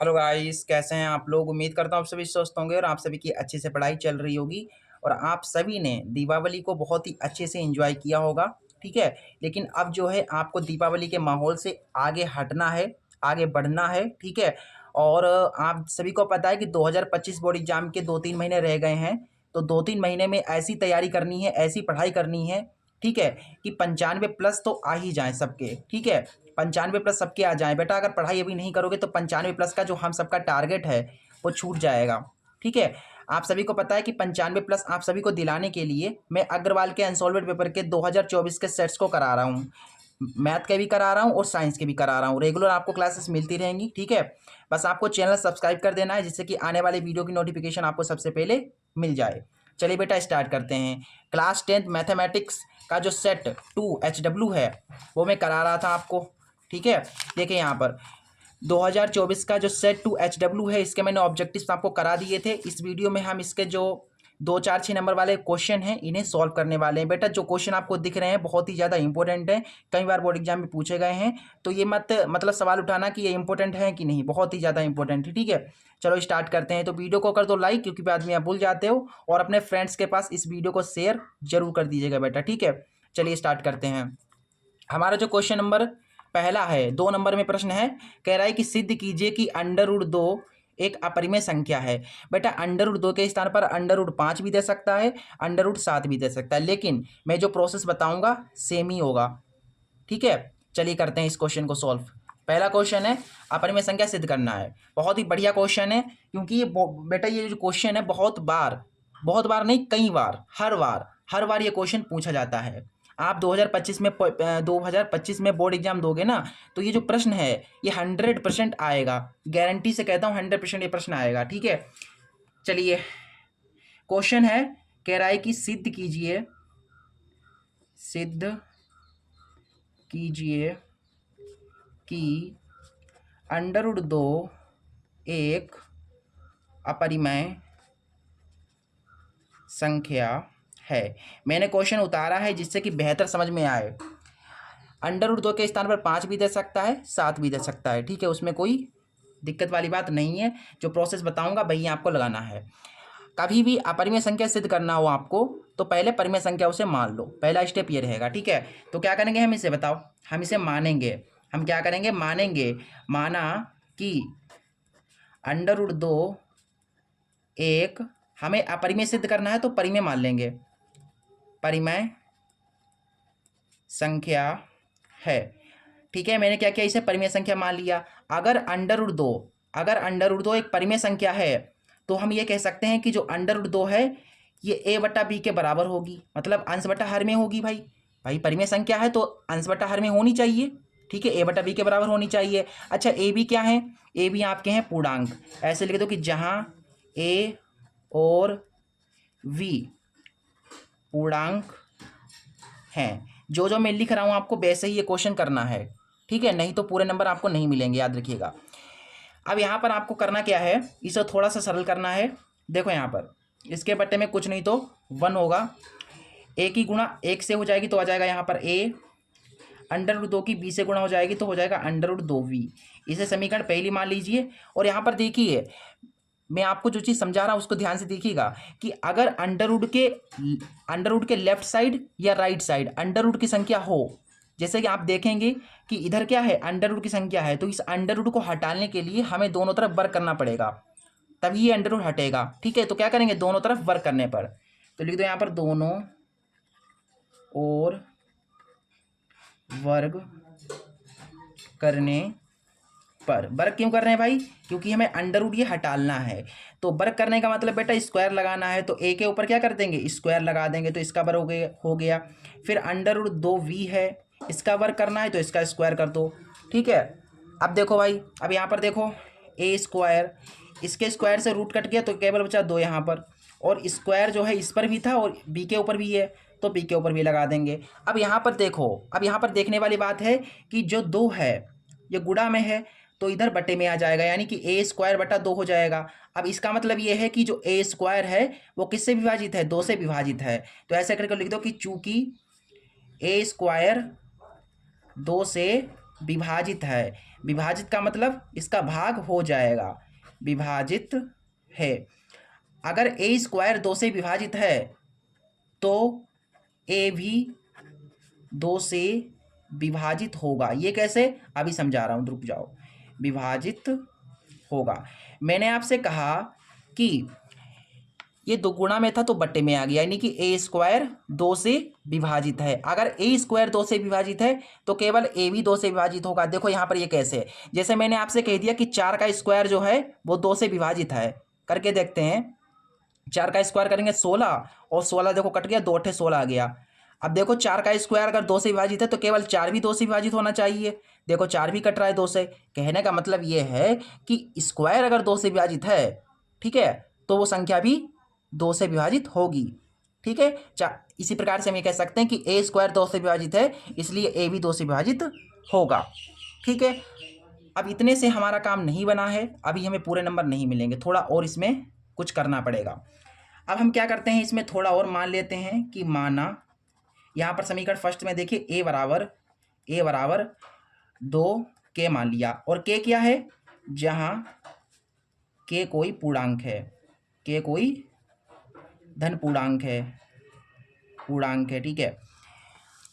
Hello guys, कैसे हैं आप लोग। उम्मीद करता हूँ आप सभी स्वस्थ होंगे और आप सभी की अच्छे से पढ़ाई चल रही होगी और आप सभी ने दीपावली को बहुत ही अच्छे से एंजॉय किया होगा। ठीक है। लेकिन अब जो है आपको दीपावली के माहौल से आगे हटना है, आगे बढ़ना है। ठीक है। और आप सभी को पता है कि 2025 बोर्ड एग्जाम के 2-3 महीने रह गए हैं। तो 2-3 महीने में ऐसी तैयारी करनी है, ऐसी पढ़ाई करनी है। ठीक है। कि 95 प्लस तो आ ही जाए सबके। ठीक है। 95 प्लस सबके आ जाएँ बेटा। अगर पढ़ाई अभी नहीं करोगे तो 95 प्लस का जो हम सबका टारगेट है वो छूट जाएगा। ठीक है। आप सभी को पता है कि 95 प्लस आप सभी को दिलाने के लिए मैं अग्रवाल के अनसॉल्वेड पेपर के 2024 के सेट्स को करा रहा हूँ। मैथ के भी करा रहा हूँ और साइंस के भी करा रहा हूँ। रेगुलर आपको क्लासेस मिलती रहेंगी। ठीक है। बस आपको चैनल सब्सक्राइब कर देना है जिससे कि आने वाले वीडियो की नोटिफिकेशन आपको सबसे पहले मिल जाए। चलिए बेटा स्टार्ट करते हैं। क्लास 10th मैथमेटिक्स का जो सेट 2 HW है वो मैं करा रहा था आपको। ठीक है। देखिए यहाँ पर 2024 का जो सेट 2 HW है इसके मैंने ऑब्जेक्टिव्स आपको करा दिए थे। इस वीडियो में हम इसके जो 2 4 6 नंबर वाले क्वेश्चन हैं इन्हें सॉल्व करने वाले हैं। बेटा जो क्वेश्चन आपको दिख रहे हैं बहुत ही ज़्यादा इंपॉर्टेंट है, कई बार बोर्ड एग्जाम में पूछे गए हैं। तो ये मत मतलब सवाल उठाना कि ये इंपॉर्टेंट है कि नहीं, बहुत ही ज़्यादा इंपॉर्टेंट है। ठीक है। चलो स्टार्ट करते हैं। तो वीडियो को कर दो लाइक क्योंकि बाद में आप भूल जाते हो, और अपने फ्रेंड्स के पास इस वीडियो को शेयर जरूर कर दीजिएगा बेटा। ठीक है। चलिए स्टार्ट करते हैं। हमारा जो क्वेश्चन नंबर पहला है, 2 नंबर में प्रश्न है। कह रहा है कि सिद्ध कीजिए कि अंडर रूट 2 एक अपरिमेय संख्या है। बेटा अंडर रूट 2 के स्थान पर अंडर रूट 5 भी दे सकता है, अंडर रूट 7 भी दे सकता है, लेकिन मैं जो प्रोसेस बताऊंगा सेम ही होगा। ठीक है। चलिए करते हैं इस क्वेश्चन को सॉल्व। पहला क्वेश्चन है, अपरिमेय संख्या सिद्ध करना है। बहुत ही बढ़िया क्वेश्चन है क्योंकि बेटा ये जो क्वेश्चन है बहुत बार नहीं, कई बार, हर बार ये क्वेश्चन पूछा जाता है। आप 2025 में बोर्ड एग्जाम दोगे ना, तो ये जो प्रश्न है ये 100% आएगा। गारंटी से कहता हूँ 100% ये प्रश्न आएगा। ठीक है। चलिए क्वेश्चन है, कह रहा है कि सिद्ध कीजिए कि अंडर रूट 2 एक अपरिमेय संख्या है। मैंने क्वेश्चन उतारा है जिससे कि बेहतर समझ में आए। अंडर रूट 2 के स्थान पर 5 भी दे सकता है, 7 भी दे सकता है। ठीक है। उसमें कोई दिक्कत वाली बात नहीं है। जो प्रोसेस बताऊंगा वही आपको लगाना है। कभी भी अपरिमेय संख्या सिद्ध करना हो आपको तो पहले परिमेय संख्या उसे मान लो, पहला स्टेप ये रहेगा। ठीक है। तो क्या करेंगे हम इसे, बताओ। हम इसे मानेंगे। हम क्या करेंगे, मानेंगे। माना कि अंडर रूट 2 एक, हमें अपरिमेय सिद्ध करना है तो परिमेय मान लेंगे, परिमेय संख्या है। ठीक है। मैंने क्या किया, इसे परिमेय संख्या मान लिया। अगर अंडर रूट दो एक परिमेय संख्या है तो हम ये कह सकते हैं कि जो अंडर रूट 2 है ये ए बटा बी के बराबर होगी, मतलब अंश बटा हर में होगी। भाई भाई परिमेय संख्या है तो अंश बटा हर में होनी चाहिए। ठीक है। ए बटा बी के बराबर होनी चाहिए। अच्छा ए बी क्या है, ए बी आपके हैं पूर्णांक। ऐसे लिख दो कि जहां ए और वी पूर्णांक हैं, जो जो मैं लिख रहा हूं आपको वैसे ही ये क्वेश्चन करना है। ठीक है। नहीं तो पूरे नंबर आपको नहीं मिलेंगे, याद रखिएगा। अब यहां पर आपको करना क्या है, इसे थोड़ा सा सरल करना है। देखो यहां पर इसके बट्टे में कुछ नहीं तो 1 होगा। ए की गुणा 1 से हो जाएगी तो आ जाएगा यहां पर ए। अंडर रूट 2 की बी से गुणा हो जाएगी तो हो जाएगा अंडर रूट 2 वी। इसे समीकरण पहली मान लीजिए। और यहां पर देखिए मैं आपको जो चीज़ समझा रहा हूं उसको ध्यान से देखिएगा कि अगर अंडर रूट के लेफ्ट साइड या राइट साइड अंडर रूट की संख्या हो, जैसे कि आप देखेंगे कि इधर क्या है, अंडर रूट की संख्या है, तो इस अंडर रूट को हटाने के लिए हमें दोनों तरफ वर्क करना पड़ेगा, तभी ये अंडर रूट हटेगा। ठीक है। तो क्या करेंगे, दोनों तरफ वर्क करने पर, तो लिख दो यहां पर दोनों और वर्ग करने पर। वर्क क्यों कर रहे हैं भाई, क्योंकि हमें अंडर रूट ये हटाना है। तो वर्क करने का मतलब बेटा स्क्वायर लगाना है, तो ए के ऊपर क्या कर देंगे, स्क्वायर लगा देंगे, तो इसका वर्ग हो गया। फिर अंडर रूट 2 वी है, इसका वर्क करना है तो इसका स्क्वायर कर दो। ठीक है। अब देखो भाई, अब यहाँ पर देखो ए स्क्वायर, इसके स्क्वायर से रूट कट गया तो केवल बचा 2 यहाँ पर, और स्क्वायर जो है इस पर भी था और बी के ऊपर भी है तो बी के ऊपर भी लगा देंगे। अब यहाँ पर देखो, अब यहाँ पर देखने वाली बात है कि जो 2 है ये गुणा में है तो इधर बटे में आ जाएगा, यानी कि ए स्क्वायर बटा 2 हो जाएगा। अब इसका मतलब ये है कि जो ए स्क्वायर है वो किससे विभाजित है, 2 से विभाजित है। तो ऐसे करके लिख दो कि चूंकि ए स्क्वायर 2 से विभाजित है, विभाजित का मतलब इसका भाग हो जाएगा, विभाजित है। अगर ए स्क्वायर 2 से विभाजित है तो ए भी 2 से विभाजित होगा। ये कैसे, अभी समझा रहा हूँ, रुक जाओ। विभाजित होगा, मैंने आपसे कहा कि ये दो गुणा में था तो बट्टे में आ गया, यानी कि ए स्क्वायर 2 से विभाजित है। अगर ए स्क्वायर 2 से विभाजित है तो केवल ए भी 2 से विभाजित होगा। देखो यहाँ पर ये कैसे है, जैसे मैंने आपसे कह दिया कि 4 का स्क्वायर जो है वो 2 से विभाजित है। करके देखते हैं, 4 का स्क्वायर करेंगे 16, और 16 देखो कट गया, 2 अट्ठे 16 आ गया। अब देखो 4 का स्क्वायर अगर 2 से विभाजित है तो केवल 4 भी 2 से विभाजित होना चाहिए। देखो 4 भी कट रहा है 2 से। कहने का मतलब ये है कि स्क्वायर अगर 2 से विभाजित है, ठीक है, तो वो संख्या भी 2 से विभाजित होगी। ठीक है, इसी प्रकार से हम ये कह सकते हैं कि ए स्क्वायर 2 से विभाजित है, इसलिए ए भी 2 से विभाजित होगा। ठीक है, अब इतने से हमारा काम नहीं बना है, अभी हमें पूरे नंबर नहीं मिलेंगे, थोड़ा और इसमें कुछ करना पड़ेगा। अब हम क्या करते हैं, इसमें थोड़ा और मान लेते हैं कि माना यहाँ पर समीकरण फर्स्ट में देखिए ए बराबर 2 के मान लिया, और के क्या है, जहाँ के कोई पूर्णांक है, के कोई धन पूर्णांक है, ठीक है।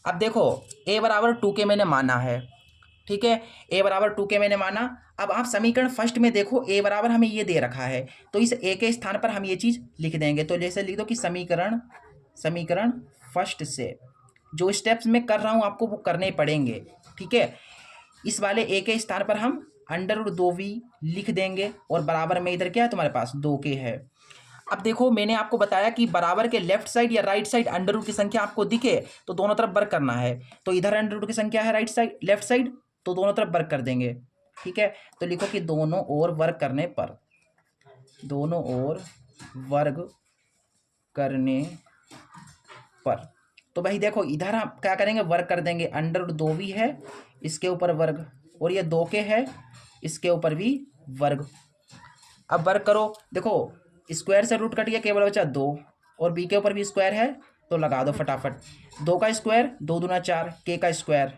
अब देखो a बराबर 2 के मैंने माना है, ठीक है, a बराबर 2 के मैंने माना। अब आप समीकरण फर्स्ट में देखो a बराबर हमें ये दे रखा है, तो इस a के स्थान पर हम ये चीज़ लिख देंगे। तो जैसे लिख दो कि समीकरण फर्स्ट से जो स्टेप्स मैं कर रहा हूँ आपको वो करने पड़ेंगे, ठीक है। इस वाले a के स्थान पर हम √2v लिख देंगे, और बराबर में इधर क्या है तुम्हारे पास 2 के है। अब देखो मैंने आपको बताया कि बराबर के लेफ्ट साइड या राइट साइड अंडर रूट की संख्या आपको दिखे तो दोनों तरफ वर्क करना है। तो इधर अंडर रूट की संख्या है राइट साइड लेफ्ट साइड, तो दोनों तरफ वर्क कर देंगे। ठीक है, तो लिखो कि दोनों ओर वर्क करने पर तो भाई देखो इधर हम क्या करेंगे, वर्क कर देंगे। √2 भी है, इसके ऊपर वर्ग, और ये 2 के है, इसके ऊपर भी वर्ग। अब वर्क करो, देखो स्क्वायर से रूट कट गया, केवल बचा 2, और बी के ऊपर भी स्क्वायर है तो लगा दो फटाफट। 2 का स्क्वायर 2 दूना 4, के का स्क्वायर।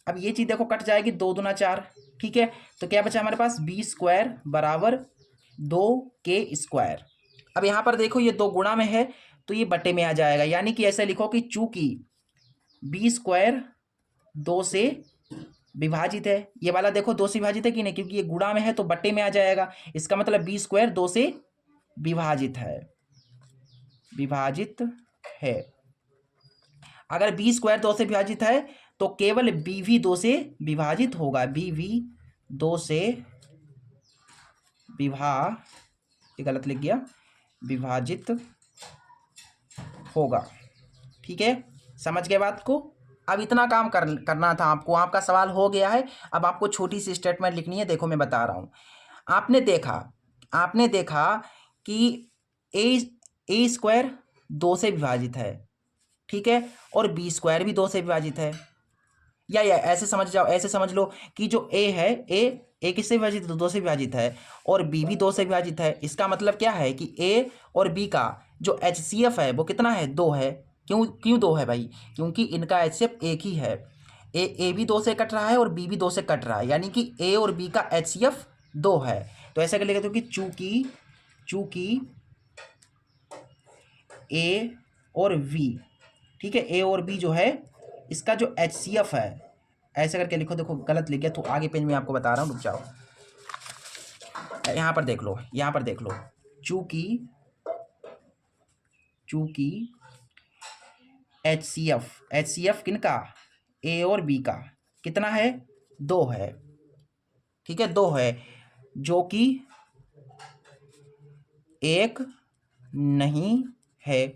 अब ये चीज़ देखो कट जाएगी, 2 दूना 4, ठीक है। तो क्या बचा हमारे पास, बी स्क्वायर बराबर 2 के स्क्वायर। अब यहाँ पर देखो ये 2 गुणा में है तो ये बटे में आ जाएगा, यानी कि ऐसे लिखो कि चूंकि बी स्क्वायर 2 से विभाजित है, ये वाला देखो 2 से विभाजित है कि नहीं, क्योंकि ये गुणा में है तो बट्टे में आ जाएगा। इसका मतलब बी स्क्वायर 2 से विभाजित है। अगर बी स्क्वायर 2 से विभाजित है तो केवल बी भी 2 से विभाजित होगा, बी भी 2 से ये गलत लिख गया, विभाजित होगा। ठीक है, समझ गए बात को। अब इतना काम करना था आपको, आपका सवाल हो गया है। अब आपको छोटी सी स्टेटमेंट लिखनी है, देखो मैं बता रहा हूँ। आपने देखा कि ए स्क्वायर 2 से विभाजित है, ठीक है, और बी स्क्वायर भी 2 से विभाजित है। या ऐसे समझ जाओ, ऐसे समझ लो कि जो ए है, ए किससे विभाजित है, 2 से विभाजित है, और बी भी 2 से विभाजित है। इसका मतलब क्या है कि ए और बी का जो HCF है वो कितना है, 2 है। क्यों 2 है भाई, क्योंकि इनका HCF एक ही है। ए भी 2 से कट रहा है और बी भी 2 से कट रहा है, यानी कि ए और बी का HCF 2 है। तो ऐसा कर लेते हो कि चूंकि ए और बी, ठीक है, ए और बी जो है इसका जो HCF है, ऐसे करके लिखो। देखो गलत लिख गया तो आगे पेज में आपको बता रहा हूँ, रुक जाओ। यहाँ पर देख लो, चूंकि HCF किनका, ए और बी का कितना है, 2 है, ठीक है, 2 है, जो कि 1 नहीं है,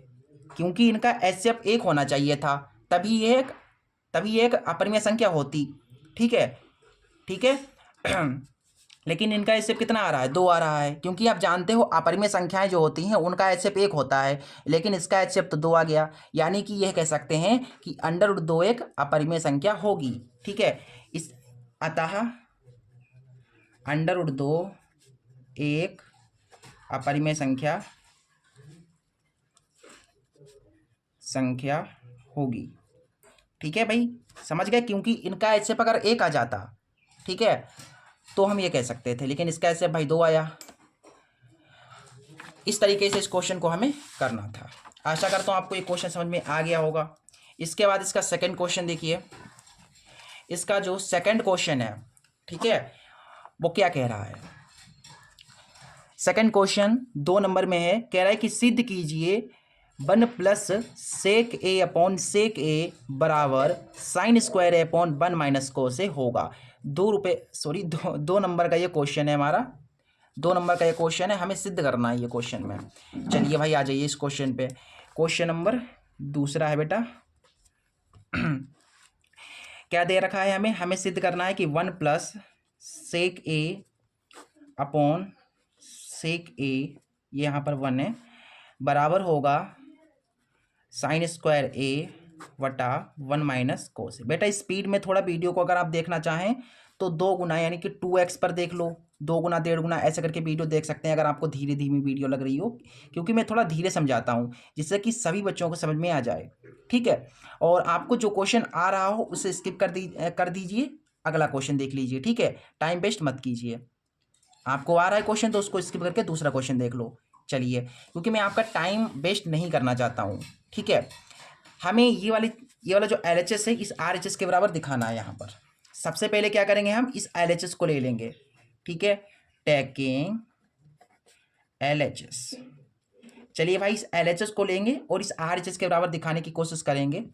क्योंकि इनका HCF 1 होना चाहिए था, तभी एक अपरिमेय संख्या होती। ठीक है लेकिन इनका HCF कितना आ रहा है, 2 आ रहा है, क्योंकि आप जानते हो अपरिमेय संख्याएं जो होती हैं उनका HCF 1 होता है, लेकिन इसका HCF तो 2 आ गया। यानी कि यह कह सकते हैं कि √2 एक अपरिमेय संख्या होगी। ठीक है, अतः √2 एक अपरिमेय संख्या होगी। ठीक है भाई, समझ गए, क्योंकि इनका HCF अगर 1 आ जाता ठीक है, तो हम ये कह सकते थे, लेकिन इसका ऐसे भाई 2 आया। इस तरीके से इस क्वेश्चन को हमें करना था। आशा करता हूँ आपको ये क्वेश्चन समझ में आ गया होगा। इसके बाद इसका सेकंड क्वेश्चन देखिए। इसका जो सेकंड क्वेश्चन है, ठीक है, वो क्या कह रहा है। सेकंड क्वेश्चन 2 नंबर में है, कह रहा है कि सिद्ध कीजिए 1 प्लस सेक ए अपॉन सेक ए बराबर साइन स्क्वायर ए अपॉन 1 माइनस को से होगा। 2 नंबर का ये क्वेश्चन है हमारा। 2 नंबर का ये क्वेश्चन है, हमें सिद्ध करना है ये क्वेश्चन में। चलिए भाई आ जाइए इस क्वेश्चन पे। क्वेश्चन नंबर 2 है बेटा। क्या दे रखा है हमें, हमें सिद्ध करना है कि 1 प्लस सेक ए अपॉन सेक ए, ये यहाँ पर 1 है, बराबर होगा साइन स्क्वायर ए वटा 1 माइनस कोस। बेटा स्पीड में थोड़ा वीडियो को अगर आप देखना चाहें तो 2 गुना यानी कि 2x पर देख लो, 2 गुना 1.5 गुना ऐसे करके वीडियो देख सकते हैं अगर आपको धीरे धीमी वीडियो लग रही हो, क्योंकि मैं थोड़ा धीरे समझाता हूँ जिससे कि सभी बच्चों को समझ में आ जाए। ठीक है, और आपको जो क्वेश्चन आ रहा हो उसे स्किप कर दीजिए, अगला क्वेश्चन देख लीजिए। ठीक है, टाइम वेस्ट मत कीजिए। आपको आ रहा है क्वेश्चन तो उसको स्किप करके दूसरा क्वेश्चन देख लो। चलिए, क्योंकि मैं आपका टाइम वेस्ट नहीं करना चाहता हूँ। ठीक है, हमें ये वाला जो LHS है इस RHS के बराबर दिखाना है। यहाँ पर सबसे पहले क्या करेंगे, हम इस LHS को ले लेंगे। ठीक है, टेकिंग LHS। चलिए भाई इस LHS को लेंगे और इस RHS के बराबर दिखाने की कोशिश करेंगे।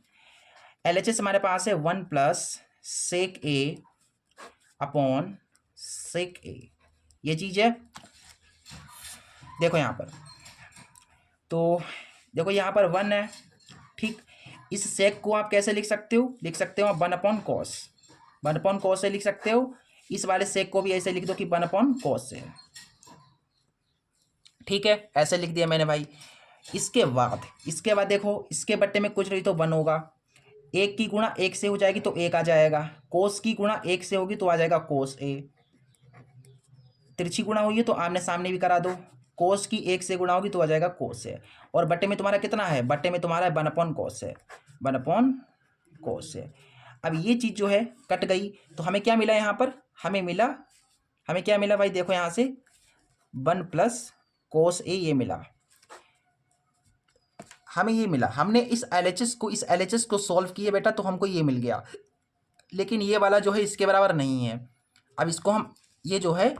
LHS हमारे पास है 1 प्लस सेक ए अपॉन सेक ए, ये चीज़ है। देखो यहाँ पर, तो देखो यहाँ पर 1 है। ठीक, इस सेक को आप कैसे लिख सकते हो, लिख सकते हो आप 1 अपॉन कॉस, 1 अपॉन कॉस से लिख सकते हो। इस वाले सेक को भी ऐसे लिख दो कि 1 अपॉन कॉस से। ठीक है, ऐसे लिख दिया मैंने भाई। इसके बाद देखो, इसके बट्टे में कुछ नहीं तो 1 होगा। 1 की गुणा 1 से हो जाएगी तो 1 आ जाएगा। कोस की गुणा 1 से होगी तो आ जाएगा कोस ए। तिरछी गुणा हुई है तो आमने सामने भी करा दो। कोस की 1 से गुणा होगी तो आ जाएगा कोस है। और बट्टे में तुम्हारा कितना है, बट्टे में तुम्हारा 1 अपॉन कोस है, 1 अपॉन कोस है। अब ये चीज़ जो है कट गई तो हमें क्या मिला यहाँ पर, हमें क्या मिला भाई, देखो यहाँ से 1 प्लस कोस ए ये मिला, हमें ये मिला। हमने इस LHS को सॉल्व किए बेटा तो हमको ये मिल गया, लेकिन ये वाला जो है इसके बराबर नहीं है। अब इसको हम ये जो है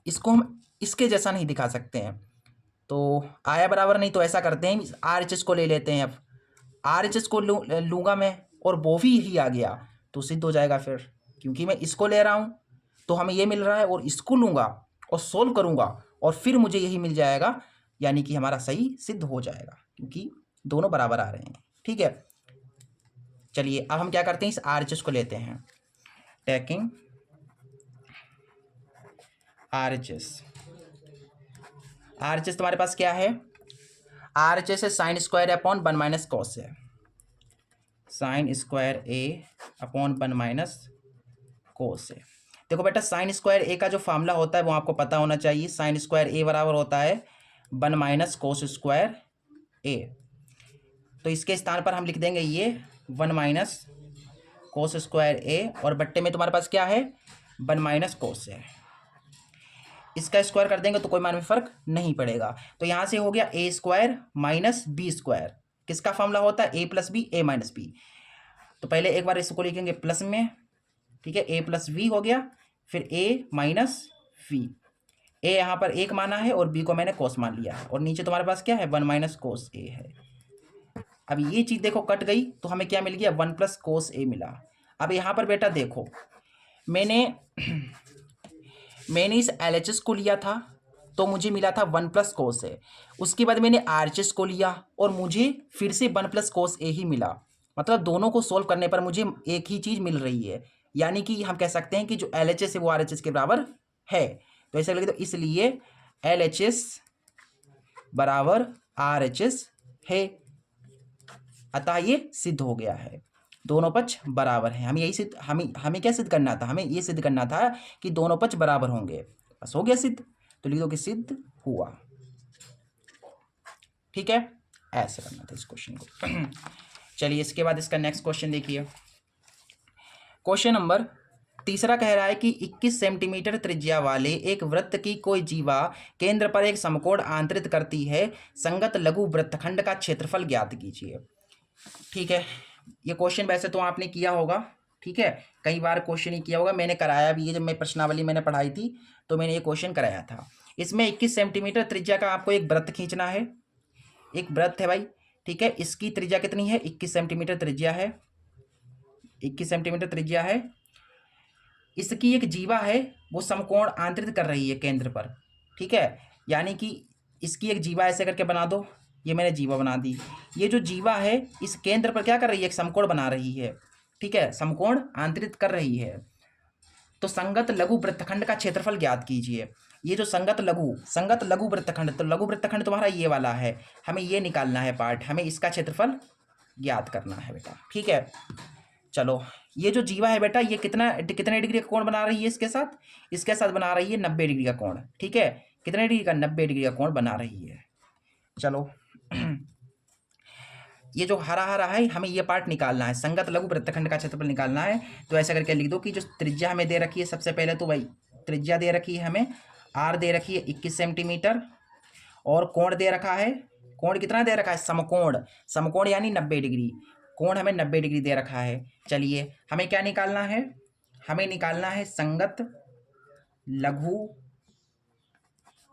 इसको हम इसके जैसा नहीं दिखा सकते हैं, तो आया बराबर नहीं। तो ऐसा करते हैं, इस RHS को ले लेते हैं। अब RHS को लूँगा मैं और वो भी ही आ गया तो सिद्ध हो जाएगा फिर, क्योंकि मैं इसको ले रहा हूँ तो हमें ये मिल रहा है, और इसको लूँगा और सोल्व करूँगा और फिर मुझे यही मिल जाएगा, यानी कि हमारा सही सिद्ध हो जाएगा, क्योंकि दोनों बराबर आ रहे हैं। ठीक है, चलिए अब हम क्या करते हैं, इस RHS को लेते हैं। टेकिंग RHS तुम्हारे पास क्या है, RHS है sine square upon 1 minus cos है, साइन स्क्वायर ए अपॉन 1 माइनस कोस है। देखो बेटा साइन स्क्वायर ए का जो फॉर्मूला होता है वो आपको पता होना चाहिए। साइन स्क्वायर ए बराबर होता है 1 माइनस कोस स्क्वायर ए। तो इसके स्थान पर हम लिख देंगे ये 1 माइनस कोस स्क्वायर ए, और बट्टे में तुम्हारे पास क्या है, 1 माइनस कोस है। इसका स्क्वायर कर देंगे तो कोई मान में फर्क नहीं पड़ेगा। तो यहाँ से हो गया ए स्क्वायर माइनस बी स्क्वायर। किसका फॉर्मूला होता है, ए प्लस बी, ए माइनस बी। तो पहले एक बार इसको लिखेंगे प्लस में। ठीक है, ए प्लस वी हो गया, फिर ए माइनस वी। ए यहाँ पर 1 माना है और बी को मैंने कोस मान लिया है, और नीचे तुम्हारे पास क्या है, 1 माइनस कोस ए है। अब ये चीज़ देखो कट गई तो हमें क्या मिल गया, 1 प्लस कोस ए मिला। अब यहाँ पर बेटा देखो, मैंने इस LHS को लिया था तो मुझे मिला था 1 प्लस कोस ए। उसके बाद मैंने RHS को लिया और मुझे फिर से 1 प्लस कोस ए ही मिला। मतलब दोनों को सोल्व करने पर मुझे एक ही चीज़ मिल रही है, यानी कि हम कह सकते हैं कि जो LHS है वो RHS के बराबर है। तो ऐसा लगे, तो इसलिए LHS बराबर RHS है, अतः ये सिद्ध हो गया है, दोनों पक्ष बराबर हैं। हमें क्या सिद्ध करना था, हमें ये सिद्ध करना था कि दोनों पक्ष बराबर होंगे, बस हो गया सिद्ध। तो लिख दो कि सिद्ध हुआ। ठीक है, ऐसे करना था इस क्वेश्चन को। चलिए इसके बाद इसका नेक्स्ट क्वेश्चन देखिए। क्वेश्चन नंबर तीसरा कह रहा है कि 21 सेंटीमीटर त्रिज्या वाले एक वृत्त की कोई जीवा केंद्र पर एक समकोण आंतरित करती है, संगत लघु वृत्तखंड का क्षेत्रफल ज्ञात कीजिए। ठीक है, ये क्वेश्चन वैसे तो आपने किया होगा, ठीक है, कई बार क्वेश्चन ही किया होगा, मैंने कराया भी है, जब मैं प्रश्नावली मैंने पढ़ाई थी तो मैंने ये क्वेश्चन कराया था। इसमें 21 सेंटीमीटर त्रिज्या का आपको एक वृत्त खींचना है, एक वृत्त है भाई, ठीक है, इसकी त्रिज्या कितनी है, 21 सेंटीमीटर त्रिज्या है, 21 सेंटीमीटर त्रिज्या है। इसकी एक जीवा है, वो समकोण आंतरित कर रही है केंद्र पर, ठीक है, यानी कि इसकी एक जीवा ऐसे करके बना दो, ये मैंने जीवा बना दी। ये जो जीवा है इस केंद्र पर क्या कर रही है, एक समकोण बना रही है, ठीक है, समकोण आंतरित कर रही है। तो संगत लघु वृत्तखंड का क्षेत्रफल ज्ञात कीजिए। ये जो संगत लघु वृत्तखंड, तो लघु वृत्तखंड तुम्हारा ये वाला है, हमें ये निकालना है पार्ट, हमें इसका क्षेत्रफल ज्ञात करना है बेटा, ठीक है। चलो, ये जो जीवा है बेटा, ये कितने डिग्री का कोण बना रही है, इसके साथ बना रही है 90 डिग्री का कोण, ठीक है, कितने डिग्री का, 90 डिग्री का कोण बना रही है। चलो ये जो हरा हरा है, हमें ये पार्ट निकालना है, संगत लघु वृत्तखंड का क्षेत्रफल निकालना है। तो ऐसा करके लिख दो कि जो त्रिज्या हमें दे रखी है, सबसे पहले तो भाई त्रिज्या दे रखी है हमें, आर दे रखी है 21 सेंटीमीटर, और कोण दे रखा है, कोण कितना दे रखा है, समकोण यानी 90 डिग्री, कोण हमें 90 डिग्री दे रखा है। चलिए, हमें क्या निकालना है, हमें निकालना है संगत लघु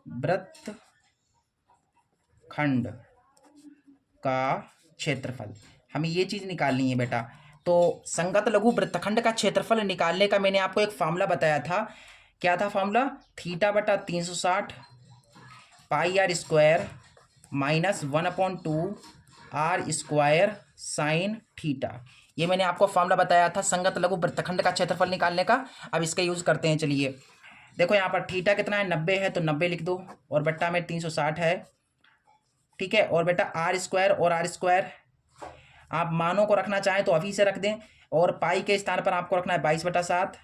वृत्तखंड का क्षेत्रफल, हमें ये चीज़ निकालनी है बेटा। तो संगत लघु वृत्तखंड का क्षेत्रफल निकालने का मैंने आपको एक फार्मूला बताया था, क्या था फार्मूला, थीटा बटा 360 pi r square minus 1/2 r square sine theta. ये मैंने आपको फार्मूला बताया था संगत लघु वृत्तखंड का क्षेत्रफल निकालने का। अब इसका यूज़ करते हैं। चलिए देखो, यहाँ पर थीटा कितना है, 90 है, तो 90 लिख दो, और बट्टा में 360 है, ठीक है, और बेटा आर स्क्वायर, और आर स्क्वायर आप मानों को रखना चाहें तो अभी से रख दें, और पाई के स्थान पर आपको रखना है 22/7,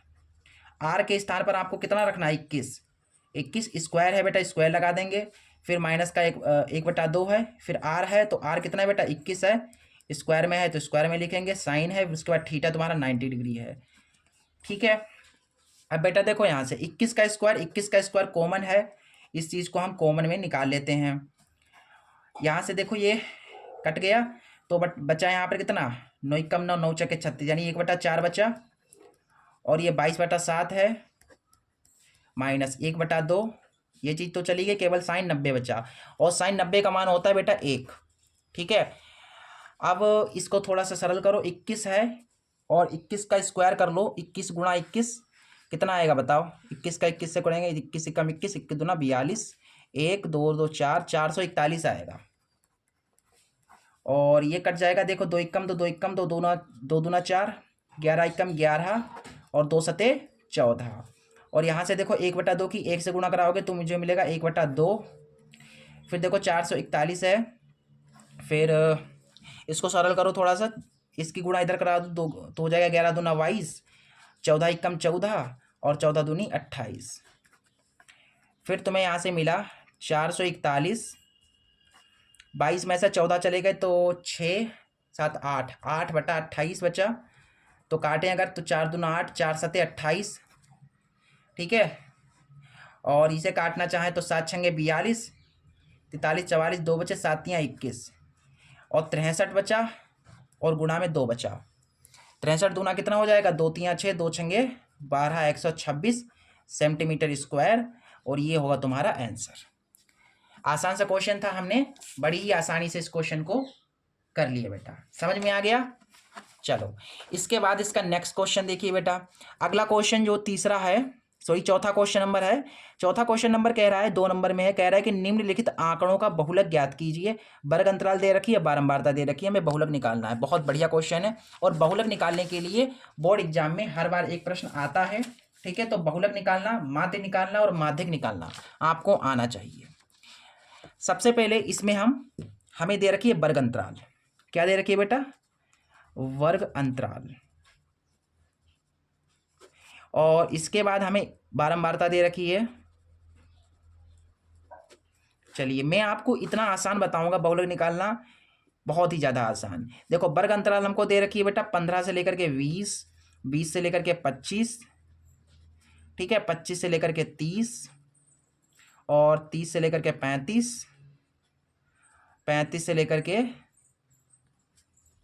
आर के स्थान पर आपको कितना रखना है, 21 स्क्वायर है बेटा, स्क्वायर लगा देंगे, फिर माइनस का 1/2 है, फिर आर है, तो आर कितना है बेटा, 21 है, स्क्वायर में है तो स्क्वायर में लिखेंगे, साइन है, उसके बाद थीटा तुम्हारा 90 डिग्री है, ठीक है। अब बेटा देखो, यहाँ से 21 का स्क्वायर कॉमन है, इस चीज़ को हम कॉमन में निकाल लेते हैं। यहाँ से देखो ये कट गया, तो बचा यहाँ पर कितना, 9 कम 9, 9 चौके 36, यानी 1/4 बचा, और ये 22/7 है, माइनस 1/2, ये चीज़ तो चली गई, केवल साइन 90 बचा, और साइन 90 का मान होता है बेटा 1, ठीक है। अब इसको थोड़ा सा सरल करो, 21 है और 21 का स्क्वायर कर लो, 21 गुणा 21 कितना आएगा बताओ, 21 का 21 से करेंगे, 21 कम 21, 21 दूना 42, 1 2 2 4, 441 आएगा, और ये कट जाएगा, देखो 2 कम 2, 2 कम 2, 2 दूना 4, 11 कम 11, और 2 सते 14, और यहाँ से देखो 1/2 की 1 से गुणा कराओगे तो मुझे मिलेगा 1/2, फिर देखो 441 है, फिर इसको सरल करो थोड़ा सा, इसकी गुणा इधर करा दो तो हो जाएगा 11 दूना 22, 14 कम 14, और 14 दूनी 28, फिर तुम्हें यहाँ से मिला 441, 22 में से 14 चले गए तो 6 7 8, 8/28 बचा, तो काटें अगर तो 4 दूना 8, 4 सते 28, ठीक है, और इसे काटना चाहें तो 7 छंगे 42, 43 44, 2 बचे, 7 या 21, और 63 बचा, और गुणा में 2 बचा, 63 दूना कितना हो जाएगा, 2 3 6, 2 छंगे 12, 126 सेंटीमीटर स्क्वायर, और ये होगा तुम्हारा आंसर। आसान सा क्वेश्चन था, हमने बड़ी ही आसानी से इस क्वेश्चन को कर लिया बेटा, समझ में आ गया। चलो इसके बाद इसका नेक्स्ट क्वेश्चन देखिए बेटा, अगला क्वेश्चन जो तीसरा है, सॉरी चौथा क्वेश्चन नंबर है, चौथा क्वेश्चन नंबर कह रहा है 2 नंबर में है, कह रहा है कि निम्नलिखित आंकड़ों का बहुलक ज्ञात कीजिए, वर्ग अंतराल दे रखी है, बारंबारता दे रखी है, हमें बहुलक निकालना है। बहुत बढ़िया क्वेश्चन है, और बहुलक निकालने के लिए बोर्ड एग्जाम में हर बार एक प्रश्न आता है, ठीक है। तो बहुलक निकालना, माध्य निकालना और माध्यक निकालना आपको आना चाहिए। सबसे पहले इसमें हमें दे रखी है वर्ग अंतराल, क्या दे रखी है बेटा, वर्ग अंतराल, और इसके बाद हमें बारंबारता दे रखी है। चलिए मैं आपको इतना आसान बताऊंगा बहुलक निकालना, बहुत ही ज़्यादा आसान। देखो वर्ग अंतराल हमको दे रखी है बेटा 15 से लेकर के 20, 20 से लेकर के 25, ठीक है, 25 से लेकर के 30 और 30 से लेकर के 35, 35 से लेकर के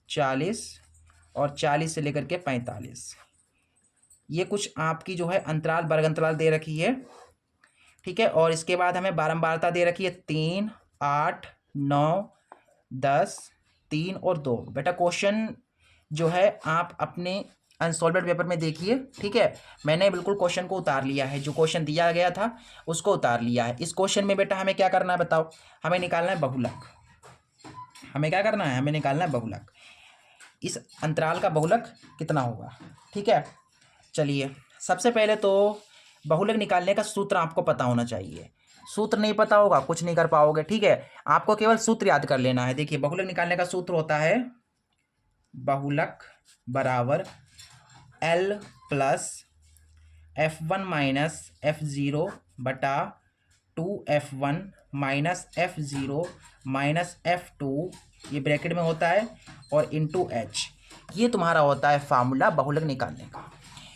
40 और 40 से लेकर के 45। ये कुछ आपकी जो है अंतराल, वर्ग अंतराल दे रखी है, ठीक है। और इसके बाद हमें बारंबारता दे रखी है 3, 8, 9, 10, 3 और 2। बेटा क्वेश्चन जो है आप अपने अनसॉल्वड पेपर में देखिए, ठीक है। मैंने बिल्कुल क्वेश्चन को उतार लिया है, जो क्वेश्चन दिया गया था उसको उतार लिया है। इस क्वेश्चन में बेटा हमें क्या करना है बताओ, हमें निकालना है बहुलक। हमें क्या करना है, हमें निकालना है बहुलक। इस अंतराल का बहुलक कितना होगा, ठीक है। चलिए सबसे पहले तो बहुलक निकालने का सूत्र आपको पता होना चाहिए। सूत्र नहीं पता होगा कुछ नहीं कर पाओगे, ठीक है। आपको केवल सूत्र याद कर लेना है। देखिए बहुलक निकालने का सूत्र होता है बहुलक बराबर L plus F1 minus F0 बटा 2F1 minus F0 minus F2, ये ब्रैकेट में होता है, और इंटू H। ये तुम्हारा होता है फार्मूला बहुलक निकालने का।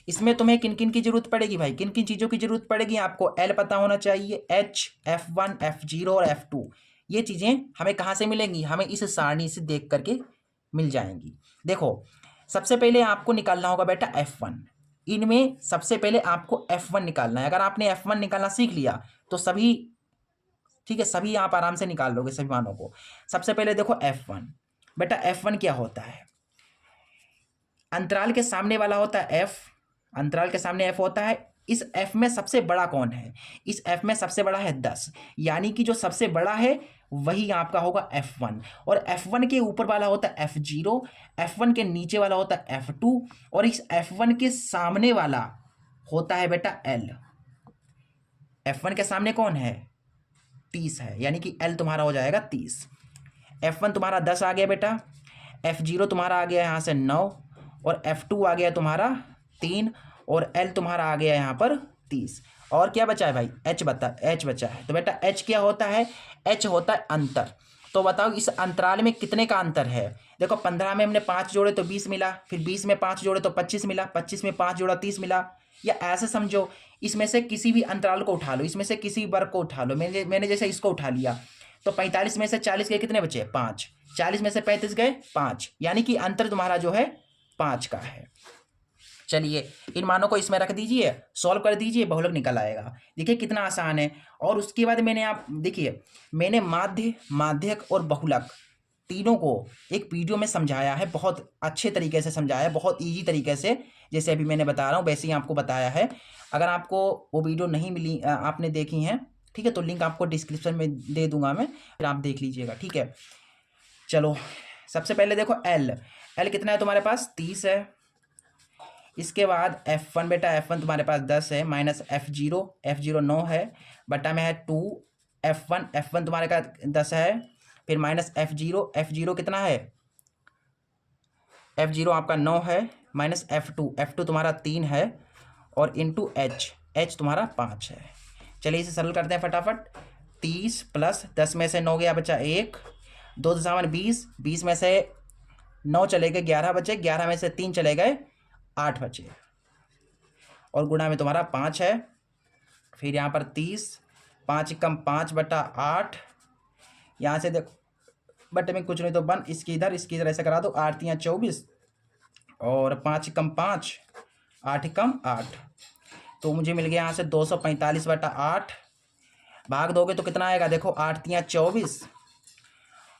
इसमें तुम्हें किन किन की जरूरत पड़ेगी भाई, किन किन चीज़ों की जरूरत पड़ेगी आपको? L पता होना चाहिए, H, F1, F0 और F2। ये चीज़ें हमें कहाँ से मिलेंगी, हमें इस सारणी से देख करके मिल जाएंगी। देखो सबसे पहले आपको निकालना होगा बेटा F1। इनमें सबसे पहले आपको F1 निकालना है। अगर आपने F1 निकालना सीख लिया तो सभी, ठीक है, सभी आप आराम से निकाल लोगे सभी मानों को। सबसे पहले देखो F1। बेटा F1 क्या होता है, अंतराल के सामने वाला होता है F, अंतराल के सामने F होता है। इस F में सबसे बड़ा कौन है, इस F में सबसे बड़ा है 10, यानी कि जो सबसे बड़ा है वही आपका होगा F1। और F1 के ऊपर वाला होता है F0, F1 के नीचे वाला होता है F2, और इस F1 के सामने वाला होता है बेटा L। F1 के सामने कौन है, 30 है, यानी कि L तुम्हारा हो जाएगा 30। F1 तुम्हारा 10 आ गया बेटा, F0 तुम्हारा आ गया यहाँ से 9, और F2 आ गया तुम्हारा 3, और L तुम्हारा आ गया यहाँ पर 30। और क्या बचा है भाई, H बचा है। तो बेटा H क्या होता है, H होता है अंतर। तो बताओ इस अंतराल में कितने का अंतर है। देखो 15 में हमने 5 जोड़े तो 20 मिला, फिर 20 में 5 जोड़े तो 25 मिला, 25 में 5 जोड़ा 30 मिला। या ऐसे समझो, इसमें से किसी भी अंतराल को उठा लो, इसमें से किसी वर्ग को उठा लो। मैंने जैसे इसको उठा लिया तो 45 में से 40 गए, कितने बचे 5, 40 में से 35 गए 5, यानी कि अंतर तुम्हारा जो है 5 का है। चलिए इन मानों को इसमें रख दीजिए, सॉल्व कर दीजिए, बहुलक निकल आएगा। देखिए कितना आसान है। और उसके बाद मैंने, आप देखिए मैंने माध्य, माध्यक और बहुलक तीनों को एक वीडियो में समझाया है, बहुत अच्छे तरीके से समझाया है, बहुत ईजी तरीके से, जैसे अभी मैंने बता रहा हूँ वैसे ही आपको बताया है। अगर आपको वो वीडियो नहीं मिली, आपने देखी हैं, ठीक है, तो लिंक आपको डिस्क्रिप्शन में दे दूंगा मैं, फिर आप देख लीजिएगा, ठीक है। चलो सबसे पहले देखो L कितना है तुम्हारे पास, 30 है। इसके बाद F1 बेटा, F1 तुम्हारे पास 10 है, माइनस F0 9 है, बटा में है 2 F1 तुम्हारे का 10 है, फिर माइनस F0 कितना है, F0 आपका 9 है, माइनस F2 तुम्हारा 3 है, और इंटू H तुम्हारा 5 है। चलिए इसे सरल करते हैं फटाफट। 30 प्लस 10 में से 9 गया, बचा 1, 2 दशामलव 20 में से 9 चले गए 11 बचे, 11 में से 3 चले गए 8 बचे, और गुणा में तुम्हारा 5 है। फिर यहाँ पर 30, 5 कम 5 बटा 8, यहाँ से देखो बटे में कुछ नहीं तो 1, इसकी इधर ऐसे करा दो, 8 3 24, और 5 कम 5, 8 कम 8, तो मुझे मिल गया यहाँ से 245 बटा 8। भाग दोगे तो कितना आएगा, देखो 8 3 24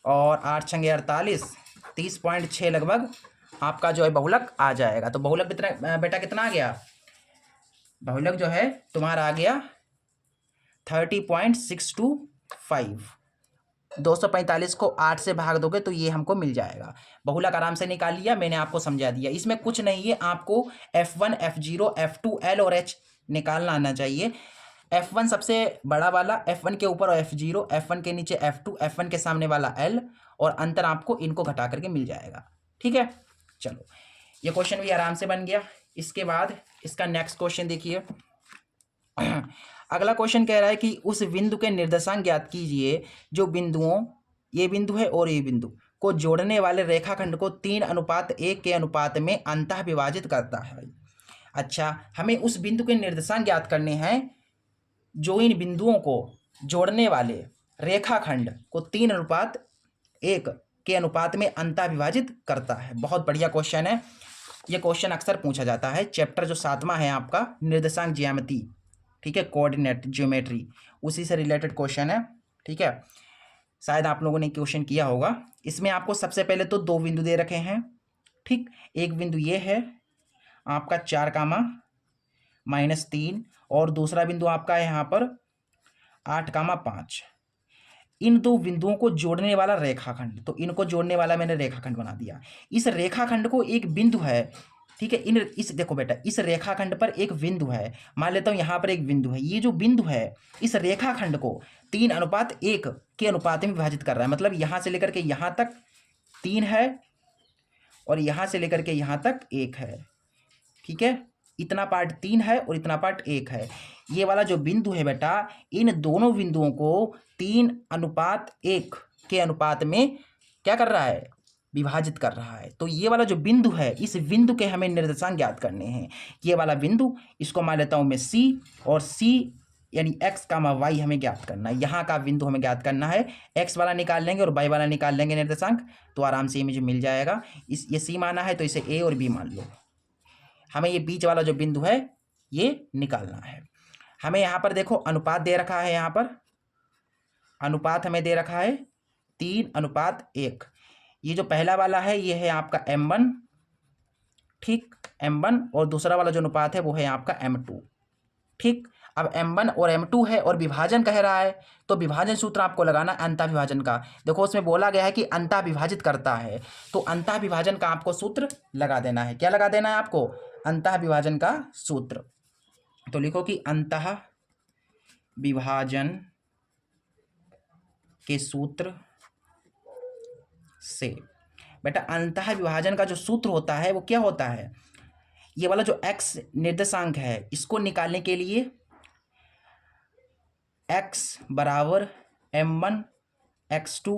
और 8 छंगे 48, 30.6 लगभग आपका जो है बहुलक आ जाएगा। तो बहुलक बेटा कितना आ गया, बहुलक जो है तुम्हारा आ गया 30.625। 245 को 8 से भाग दोगे तो ये हमको मिल जाएगा। बहुलक आराम से निकाल लिया, मैंने आपको समझा दिया। इसमें कुछ नहीं है, आपको F1 F0 F2 L और H निकालना आना चाहिए। F1 सबसे बड़ा वाला, F1 के ऊपर F0, F1 के नीचे F2, F1 के सामने वाला L, और अंतर आपको इनको घटा करके मिल जाएगा, ठीक है। चलो ये क्वेश्चन भी आराम से बन गया। इसके बाद इसका नेक्स्ट क्वेश्चन देखिए। अगला क्वेश्चन कह रहा है कि उस बिंदु के निर्देशांक ज्ञात कीजिए जो बिंदुओं, ये बिंदु है और ये बिंदु को जोड़ने वाले रेखाखंड को 3:1 के अनुपात में अंतः विभाजित करता है। अच्छा, हमें उस बिंदु के निर्देशांक ज्ञात करने हैं जो इन बिंदुओं को जोड़ने वाले रेखाखंड को 3:1 के अनुपात में अंतःविभाजित करता है। बहुत बढ़िया क्वेश्चन है, ये क्वेश्चन अक्सर पूछा जाता है। चैप्टर जो 7वां है आपका निर्देशांक ज्यामिति, ठीक है, कोऑर्डिनेट ज्योमेट्री, उसी से रिलेटेड क्वेश्चन है, ठीक है। शायद आप लोगों ने क्वेश्चन किया होगा। इसमें आपको सबसे पहले तो 2 बिंदु दे रखे हैं, ठीक। एक बिंदु ये है आपका 4, और दूसरा बिंदु आपका है यहाँ पर 8, 5। इन 2 बिंदुओं को जोड़ने वाला रेखाखंड, तो इनको जोड़ने वाला मैंने रेखाखंड बना दिया। इस रेखाखंड को एक बिंदु है, ठीक है, इस देखो बेटा, इस रेखाखंड पर एक बिंदु है, मान लेता हूँ यहाँ पर एक बिंदु है। ये जो बिंदु है इस रेखाखंड को 3:1 के अनुपात में विभाजित कर रहा है। मतलब यहाँ से लेकर के यहाँ तक 3 है और यहाँ से लेकर के यहाँ तक 1 है, ठीक है। इतना पार्ट 3 है और इतना पार्ट 1 है। ये वाला जो बिंदु है बेटा, इन दोनों बिंदुओं को 3:1 के अनुपात में क्या कर रहा है, विभाजित कर रहा है। तो ये वाला जो बिंदु है, इस बिंदु के हमें निर्देशांक ज्ञात करने हैं। ये वाला बिंदु, इसको मान लेता हूँ मैं C, और C यानी x, y हमें ज्ञात करना है। यहाँ का बिंदु हमें ज्ञात करना है। x वाला निकाल लेंगे और y वाला निकाल लेंगे निर्देशांक, तो आराम से ये मुझे मिल जाएगा। ये C माना है तो इसे A और B मान लो। हमें ये बीच वाला जो बिंदु है ये निकालना है। हमें यहाँ पर देखो अनुपात दे रखा है, यहाँ पर अनुपात हमें दे रखा है 3:1। ये जो पहला वाला है ये है आपका M1, ठीक, M1, और दूसरा वाला जो अनुपात है वो है आपका M2, ठीक। अब M1 और M2 है और विभाजन कह रहा है, तो विभाजन सूत्र आपको लगाना अंतः विभाजन का। देखो उसमें बोला गया है कि अंतः विभाजित करता है, तो अंतः विभाजन का आपको सूत्र लगा देना है। क्या लगा देना है आपको, अंतः विभाजन का सूत्र। तो लिखो कि अंतः विभाजन के सूत्र से, बेटा अंतः विभाजन का जो सूत्र होता है वो क्या होता है, ये वाला जो x निर्देशांक है इसको निकालने के लिए x बराबर m1 x2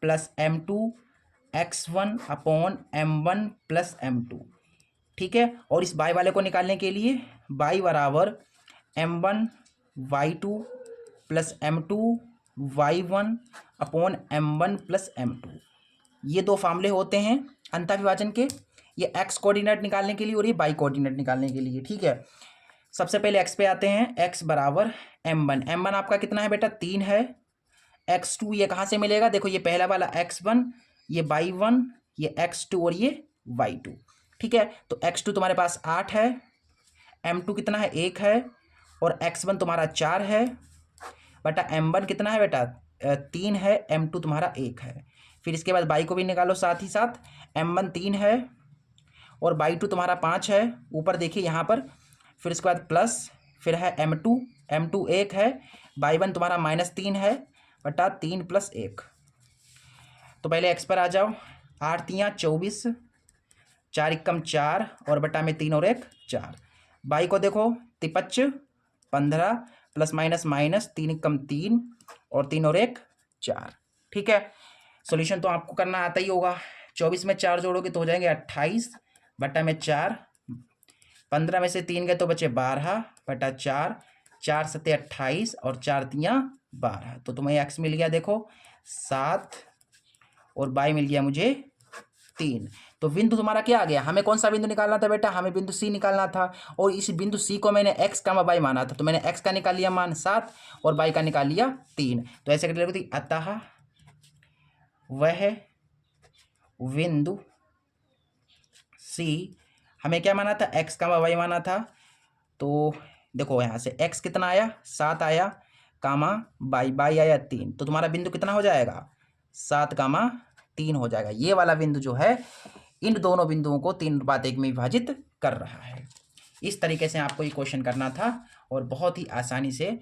plus m2 x1 upon m1 plus m2, ठीक है। और इस y वाले को निकालने के लिए y बराबर m1 y2 plus m2 y1 upon m1 plus m2। ये 2 फार्मूले होते हैं अंतः विभाजन के, ये x कोऑर्डिनेट निकालने के लिए और ये y कोऑर्डिनेट निकालने के लिए, ठीक है। सबसे पहले x पे आते हैं। x बराबर m1 आपका कितना है बेटा, 3 है। x2 ये कहाँ से मिलेगा, देखो ये पहला वाला x1, ये y1, ये x2 और ये y2, ठीक है। तो x2 तुम्हारे पास 8 है, m2 कितना है, 1 है, और x1 तुम्हारा 4 है, बेटा m1 कितना है बेटा, 3 है, m2 तुम्हारा 1 है। फिर इसके बाद y को भी निकालो साथ ही साथ, m1 3 है और y2 तुम्हारा 5 है, ऊपर देखिए यहाँ पर। फिर इसके बाद प्लस, फिर है m2 1 है, y1 तुम्हारा -3 है, बटा 3 + 1। तो पहले x पर आ जाओ, 8 × 24, 4 × 4 और बटा में 3 और 1 4। y को देखो 53 15 प्लस माइनस 3 × 3 और 3 और 1 4, ठीक है। सॉल्यूशन तो आपको करना आता ही होगा। 24 में 4 जोड़ोगे तो हो जाएंगे 28 बटा में 4, 15 में से 3 गए तो बचे 12 बटा 4, 4 × 7 = 28 और 4 × 3 = 12। तो तुम्हें x मिल गया देखो 7 और y मिल गया मुझे 3। तो बिंदु तुम्हारा क्या आ गया, हमें कौन सा बिंदु निकालना था बेटा, हमें बिंदु C निकालना था। और इस बिंदु C को मैंने x, y माना था, तो मैंने x का निकाल लिया मान 7 और y का निकाल लिया 3। तो ऐसे कर लेते, अतः वह बिंदु C हमें क्या माना था, x, y माना था। तो देखो यहाँ से x कितना आया, 7 आया, कामा y आया 3। तो तुम्हारा बिंदु कितना हो जाएगा, 7, 3 हो जाएगा। ये वाला बिंदु जो है इन दोनों बिंदुओं को 3:1 में विभाजित कर रहा है। इस तरीके से आपको ये क्वेश्चन करना था और बहुत ही आसानी से,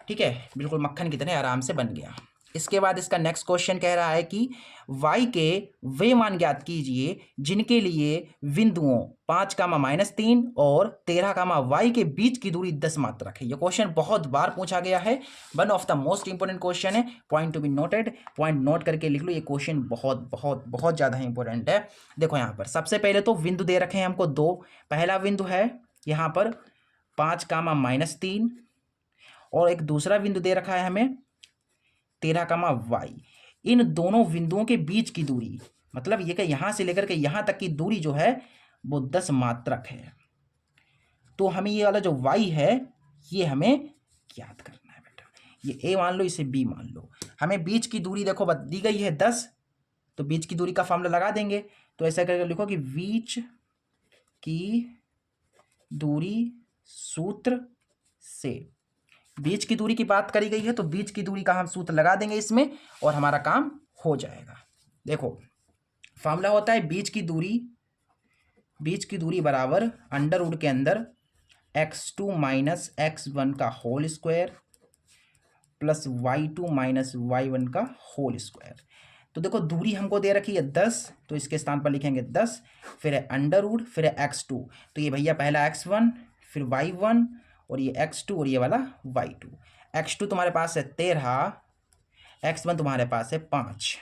ठीक है, बिल्कुल मक्खन की तरह आराम से बन गया। इसके बाद इसका नेक्स्ट क्वेश्चन कह रहा है कि y के वे मान ज्ञात कीजिए जिनके लिए बिंदुओं 5, -3 और 13, y के बीच की दूरी 10 मात्रक है। ये क्वेश्चन बहुत बार पूछा गया है, one of the most important question है। Point to be noted, point note करके लिख लो, ये क्वेश्चन बहुत बहुत बहुत ज़्यादा इंपॉर्टेंट है। देखो यहाँ पर सबसे पहले तो बिंदु दे रखे हैं हमको दो। पहला बिंदु है यहाँ पर 5, -3 और एक दूसरा बिंदु दे रखा है हमें 13, y। इन दोनों बिंदुओं के बीच की दूरी, मतलब ये कि यहां से लेकर के यहां तक की दूरी जो है वो 10 मात्रक है। तो हमें ये वाला जो y है ये हमें ज्ञात करना है बेटा। ये a मान लो, इसे b मान लो। हमें बीच की दूरी देखो दी गई है 10, तो बीच की दूरी का फॉर्मूला लगा देंगे। तो ऐसा करके लिखो कि बीच की दूरी सूत्र से, बीच की दूरी की बात करी गई है तो बीच की दूरी का हम सूत्र लगा देंगे इसमें और हमारा काम हो जाएगा। देखो फॉर्मूला होता है बीच की दूरी बराबर अंडर रूट के अंदर x2 - x1 का whole square plus y2 - y1 का होल स्क्वायर। तो देखो दूरी हमको दे रखी है 10, तो इसके स्थान पर लिखेंगे 10, फिर है अंडर रूट, फिर है x2। तो ये भैया पहला x1, फिर y1 और ये x2 और ये वाला y2। x2 तुम्हारे पास है 13, x1 तुम्हारे पास है 5।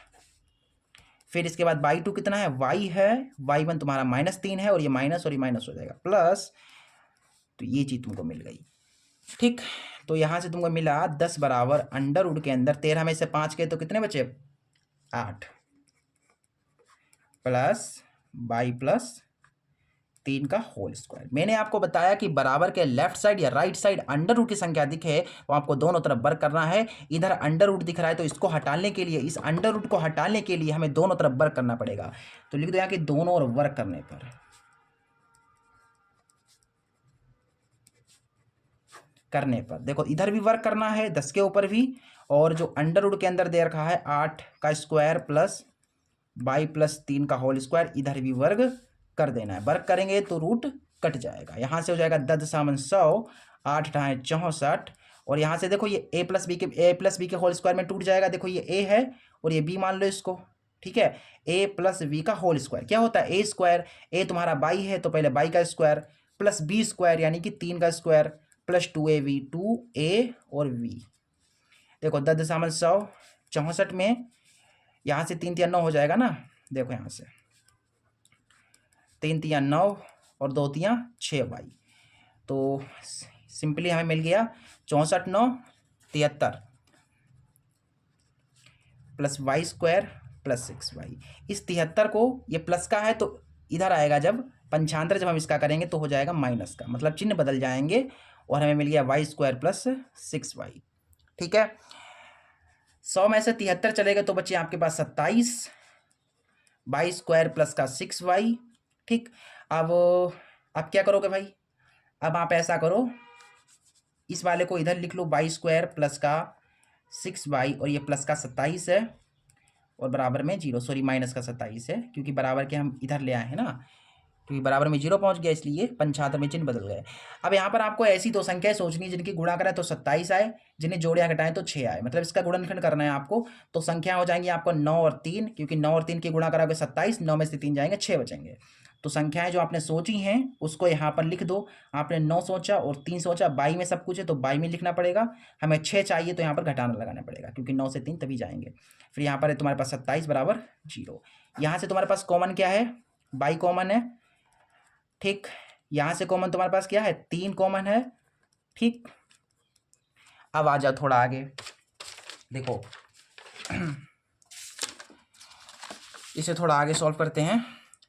फिर इसके बाद y2 कितना है, y है, y1 तुम्हारा -3 है और ये माइनस हो जाएगा प्लस। तो ये चीज़ तुमको मिल गई, ठीक। तो यहाँ से तुमको मिला 10 बराबर अंडर रूट के अंदर 13 में से 5 के तो कितने बचे, 8 प्लस y प्लस 3 का होल स्क्वायर। मैंने आपको बताया कि बराबर के लेफ्ट साइड या राइट साइड अंडर रूट की संख्या दिखे तो आपको दोनों तरफ वर्क करना है। इधर अंडर रूट दिख रहा है तो इसको हटाने के लिए, इस अंडर रूट को हटाने के लिए हमें दोनों तरफ वर्क करना पड़ेगा। तो लिख दो यहाँ कि दोनों ओर वर्क करने पर देखो इधर भी वर्क करना है 10 के ऊपर भी, और जो अंडर रूट के अंदर दे रखा है 8 का स्क्वायर प्लस y प्लस 3 का होल स्क्वायर, इधर भी वर्ग कर देना है। वर्क करेंगे तो रूट कट जाएगा, यहाँ से हो जाएगा 10×100, 8×8 = 64। और यहाँ से देखो ये a प्लस बी के होल स्क्वायर में टूट जाएगा। देखो ये a है और ये b मान लो इसको, ठीक है। a प्लस b का होल स्क्वायर क्या होता है, a स्क्वायर। a तुम्हारा y है तो पहले y का स्क्वायर प्लस b स्क्वायर यानी कि 3 का स्क्वायर प्लस 2ab, 2a और v। देखो 10×100, 64 में यहाँ से 3 × 9 हो जाएगा ना। देखो यहाँ से 3 × 9 और 2 × 6y। तो सिंपली हमें मिल गया 64 × 9 = 73 plus y square plus 6y। इस 73 को, ये प्लस का है तो इधर आएगा, जब 95 जब हम इसका करेंगे तो हो जाएगा माइनस का, मतलब चिन्ह बदल जाएंगे और हमें मिल गया y स्क्वायर प्लस 6y, ठीक है। 100 में से 73 चलेगा तो बच्चे आपके पास 27, y स्क्वायर प्लस का 6y, ठीक। अब क्या करोगे भाई, अब आप ऐसा करो, इस वाले को इधर लिख लो, y स्क्वायर प्लस का 6y और ये प्लस का 27 है और बराबर में 0, सॉरी माइनस का 27 है क्योंकि बराबर के हम इधर ले आए हैं ना, क्योंकि बराबर में 0 पहुंच गया इसलिए 75 में चिन्ह बदल गए। अब यहाँ पर आपको ऐसी दो संख्याएं सोचनी है जिनकी गुणा करें तो 27 आए, जिन्हें जोड़े घटाएं तो 6 आए, मतलब इसका गुणनखंड करना है आपको। तो संख्या हो जाएंगी आपको 9 और 3, क्योंकि 9 और 3 की गुणा कराओगे 27, 9 में से 3 जाएंगे 6 बचेंगे। तो संख्याएं जो आपने सोची हैं उसको यहाँ पर लिख दो। आपने 9 सोचा और 3 सोचा, बाई में सब कुछ है तो बाई में लिखना पड़ेगा। हमें 6 चाहिए तो यहाँ पर घटाना लगाना पड़ेगा क्योंकि 9 से 3 तभी जाएंगे। फिर यहाँ पर है तुम्हारे पास 27 बराबर 0। यहाँ से तुम्हारे पास कॉमन क्या है, बाई कॉमन है, ठीक। यहाँ से कॉमन तुम्हारे पास क्या है, 3 कॉमन है, ठीक। अब आ जाओ थोड़ा आगे, देखो इसे थोड़ा आगे सॉल्व करते हैं।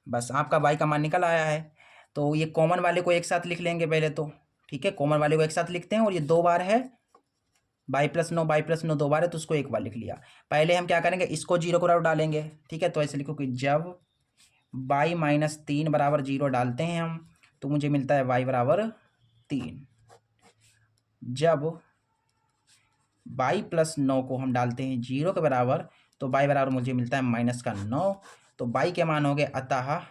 बस आपका y का मान निकल आया है, तो ये कॉमन वाले को एक साथ लिख लेंगे पहले तो, ठीक है। कॉमन वाले को एक साथ लिखते हैं और ये 2 बार है, y + 9 2 बार है तो उसको एक बार लिख लिया। पहले हम क्या करेंगे, इसको 0 को डालेंगे, ठीक है। तो ऐसे लिखो कि जब y - 3 बराबर 0 डालते हैं हम तो मुझे मिलता है y बराबर 3। जब y + 9 को हम डालते हैं 0 के बराबर तो y बराबर मुझे मिलता है -9। तो y के मान हो गए अतः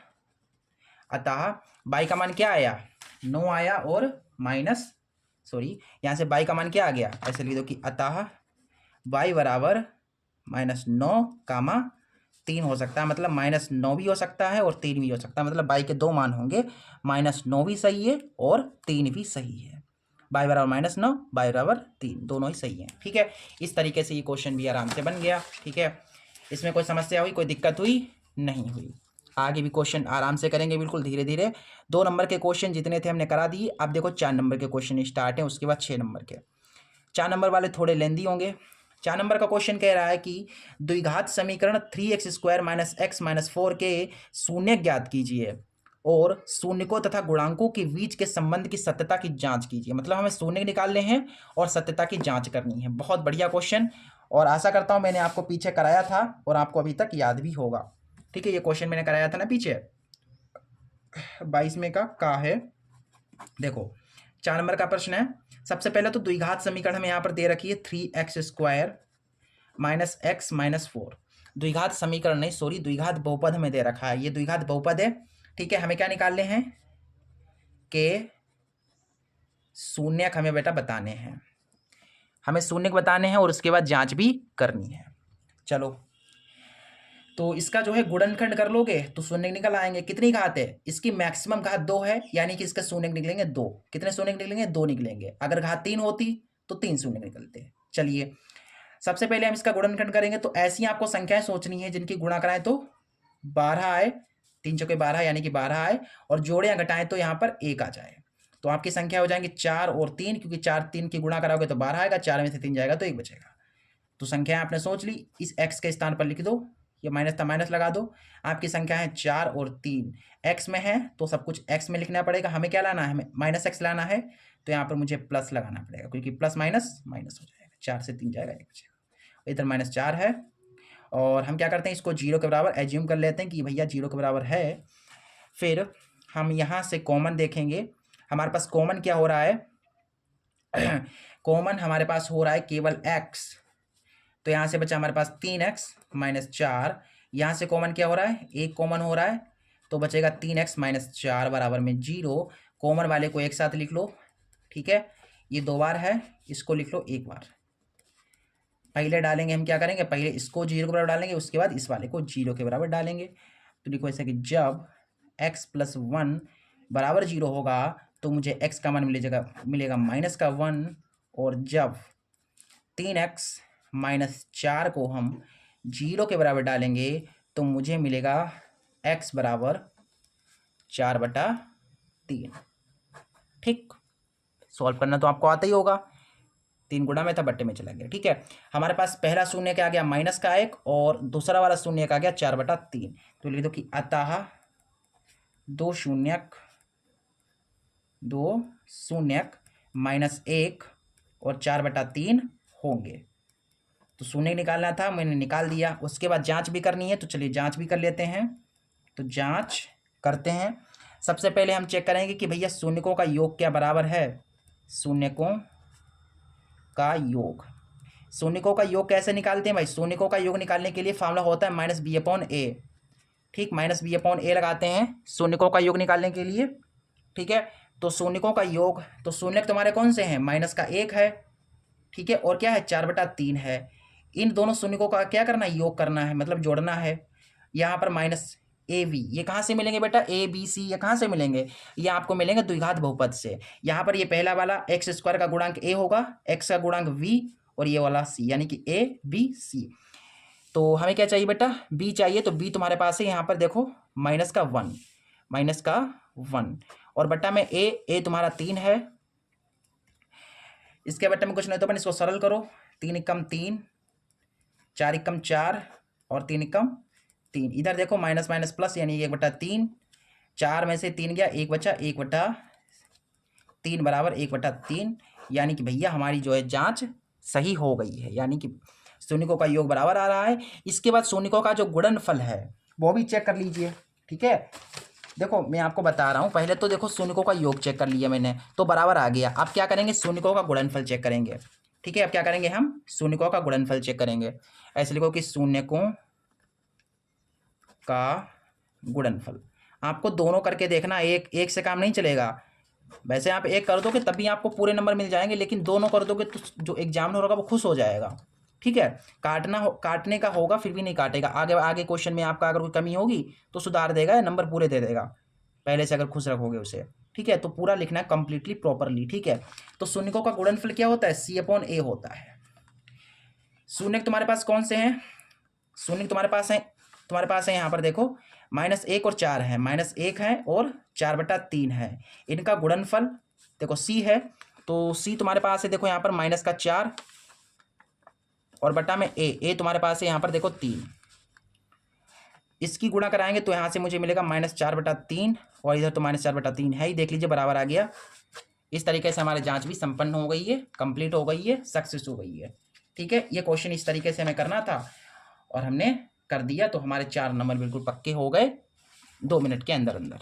y का मान क्या आया, 9 आया और यहाँ से y का मान क्या आ गया, ऐसे लिख दो कि अतः y बराबर -9, 3 हो सकता है, मतलब -9 भी हो सकता है और 3 भी हो सकता है, मतलब y के 2 मान होंगे, -9 भी सही है और 3 भी सही है। y बराबर -9, y बराबर 3, दोनों ही सही है। ठीक है, इस तरीके से ये क्वेश्चन भी आराम से बन गया। ठीक है, इसमें कोई समस्या हुई, कोई दिक्कत हुई नहीं हुई। आगे भी क्वेश्चन आराम से करेंगे, बिल्कुल धीरे धीरे। 2 नंबर के क्वेश्चन जितने थे हमने करा दिए। अब देखो 4 नंबर के क्वेश्चन स्टार्ट हैं, उसके बाद 6 नंबर के। 4 नंबर वाले थोड़े लेंदी होंगे। 4 नंबर का क्वेश्चन कह रहा है कि द्विघात समीकरण 3x² - x - 4 के शून्य ज्ञात कीजिए और शून्यकों तथा गुणांकों के बीच के संबंध की सत्यता की जांच कीजिए। मतलब हमें शून्य निकालने हैं और सत्यता की जांच करनी है। बहुत बढ़िया क्वेश्चन, और आशा करता हूं मैंने आपको पीछे कराया था और आपको अभी तक याद भी होगा। ठीक है, ये क्वेश्चन मैंने कराया था ना पीछे, 22 में का है। देखो 4 नंबर का प्रश्न है। सबसे पहले तो द्विघात समीकरण हमें यहाँ पर दे रखी है 3x² - x - 4। द्विघात समीकरण नहीं, सॉरी, द्विघात बहुपद हमें दे रखा है, ये द्विघात बहुपद है। ठीक है, हमें क्या निकालने हैं कि शून्यक हमें बेटा बताने हैं, हमें शून्यक बताने हैं और उसके बाद जांच भी करनी है। चलो, तो इसका जो है गुणनखंड कर लोगे तो शून्य निकल आएंगे। कितनी घात है इसकी? मैक्सिमम घात 2 है, यानी कि इसका शून्य निकलेंगे 2। कितने शून्य निकलेंगे? 2 निकलेंगे। अगर घात 3 होती तो 3 शून्य निकलते। चलिए, सबसे पहले हम इसका गुणनखंड करेंगे। तो ऐसी आपको संख्याएं सोचनी है जिनकी गुणा कराएं तो 12 आए, 3 चौके 12 यानी कि 12 आए, और जोड़े या घटाएं तो यहाँ पर 1 आ जाए। तो आपकी संख्या हो जाएंगे 4 और 3, क्योंकि 4 3 की गुणा कराओगे तो 12 आएगा, 4 में से 3 जाएगा तो 1 बचेगा। तो संख्या आपने सोच ली, इस x के स्थान पर लिख दो, ये माइनस था माइनस लगा दो। आपकी संख्या है 4 और 3, x में है तो सब कुछ x में लिखना पड़ेगा। हमें क्या लाना है? हमें -x लाना है, तो यहाँ पर मुझे प्लस लगाना पड़ेगा, क्योंकि प्लस माइनस माइनस हो जाएगा। 4 से 3 जाएगा, 1 बचेगा। इधर -4 है, और हम क्या करते हैं, इसको 0 के बराबर एज्यूम कर लेते हैं कि भैया 0 के बराबर है। फिर हम यहाँ से कॉमन देखेंगे। हमारे पास कॉमन क्या हो रहा है? कॉमन हमारे पास हो रहा है केवल x, तो यहाँ से बचा हमारे पास 3x - 4। यहाँ से कॉमन क्या हो रहा है? 1 कॉमन हो रहा है, तो बचेगा 3x - 4 बराबर में 0। कॉमन वाले को एक साथ लिख लो। ठीक है, ये 2 बार है, इसको लिख लो 1 बार। पहले डालेंगे हम क्या करेंगे, पहले इसको 0 के बराबर डालेंगे, उसके बाद इस वाले को 0 के बराबर डालेंगे। तो लिखो ऐसा कि जब x + 1 बराबर 0 होगा तो मुझे x का मान मिलेगा -1, और जब 3x - 4 को हम 0 के बराबर डालेंगे तो मुझे मिलेगा x बराबर 4/3। ठीक, सॉल्व करना तो आपको आता ही होगा। 3 गुणा में था, बट्टे में चला गया। ठीक है, हमारे पास पहला शून्य क्या आ गया? माइनस का 1, और दूसरा वाला शून्य का आ गया 4/3। तो लिख दो कि अतः 2 शून्यक -1 और 4/3 होंगे। तो शून्य निकालना था, मैंने निकाल दिया। उसके बाद जांच भी करनी है, तो चलिए जांच भी कर लेते हैं। तो जांच करते हैं। सबसे पहले हम चेक करेंगे कि भैया शून्यकों का योग क्या बराबर है। शून्यकों का योग, शून्यकों का योग कैसे निकालते हैं भाई? शून्यकों का योग निकालने के लिए फार्मूला होता है -b/a। ठीक, -b/a लगाते हैं शून्यकों का योग निकालने के लिए। ठीक है, तो शून्यकों का योग, तो शून्यक तुम्हारे कौन से हैं? माइनस का 1 है, ठीक है, और क्या है? 4/3 है। इन दोनों शून्यकों का क्या करना है? योग करना है, मतलब जोड़ना है। यहाँ पर -ab, ये कहाँ से मिलेंगे बेटा? abc, ये कहाँ से मिलेंगे? ये आपको मिलेंगे द्विघात बहुपद से। यहाँ पर ये पहला वाला x² का गुणांक a होगा, x का गुणांक v, और ये वाला c, यानी कि a b c। तो हमें क्या चाहिए बेटा? b चाहिए, तो b तुम्हारे पास है यहाँ पर देखो -1, और बट्टा में a तुम्हारा 3 है। इसके बट्टे में कुछ नहीं तो अपन इसको सरल करो। 3 एकम 3, 4 एकम 4, और 3 एकम 3। इधर देखो माइनस माइनस प्लस, यानी 1/3। 4 में से 3 गया, 1 बचा, 1/3 बराबर 1/3। यानी कि भैया हमारी जो है जांच सही हो गई है, यानी कि शून्यकों का योग बराबर आ रहा है। इसके बाद शून्यकों का जो गुणनफल है वो भी चेक कर लीजिए। ठीक है, देखो मैं आपको बता रहा हूँ, पहले तो देखो शून्यकों का योग चेक कर लिया मैंने, तो बराबर आ गया। अब क्या करेंगे? शून्यकों का गुणनफल चेक करेंगे। ठीक है, अब क्या करेंगे? हम शून्यकों का गुणनफल चेक करेंगे। ऐसे लिखो कि शून्यकों का गुणनफल। आपको दोनों करके देखना, एक से काम नहीं चलेगा। वैसे आप एक कर दोगे तब भी आपको पूरे नंबर मिल जाएंगे, लेकिन दोनों कर दोगे तो जो एग्जामिनर होगा वो खुश हो जाएगा। ठीक है, काटने का होगा फिर भी नहीं काटेगा। आगे आगे क्वेश्चन में आपका अगर कोई कमी होगी तो सुधार देगा, नंबर पूरे दे देगा पहले से, अगर खुश रखोगे उसे। ठीक है, तो पूरा लिखना है कंप्लीटली प्रॉपरली। ठीक है, तो शून्यकों का गुणनफल क्या होता है? C/A होता है। शून्य तुम्हारे पास कौन से हैं? शून्य तुम्हारे पास है यहाँ पर देखो, -1 और 4 है, -1 है और 4/3 है। इनका गुणनफल देखो C है, तो C तुम्हारे पास है देखो यहाँ पर -4 और बटा में A तुम्हारे पास है यहाँ पर देखो 3। इसकी गुणा कराएंगे तो यहाँ से मुझे मिलेगा -4/3 और इधर तो -4/3 है ही, देख लीजिए बराबर आ गया। इस तरीके से हमारी जांच भी संपन्न हो गई है, कंप्लीट हो गई है, सक्सेस हो गई है। ठीक है, ये क्वेश्चन इस तरीके से हमें करना था और हमने कर दिया, तो हमारे 4 नंबर बिल्कुल पक्के हो गए 2 मिनट के अंदर अंदर।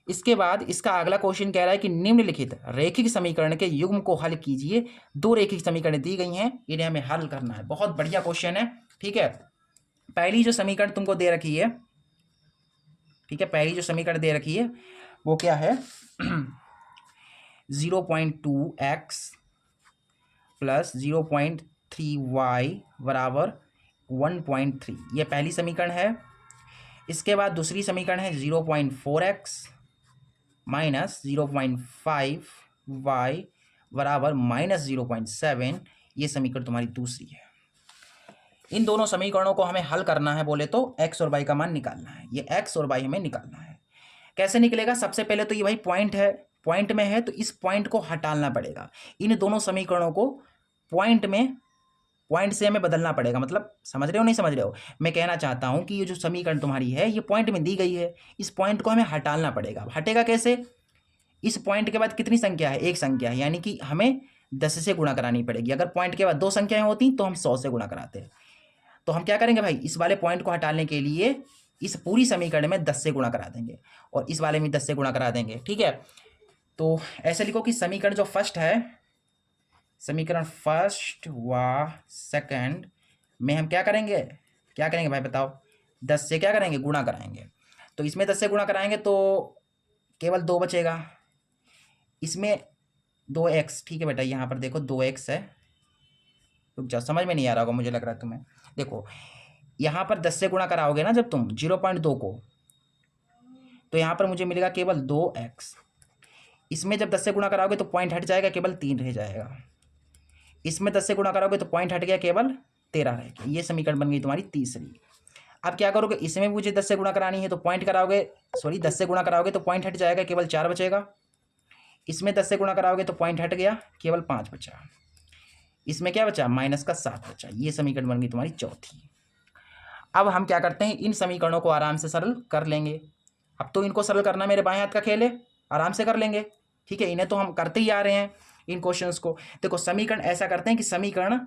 इसके बाद इसका अगला क्वेश्चन कह रहा है कि निम्नलिखित रेखिक समीकरण के युग्म को हल कीजिए। 2 रेखिक समीकरण दी गई हैं, इन्हें हमें हल करना है। बहुत बढ़िया क्वेश्चन है। ठीक है, पहली जो समीकरण तुमको दे रखी है, ठीक है, पहली जो समीकरण दे रखी है वो क्या है? 0.2x प्लस 0.3y बराबर 1.3, ये पहली समीकरण है। इसके बाद दूसरी समीकरण है 0.4x माइनस 0.5y बराबर -0.7, ये समीकरण तुम्हारी दूसरी है। इन दोनों समीकरणों को हमें हल करना है, बोले तो x और y का मान निकालना है। ये x और y हमें निकालना है। कैसे निकलेगा? सबसे पहले तो ये भाई पॉइंट है, पॉइंट में है तो इस पॉइंट को हटाना पड़ेगा। इन दोनों समीकरणों को पॉइंट से हमें बदलना पड़ेगा। मतलब समझ रहे हो नहीं समझ रहे हो? मैं कहना चाहता हूं कि ये जो समीकरण तुम्हारी है ये पॉइंट में दी गई है, इस पॉइंट को हमें हटाना पड़ेगा। हटेगा कैसे? इस पॉइंट के बाद कितनी संख्या है? एक संख्या है, यानी कि हमें 10 से गुणा करानी पड़ेगी। अगर पॉइंट के बाद 2 संख्याएं होती तो हम 100 से गुणा कराते। तो हम क्या करेंगे भाई, इस वाले पॉइंट को हटाने के लिए इस पूरी समीकरण में 10 से गुणा करा देंगे और इस वाले में 10 से गुणा करा देंगे। ठीक है, तो ऐसे लिखो कि समीकरण जो फर्स्ट है, समीकरण फर्स्ट व सेकंड में हम क्या करेंगे भाई बताओ? 10 से क्या करेंगे? गुणा कराएंगे। तो इसमें 10 से गुणा कराएंगे तो केवल 2 बचेगा, इसमें 2x। ठीक है बेटा, यहाँ पर देखो 2x है, रुक जाओ, समझ में नहीं आ रहा होगा मुझे लग रहा है तुम्हें। देखो यहाँ पर 10 से गुणा कराओगे ना जब तुम 0.2 को, तो यहाँ पर मुझे मिलेगा केवल 2x। इसमें जब 10 से गुणा कराओगे तो पॉइंट हट जाएगा, केवल 3 रह जाएगा। इसमें 10 से गुणा कराओगे तो पॉइंट हट गया, केवल 13 रह गया। ये समीकरण बन गई तुम्हारी तीसरी। अब क्या करोगे? इसमें मुझे 10 से गुणा करानी है तो पॉइंट कराओगे, सॉरी 10 से गुणा कराओगे तो पॉइंट हट जाएगा, केवल 4 बचेगा। इसमें 10 से गुणा कराओगे तो पॉइंट हट गया, केवल 5 बचा। इसमें क्या बचा? -7 बचा। ये समीकरण बन गई तुम्हारी चौथी। अब हम क्या करते हैं, इन समीकरणों को आराम से सरल कर लेंगे। अब तो इनको सरल करना मेरे बाएं हाथ का खेल है, आराम से कर लेंगे। ठीक है, इन्हें तो हम करते ही आ रहे हैं इन क्वेश्चंस को। देखो समीकरण ऐसा करते हैं कि समीकरण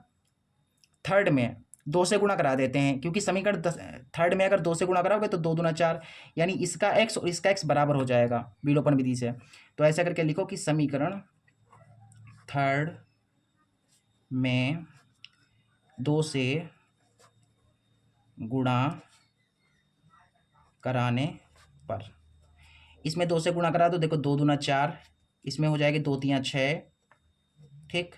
थर्ड में 2 से गुणा करा देते हैं, क्योंकि समीकरण थर्ड में अगर 2 से गुणा कराओगे तो 2 दूना 4, यानी इसका x और इसका x बराबर हो जाएगा विलोपन विधि से। तो ऐसा करके लिखो कि समीकरण थर्ड में 2 से गुणा कराने पर, इसमें 2 से गुणा करा दो, देखो 2 दूना 4, इसमें हो जाएगी 2 तियाँ 6, ठीक,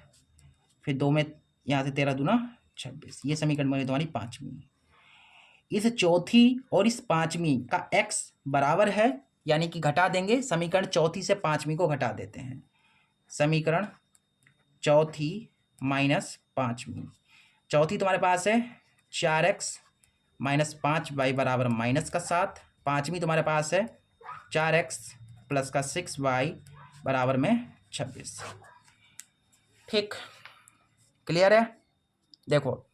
फिर 2 में यहाँ से 13 दूना 26। ये समीकरण बनी तुम्हारी पांचवी। इस चौथी और इस पांचवी का x बराबर है, यानी कि घटा देंगे, समीकरण चौथी से पांचवी को घटा देते हैं। समीकरण चौथी माइनस पांचवी, चौथी तुम्हारे पास है 4x माइनस 5y बराबर -7, पांचवी तुम्हारे पास है 4x प्लस का 6y बराबर में 26। ठीक, क्लियर है? देखो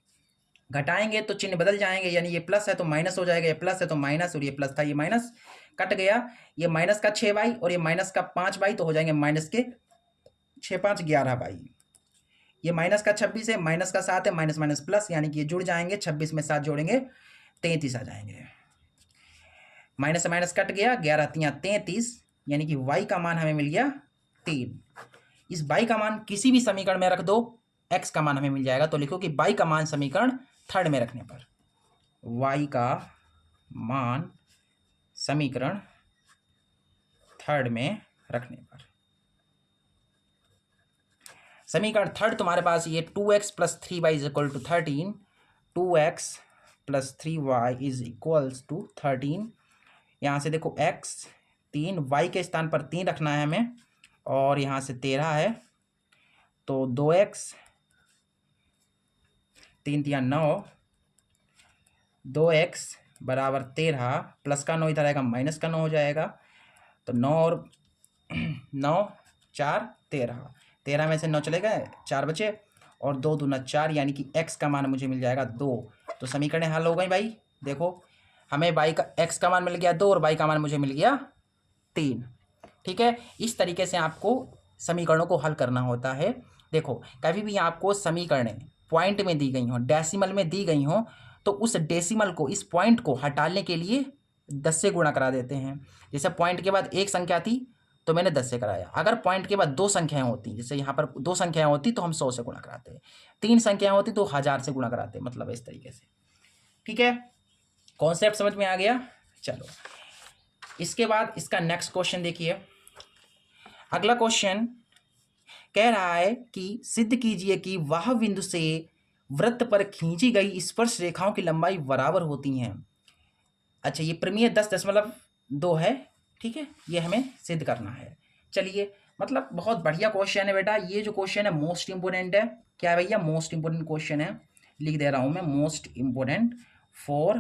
घटाएंगे तो चिन्ह बदल जाएंगे, यानी ये प्लस है तो माइनस हो जाएगा, ये प्लस है तो माइनस, और ये प्लस था ये माइनस कट गया। ये माइनस का 6y और ये माइनस का 5y तो हो जाएंगे माइनस के 6 5 11y। ये माइनस का 26 है, माइनस का 7 है, माइनस माइनस प्लस, यानी कि ये जुड़ जाएंगे, 26 में 7 जोड़ेंगे 33 आ जाएंगे। माइनस से माइनस कट गया, 11 तियाँ 33, यानी कि y का मान हमें मिल गया 3। इस y का मान किसी भी समीकरण में रख दो, x का मान हमें मिल जाएगा। तो लिखो कि y का मान समीकरण थर्ड में रखने पर, y का मान समीकरण थर्ड में रखने पर, समीकरण थर्ड तुम्हारे पास ये 2x plus 3y is equal to 13, 2x plus 3y is equals to 13। यहाँ से देखो x 3, y के स्थान पर 3 रखना है हमें, और यहाँ से 13 है, तो 2x 3 3 9, 2x बराबर 13, प्लस का 9 इधर आएगा, माइनस का 9 हो जाएगा, तो 9 और 9 4 13, 13 में से 9 चले गए, 4 बचे, और 2 दूना 4, यानी कि x का मान मुझे मिल जाएगा 2। तो समीकरण हल हो गई भाई। देखो हमें y का x का मान मिल गया 2 और y का मान मुझे मिल गया 3। ठीक है, इस तरीके से आपको समीकरणों को हल करना होता है। देखो कभी भी आपको समीकरणें पॉइंट में दी गई हों, डेसिमल में दी गई हों, तो उस डेसिमल को, इस पॉइंट को हटाने के लिए 10 से गुणा करा देते हैं। जैसे पॉइंट के बाद एक संख्या थी तो मैंने 10 से कराया, अगर पॉइंट के बाद 2 संख्याएं होती, जैसे यहाँ पर 2 संख्याएं होती तो हम 100 से गुणा कराते, 3 संख्याएं होती तो 1000 से गुणा कराते, मतलब इस तरीके से। ठीक है, कॉन्सेप्ट समझ में आ गया। चलो इसके बाद इसका नेक्स्ट क्वेश्चन देखिए। अगला क्वेश्चन कह रहा है कि सिद्ध कीजिए कि वह बिंदु से वृत्त पर खींची गई स्पर्श रेखाओं की लंबाई बराबर होती हैं। अच्छा, ये प्रमेय 10.2 है। ठीक है, ये हमें सिद्ध करना है। चलिए, मतलब बहुत बढ़िया क्वेश्चन है बेटा। ये जो क्वेश्चन है मोस्ट इंपोर्टेंट है। क्या है भैया? मोस्ट इंपोर्टेंट क्वेश्चन है, लिख दे रहा हूं मैं, मोस्ट इंपोर्टेंट फॉर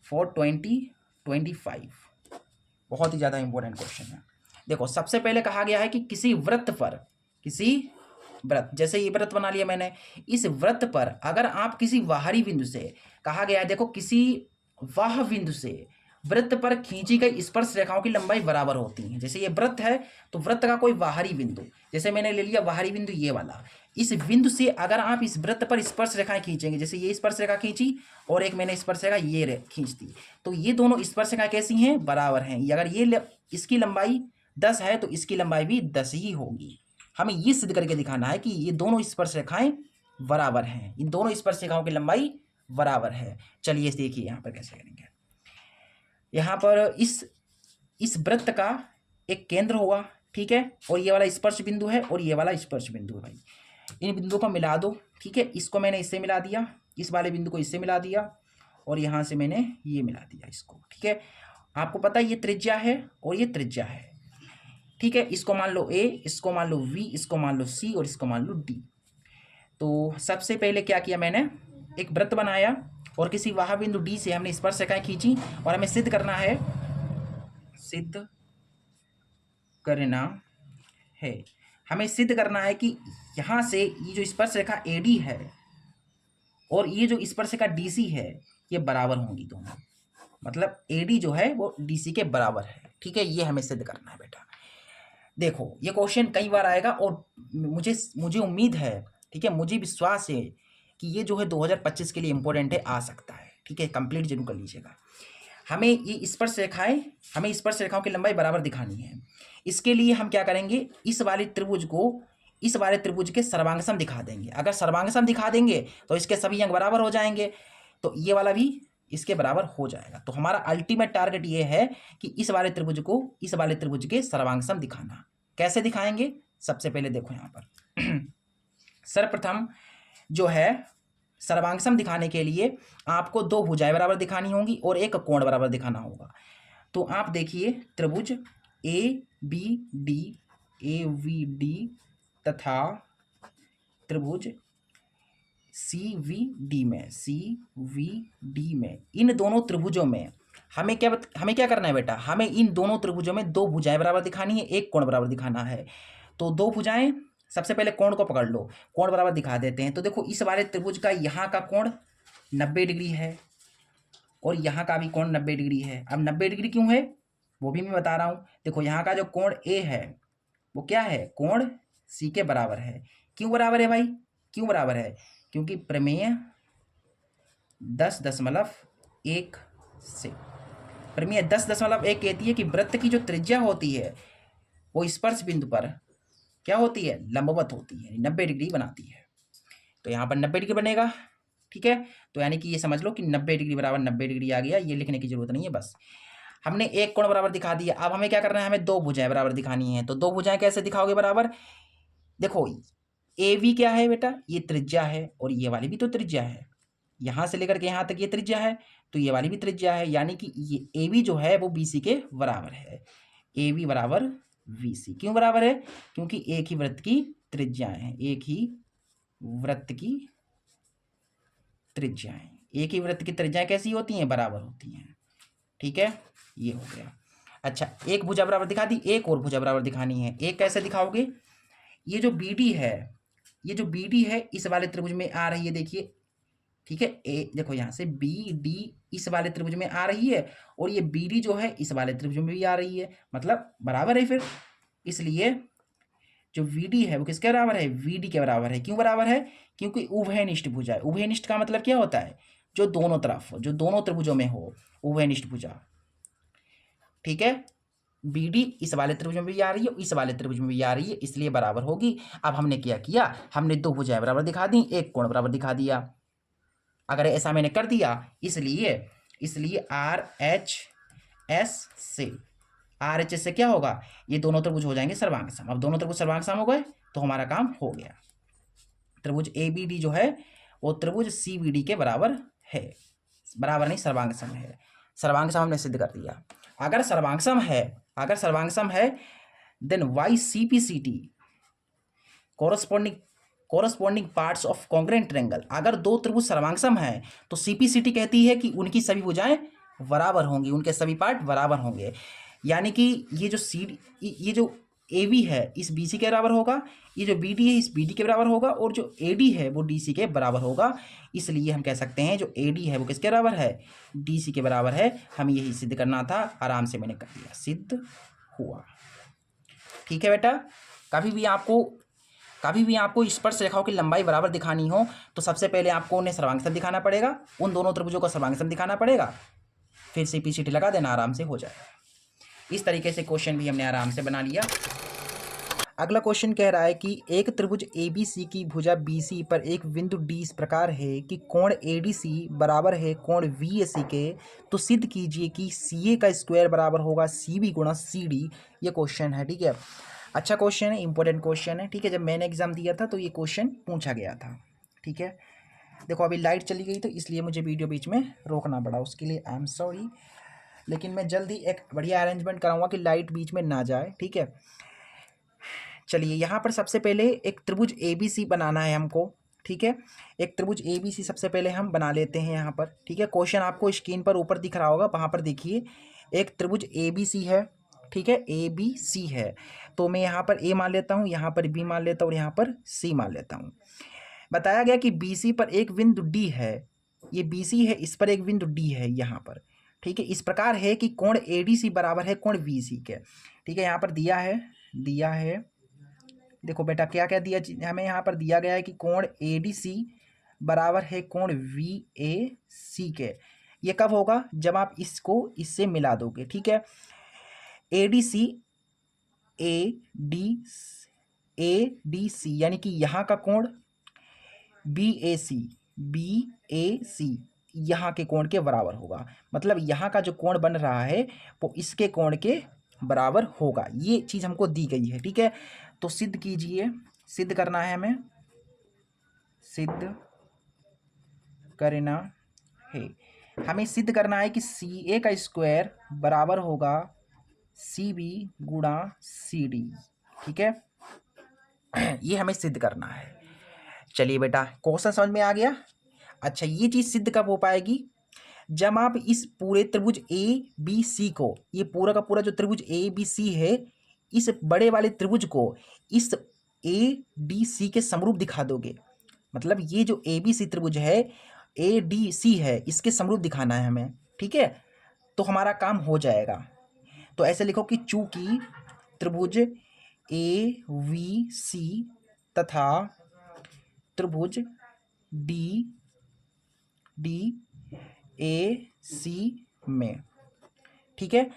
2025। बहुत ही ज़्यादा इंपॉर्टेंट क्वेश्चन है। देखो सबसे पहले कहा गया है कि किसी वृत्त पर, किसी वृत्त, जैसे ये वृत्त बना लिया मैंने, इस वृत्त पर अगर आप किसी बाहरी बिंदु से, कहा गया है देखो किसी वह बिंदु से वृत्त पर खींची गई स्पर्श रेखाओं की लंबाई बराबर होती है। जैसे ये वृत्त है तो वृत्त का कोई बाहरी बिंदु, जैसे मैंने ले लिया बाहरी बिंदु ये वाला, इस बिंदु से अगर आप इस वृत्त पर स्पर्श रेखाएं खींचेंगे, जैसे ये स्पर्श रेखा खींची और एक मैंने स्पर्श रेखा ये खींच दी, तो ये दोनों स्पर्श रेखाएं कैसी हैं? बराबर हैं। अगर ये इसकी लंबाई 10 है तो इसकी लंबाई भी 10 ही होगी। हमें ये सिद्ध करके दिखाना है कि ये दोनों स्पर्श रेखाएं बराबर हैं, इन दोनों स्पर्श रेखाओं की लंबाई बराबर है। चलिए देखिए यहाँ पर कैसे करेंगे। यहाँ पर इस वृत्त का एक केंद्र हुआ, ठीक है, और ये वाला स्पर्श बिंदु है और ये वाला स्पर्श बिंदु है भाई। इन बिंदुओं को मिला दो, ठीक है, इसको मैंने इससे मिला दिया, इस वाले बिंदु को इससे मिला दिया, और यहाँ से मैंने ये मिला दिया इसको। ठीक है, आपको पता है ये त्रिज्या है और ये त्रिज्या है। ठीक है, इसको मान लो A, इसको मान लो V, इसको मान लो C और इसको मान लो D। तो सबसे पहले क्या किया मैंने, एक वृत्त बनाया और किसी वह बिंदु D से हमने स्पर्श रेखाएं खींची, और हमें सिद्ध करना है, हमें सिद्ध करना है कि यहाँ से ये जो स्पर्श रेखा AD है और ये जो स्पर्श रेखा DC है ये बराबर होंगी दोनों, मतलब AD जो है वो DC के बराबर है। ठीक है, ये हमें सिद्ध करना है बेटा। देखो ये क्वेश्चन कई बार आएगा और मुझे उम्मीद है, ठीक है, मुझे विश्वास है कि ये जो है 2025 के लिए इंपॉर्टेंट है, आ सकता है। ठीक है, कंप्लीट जरूर कर लीजिएगा। हमें ये स्पर्श रेखाएं, हमें स्पर्श रेखाओं की लंबाई बराबर दिखानी है। इसके लिए हम क्या करेंगे, इस वाले त्रिभुज को इस वाले त्रिभुज के सर्वांग दिखा देंगे। अगर सर्वांग दिखा देंगे तो इसके सभी अंग बराबर हो जाएंगे, तो ये वाला भी इसके बराबर हो जाएगा। तो हमारा अल्टीमेट टारगेट ये है कि इस वाले त्रिभुज को इस वाले त्रिभुज के सर्वांग दिखाना। कैसे दिखाएंगे? सबसे पहले देखो यहाँ पर सर्वप्रथम जो है सर्वांग दिखाने के लिए आपको 2 भुजाएं बराबर दिखानी होंगी और एक कोण बराबर दिखाना होगा। तो आप देखिए त्रिभुज ABD तथा त्रिभुज CVD में इन दोनों त्रिभुजों में हमें क्या करना है बेटा, हमें इन दोनों त्रिभुजों में 2 भुजाएं बराबर दिखानी है, एक कोण बराबर दिखाना है। तो 2 भुजाएं, सबसे पहले कोण को पकड़ लो, कोण बराबर दिखा देते हैं। तो देखो इस वाले त्रिभुज का यहाँ का कोण 90 डिग्री है और यहाँ का भी कोण 90 डिग्री है। अब 90 डिग्री क्यों है वो भी मैं बता रहा हूँ। देखो यहाँ का जो कोण A है वो क्या है, कोण C के बराबर है। क्यों बराबर है भाई, क्यों बराबर है? क्योंकि प्रमेय 10.1 से, प्रमेय 10.1 कहती है कि वृत्त की जो त्रिज्या होती है वो स्पर्श बिंदु पर क्या होती है, लंबवत होती है, 90 डिग्री बनाती है। तो यहाँ पर 90 डिग्री बनेगा। ठीक है, तो यानी कि ये समझ लो कि 90 डिग्री बराबर 90 डिग्री आ गया, ये लिखने की जरूरत नहीं है। बस हमने एक कोण बराबर दिखा दिया। अब हमें क्या करना है, हमें 2 भुजाएं बराबर दिखानी है। तो 2 भुजाएं कैसे दिखाओगे बराबर, देखो ए वी क्या है बेटा, ये त्रिज्या है और ये वाली भी तो त्रिज्या है, यहाँ से लेकर के यहाँ तक ये त्रिज्या है, तो ये वाली भी त्रिज्या है, यानी कि ये ए वी जो है वो बी सी के बराबर है। ए वी बराबर वी सी, क्यों बराबर है, क्योंकि एक ही वृत्त की त्रिज्याएं हैं, एक ही वृत्त की त्रिज्याएं, एक ही वृत्त की त्रिज्याएं कैसी होती हैं, बराबर होती हैं। ठीक है, ये हो गया। अच्छा, एक भुजा बराबर दिखा दी, एक और भुजा बराबर दिखानी है। एक कैसे दिखाओगे, ये जो बी डी है, ये जो बी डी है इस वाले त्रिभुज में आ रही है, देखिए। ठीक है, ए देखो यहाँ से बी डी इस वाले त्रिभुज में आ रही है और ये बी डी जो है इस वाले त्रिभुज में भी आ रही है, मतलब बराबर है फिर। इसलिए जो वी डी है वो किसके बराबर है, वी डी के बराबर है। क्यों बराबर है, क्योंकि उभयनिष्ठ भुजा है। उभयनिष्ठ का मतलब क्या होता है, जो दोनों तरफ, जो दोनों त्रिभुजों में हो, उभयनिष्ठ भुजा। ठीक है, बी डी इस वाले त्रिभुज में भी आ रही है, इस वाले त्रिभुज में भी आ रही है, इसलिए बराबर होगी। अब हमने क्या किया, हमने दो भुजाएं बराबर दिखा दी, एक कोण बराबर दिखा दिया। अगर ऐसा मैंने कर दिया, इसलिए आर एच एस से, आर एच एस से क्या होगा, ये दोनों त्रिभुज हो जाएंगे सर्वांग सम। अब दोनों त्रिभुज सर्वांग सम हो गए तो हमारा काम हो गया। त्रिभुज ए बी डी जो है वो त्रिभुज सी बी डी के बराबर है, बराबर नहीं सर्वांग सम है। सर्वांग सम हमने सिद्ध कर दिया। अगर सर्वांग सम है then why C P C T corresponding parts of congruent triangle. अगर दो त्रिभुज सर्वांग सम है तो सीपीसीटी कहती है कि उनकी सभी भुजाएं बराबर होंगी, उनके सभी पार्ट बराबर होंगे। यानी कि ये जो ए वी है इस बी सी के बराबर होगा, ये जो बी डी है इस बी डी के बराबर होगा, और जो ए डी है वो डी सी के बराबर होगा। इसलिए हम कह सकते हैं जो ए डी है वो किसके बराबर है, डी सी के बराबर है। हमें यही सिद्ध करना था, आराम से मैंने कर दिया, सिद्ध हुआ। ठीक है बेटा, कभी भी आपको स्पर्श रेखाओं की लंबाई बराबर दिखानी हो तो सबसे पहले आपको उन्हें सर्वांग सम दिखाना पड़ेगा, उन दोनों त्रिभुजों को सर्वांग सम दिखाना पड़ेगा, फिर सीपीसीटी लगा देना, आराम से हो जाएगा। इस तरीके से क्वेश्चन भी हमने आराम से बना लिया। अगला क्वेश्चन कह रहा है कि एक त्रिभुज ए बी सी की भुजा बी सी पर एक बिंदु डी इस प्रकार है कि कोण ए डी सी बराबर है कोण वी ए सी के, तो सिद्ध कीजिए कि सी ए का स्क्वायर बराबर होगा सी बी गुणा सी डी। ये क्वेश्चन है। ठीक है, अच्छा क्वेश्चन है, इंपॉर्टेंट क्वेश्चन है। ठीक है, जब मैंने एग्जाम दिया था तो ये क्वेश्चन पूछा गया था। ठीक है, देखो अभी लाइट चली गई तो इसलिए मुझे वीडियो बीच में रोकना पड़ा, उसके लिए आई एम सॉरी, लेकिन मैं जल्दी एक बढ़िया अरेंजमेंट कराऊंगा कि लाइट बीच में ना जाए। ठीक है, चलिए यहाँ पर सबसे पहले एक त्रिभुज ए बी सी बनाना है हमको। ठीक है, एक त्रिभुज ए बी सी सबसे पहले हम बना लेते हैं यहाँ पर। ठीक है, क्वेश्चन आपको स्क्रीन पर ऊपर दिख रहा होगा, वहाँ पर देखिए एक त्रिभुज ए बी सी है। ठीक है, ए बी सी है, तो मैं यहाँ पर ए मान लेता हूँ, यहाँ पर बी मान लेता हूँ और यहाँ पर सी मान लेता हूँ। बताया गया कि बी सी पर एक बिंदु डी है, ये बी सी है, इस पर एक बिंदु डी है यहाँ पर। ठीक है, इस प्रकार है कि कोण ए डी सी बराबर है कोण वी सी के। ठीक है, यहाँ पर दिया है देखो बेटा क्या क्या दिया हमें, यहाँ पर दिया गया है कि कोण ए डी सी बराबर है कोण वी ए सी के। ये कब होगा, जब आप इसको इससे मिला दोगे। ठीक है, ए डी सी यानी कि यहाँ का कोण बी ए सी यहाँ के कोण के बराबर होगा, मतलब यहाँ का जो कोण बन रहा है वो इसके कोण के बराबर होगा। ये चीज़ हमको दी गई है। ठीक है, तो सिद्ध कीजिए, सिद्ध करना है हमें, सिद्ध करना है, हमें सिद्ध करना है कि सी ए का स्क्वायर बराबर होगा सी बी गुणा सी डी। ठीक है, ये हमें सिद्ध करना है। चलिए बेटा, क्वेश्चन समझ में आ गया। अच्छा, ये चीज़ सिद्ध कब हो पाएगी, जब आप इस पूरे त्रिभुज ए बी सी को, ये पूरा का पूरा जो त्रिभुज ए बी सी है, इस बड़े वाले त्रिभुज को इस ए डी सी के समरूप दिखा दोगे। मतलब ये जो ए बी सी त्रिभुज है, ए डी सी है, इसके समरूप दिखाना है हमें। ठीक है, तो हमारा काम हो जाएगा। तो ऐसे लिखो कि चूंकि त्रिभुज ए वी सी तथा त्रिभुज डी ए सी में, ठीक है,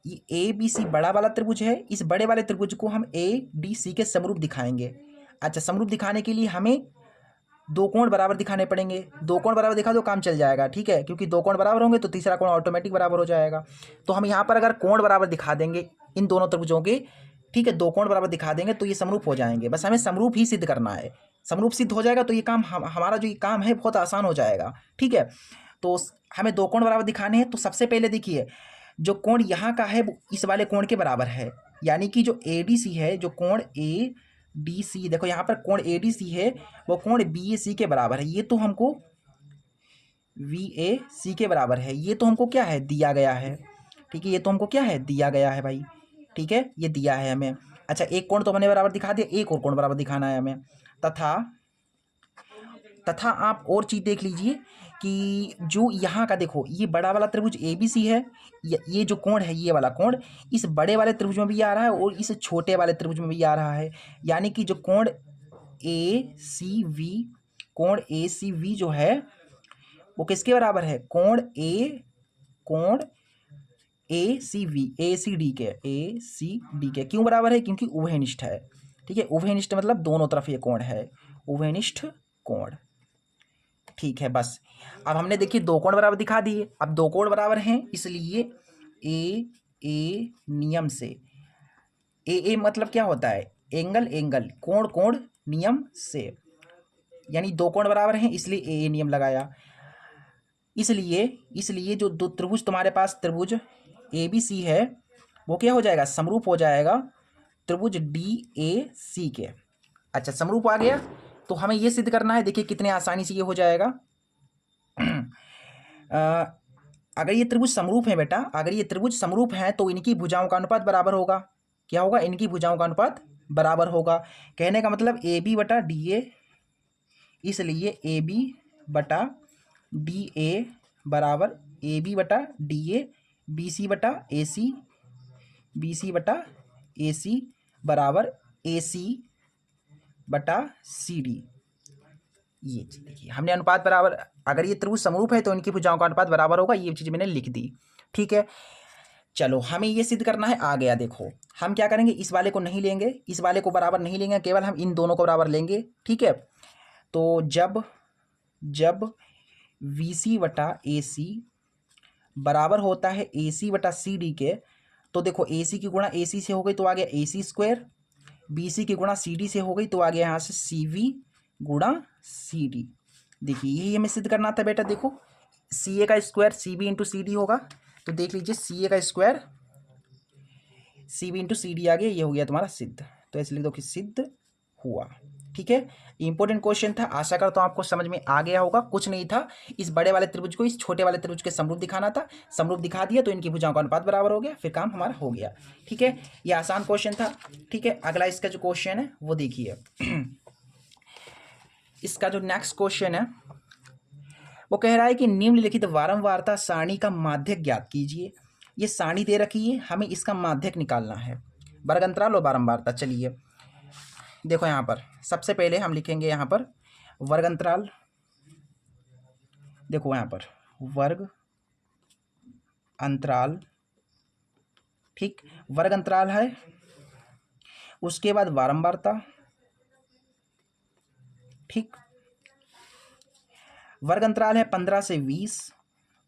ये ए बी सी बड़ा वाला त्रिभुज है, इस बड़े वाले त्रिभुज को हम ए डी सी के समरूप दिखाएंगे। अच्छा, समरूप दिखाने के लिए हमें दो कोण बराबर दिखाने पड़ेंगे। दो कोण बराबर दिखा दो, काम चल जाएगा। ठीक है, क्योंकि दो कोण बराबर होंगे तो तीसरा कोण ऑटोमेटिक बराबर हो जाएगा। तो हम यहाँ पर अगर कोण बराबर दिखा देंगे इन दोनों त्रिभुजों के, ठीक है, दो कोण बराबर दिखा देंगे तो ये समरूप हो जाएंगे। बस हमें समरूप ही सिद्ध करना है। समरूप सिद्ध हो जाएगा तो ये काम हमारा जो ये काम है बहुत आसान हो जाएगा। ठीक है, तो हमें दो कोण बराबर दिखाने हैं। तो सबसे पहले देखिए, जो कोण यहाँ का है वो इस वाले कोण के बराबर है, यानी कि जो ADC है, जो कोण ADC, देखो यहाँ पर कोण ADC है वो कोण BAC के बराबर है। ये तो हमको VAC के बराबर है, ये तो हमको क्या है, दिया गया है। ठीक है, ये तो हमको क्या है, दिया गया है भाई। ठीक है, ये दिया है हमें। अच्छा, एक कोण तो हमने बराबर दिखा दिया, एक और कोण बराबर दिखाना है हमें। तथा तथा आप और चीज़ देख लीजिए कि जो यहाँ का देखो, ये बड़ा वाला त्रिभुज ABC है, ये जो कोण है, ये वाला कोण इस बड़े वाले त्रिभुज में भी आ रहा है और इस छोटे वाले त्रिभुज में भी आ रहा है। यानी कि जो कोण ACV, कोण ACV जो है वो किसके बराबर है, कोण ACD के। क्यों बराबर है, क्योंकि उभयनिष्ठ है। ठीक है, उभयनिष्ठ मतलब दोनों तरफ ये कोण है, उभयनिष्ठ कोण। ठीक है, बस अब हमने देखिए दो कोण बराबर दिखा दिए। अब दो कोण बराबर हैं, इसलिए ए नियम से, ए मतलब क्या होता है, एंगल, कोण नियम से, यानी दो कोण बराबर हैं इसलिए ए नियम लगाया। इसलिए जो दो त्रिभुज तुम्हारे पास, त्रिभुज ABC है वो क्या हो जाएगा, समरूप हो जाएगा त्रिभुज DAC के। अच्छा, समरूप आ गया तो हमें ये सिद्ध करना है। देखिए कितने आसानी से ये हो जाएगा। अगर ये त्रिभुज समरूप है बेटा, अगर ये त्रिभुज समरूप है तो इनकी भुजाओं का अनुपात बराबर होगा। क्या होगा, इनकी भुजाओं का अनुपात बराबर होगा। कहने का मतलब AB बटा DA, इसलिए AB बटा DA बराबर AB बटा DA, BC बटा AC बराबर AC बटा CD। ये चीज़ देखिए, हमने अनुपात बराबर, अगर ये त्रिभुज समरूप है तो इनकी भुजाओं का अनुपात बराबर होगा, ये चीज़ मैंने लिख दी। ठीक है, चलो हमें ये सिद्ध करना है। आ गया, देखो हम क्या करेंगे, इस वाले को नहीं लेंगे, इस वाले को बराबर नहीं लेंगे, केवल हम इन दोनों को बराबर लेंगे। ठीक है, तो जब VC बटा AC बराबर होता है AC बटा CD के, तो देखो AC की गुणा AC से हो गई तो आ गया AC स्क्वायर, BC की गुणा CD से हो गई तो आ गया यहाँ से CV गुणा CD। देखिए यही हमें सिद्ध करना था बेटा। देखो CA का स्क्वायर CB इंटू CD होगा, तो देख लीजिए CA का स्क्वायर CB इंटू CD आ गया, ये हो गया तुम्हारा सिद्ध। तो ऐसे लिख दो कि सिद्ध हुआ। ठीक है, इंपॉर्टेंट क्वेश्चन था, आशा करता हूँ आपको समझ में आ गया होगा। कुछ नहीं था, इस बड़े वाले त्रिभुज को इस छोटे वाले त्रिभुज के समरूप दिखाना था, समरूप दिखा दिया तो इनकी भुजाओं का अनुपात बराबर हो गया, फिर काम हमारा हो गया। ठीक है, ये आसान क्वेश्चन था। ठीक है, अगला इसका जो क्वेश्चन है वो देखिए। इसका जो नेक्स्ट क्वेश्चन है वो कह रहा है कि निम्नलिखित वारंवारता सारणी का माध्यक ज्ञात कीजिए। ये सारणी दे रखी है, हमें इसका माध्यक निकालना है, वर्ग अंतराल और वारंवारता। चलिए देखो, यहाँ पर सबसे पहले हम लिखेंगे यहाँ पर वर्ग अंतराल। देखो यहाँ पर वर्ग अंतराल, ठीक, वर्ग अंतराल है। उसके बाद वारंवारता, ठीक, वर्ग अंतराल है 15 से 20,